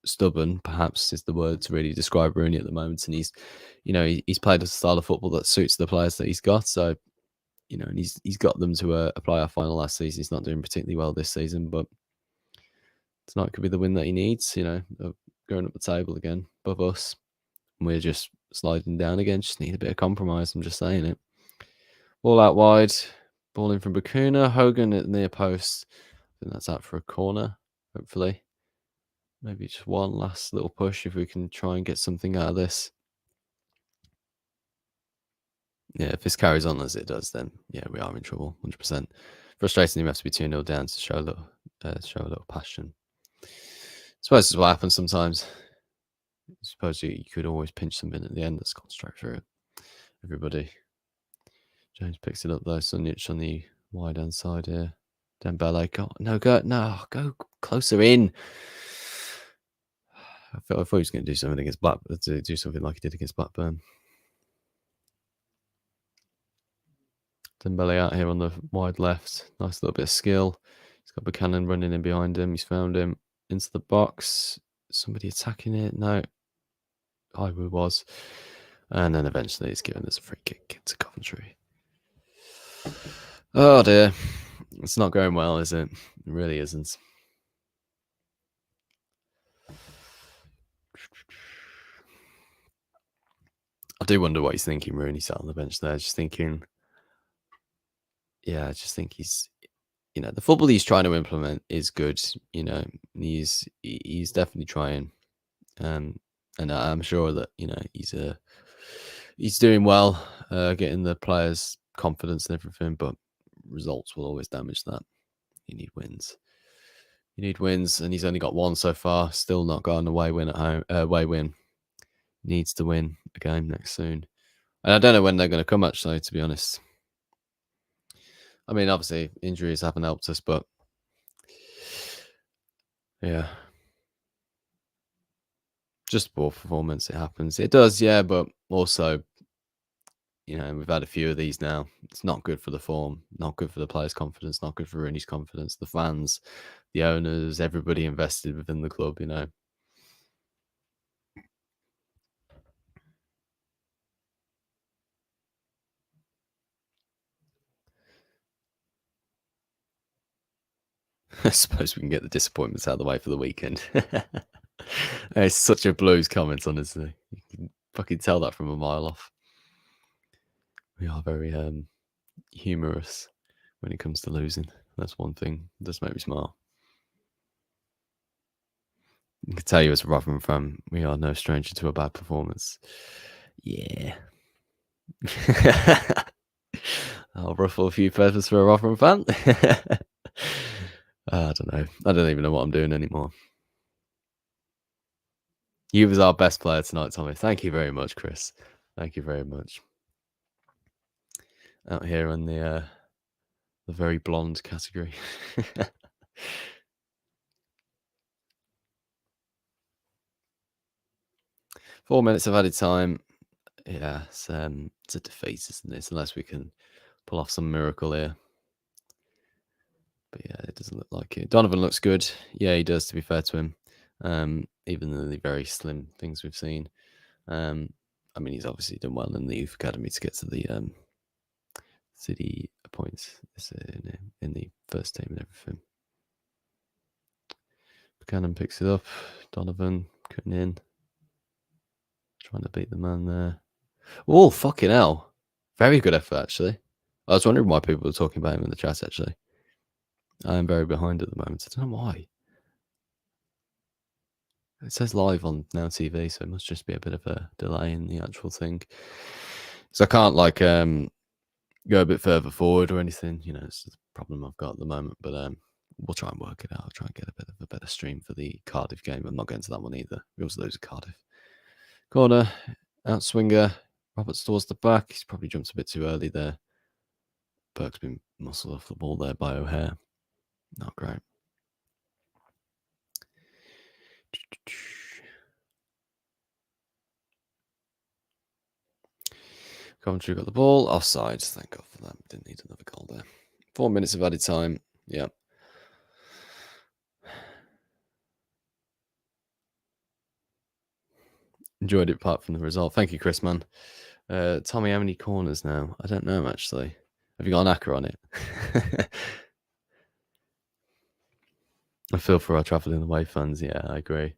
stubborn, perhaps is the word to really describe Rooney at the moment. And he's played a style of football that suits the players that he's got. So, and he's got them to a playoff final last season. He's not doing particularly well this season, but tonight could be the win that he needs, of going up the table again above us. And we're just sliding down again. Just need a bit of compromise. I'm just saying it. Ball out wide. Ball in from Bakuna. Hogan at the near post. I think that's out for a corner, hopefully. Maybe just one last little push if we can try and get something out of this. Yeah, if this carries on as it does, then yeah, we are in trouble, 100%. Frustrating, we have to be 2-0 down to show a little passion. I suppose this is what happens sometimes. I suppose you could always pinch something at the end that's gone straight through it. Everybody. James picks it up though. Sunjic on the wide hand side here. Dembele, go closer in. I thought he was going to do something against Blackburn, to do something like he did against Blackburn. Dembele out here on the wide left. Nice little bit of skill. He's got Buchanan running in behind him. He's found him into the box. Somebody attacking it. No. Iwood was. And then eventually it's given us a free kick into Coventry. Oh dear. It's not going well, is it? It really isn't. I do wonder what he's thinking, Rooney sat on the bench there, just thinking, I just think he's, the football he's trying to implement is good, he's definitely trying. And I'm sure that, he's doing well, getting the players' confidence and everything, but results will always damage that. You need wins. And he's only got one so far. Still not got an away win at home. Away win. Needs to win a game next soon. And I don't know when they're going to come, actually, to be honest. I mean, obviously, injuries haven't helped us, but yeah. Just poor performance, it happens. It does, yeah, but also, we've had a few of these now. It's not good for the form, not good for the players' confidence, not good for Rooney's confidence, the fans, the owners, everybody invested within the club, I suppose we can get the disappointments out of the way for the weekend. It's such a Blues comment, honestly. You can fucking tell that from a mile off. We are very humorous when it comes to losing. That's one thing that does make me smile. I can tell you as a Rotherham fan, we are no stranger to a bad performance. Yeah. I'll ruffle a few feathers for a Rotherham fan. I don't know. I don't even know what I'm doing anymore. You was our best player tonight, Tommy. Thank you very much, Chris. Thank you very much. Out here in the very blonde category. 4 minutes of added time. Yeah, it's a defeat, isn't it? Unless we can pull off some miracle here. But yeah, it doesn't look like it. Donovan looks good. Yeah, he does, to be fair to him. Even the very slim things we've seen. I mean, he's obviously done well in the youth academy to get to the City points in the first team and everything. Buchanan picks it up. Donovan cutting in. Trying to beat the man there. Oh, fucking hell. Very good effort, actually. I was wondering why people were talking about him in the chat, actually. I am very behind at the moment. I don't know why. It says live on Now TV, so it must just be a bit of a delay in the actual thing. So I can't, go a bit further forward or anything. It's the problem I've got at the moment, but we'll try and work it out. I'll try and get a bit of a better stream for the Cardiff game. I'm not going to that one either. We also lose at Cardiff. Corner, out swinger. Roberts towards the back. He's probably jumped a bit too early there. Burke's been muscled off the ball there by O'Hare. Not great. Coventry got the ball. Offside. Thank God for that. Didn't need another goal there. 4 minutes of added time. Yeah. Enjoyed it apart from the result. Thank you, Chris, man. Tommy, how many corners now? I don't know, actually. Have you got an acca on it? I feel for our travelling away fans. Yeah, I agree.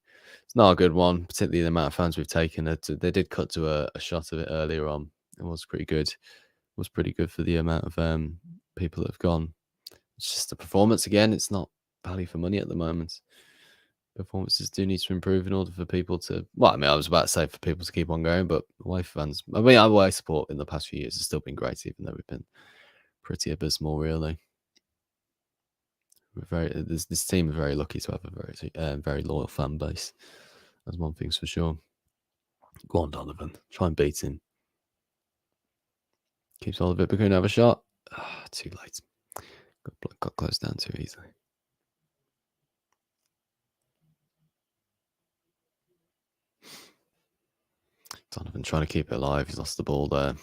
It's not a good one, particularly the amount of fans we've taken. They did cut to a shot of it earlier on. It was pretty good. It was pretty good for the amount of people that have gone. It's just the performance again. It's not value for money at the moment. Performances do need to improve in order for people to. Well, I mean, I was about to say for people to keep on going, but away fans. I mean, away support in the past few years has still been great, even though we've been pretty abysmal, really. This team are very lucky to have a very loyal fan base. That's one thing's for sure. Go on, Donovan. Try and beat him. Keeps all of it. We're going to have a shot. Too late. Got closed down too easily. Donovan trying to keep it alive. He's lost the ball there.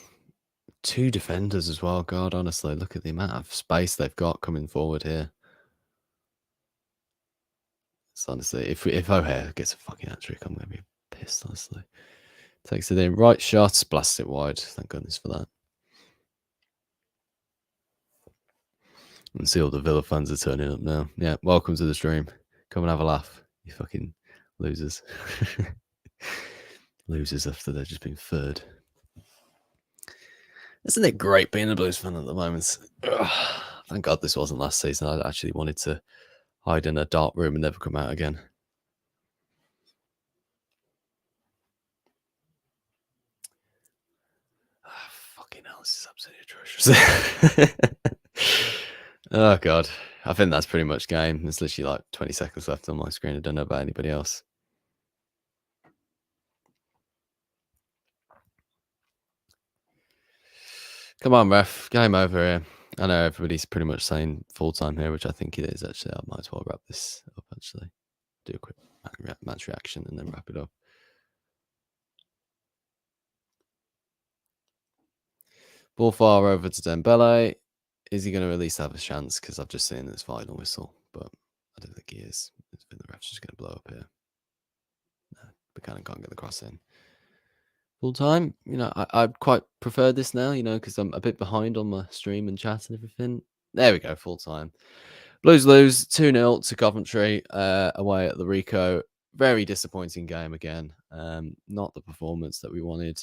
2 defenders as well. God, honestly, look at the amount of space they've got coming forward here. It's honestly, if O'Hare gets a fucking hat-trick, I'm going to be pissed, honestly. Takes it in. Right shot. Blasts it wide. Thank goodness for that. And see all the Villa fans are turning up now. Yeah, welcome to the stream. Come and have a laugh, you fucking losers. Losers after they've just been third. Isn't it great being a Blues fan at the moment? Ugh, thank God this wasn't last season. I actually wanted to hide in a dark room and never come out again. Fucking hell, this is absolutely atrocious. Oh, God. I think that's pretty much game. There's literally like 20 seconds left on my screen. I don't know about anybody else. Come on, ref. Game over here. I know everybody's pretty much saying full time here, which I think it is, actually. I might as well wrap this up, actually. Do a quick match reaction and then wrap it up. Ball far over to Dembele. Is he going to at least have a chance? Because I've just seen this final whistle, but I don't think he is. I think the ref's just going to blow up here. No, Buchanan can't get the cross in. Full time, I'd quite prefer this now, because I'm a bit behind on my stream and chat and everything. There we go, full time. Blues lose 2-0 to Coventry away at the Ricoh. Very disappointing game again. Not the performance that we wanted.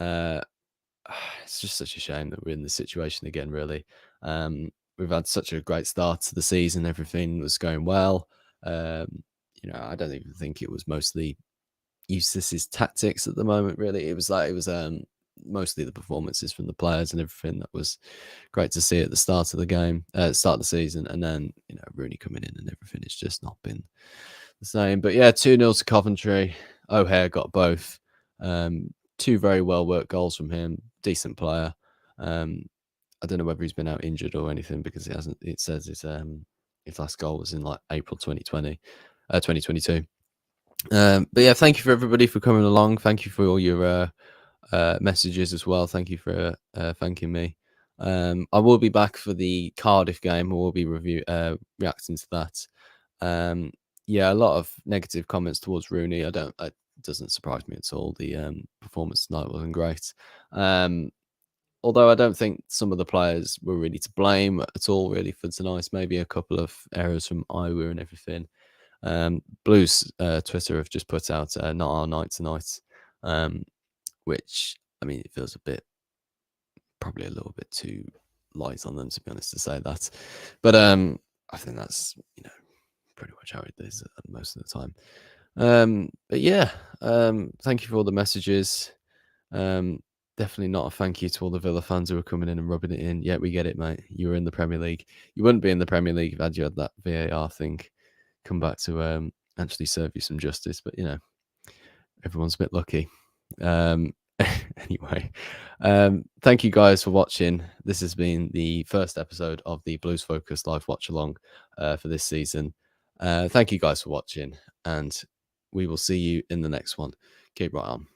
It's just such a shame that we're in this situation again, really. We've had such a great start to the season. Everything was going well. I don't even think it was mostly Eustace's tactics at the moment, really. It was mostly the performances from the players and everything that was great to see at the start of the game, start of the season, and then Rooney coming in and everything. It's just not been the same. But yeah, 2-0 to Coventry. O'Hare got both. 2 very well worked goals from him. Decent player. I don't know whether he's been out injured or anything because it hasn't. It says his last goal was in like April 2022. But yeah, thank you for everybody for coming along. Thank you for all your messages as well. Thank you for thanking me. I will be back for the Cardiff game. We'll be reacting to that. Yeah, a lot of negative comments towards Rooney. It doesn't surprise me at all. The performance tonight wasn't great. Although I don't think some of the players were really to blame at all, really, for tonight. Maybe a couple of errors from Iowa and everything. Blues Twitter have just put out not our night tonight, which, I mean, it feels probably a little bit too light on them, to be honest, to say that. But I think that's, pretty much how it is most of the time. But yeah, thank you for all the messages. Definitely not a thank you to all the Villa fans who are coming in and rubbing it in. Yeah, we get it, mate. You were in the Premier League. You wouldn't be in the Premier League if you had that VAR thing come back to actually serve you some justice. But, everyone's a bit lucky. Anyway, thank you guys for watching. This has been the first episode of the Blues Focus live watch along for this season. Thank you guys for watching, and we will see you in the next one. Keep right on.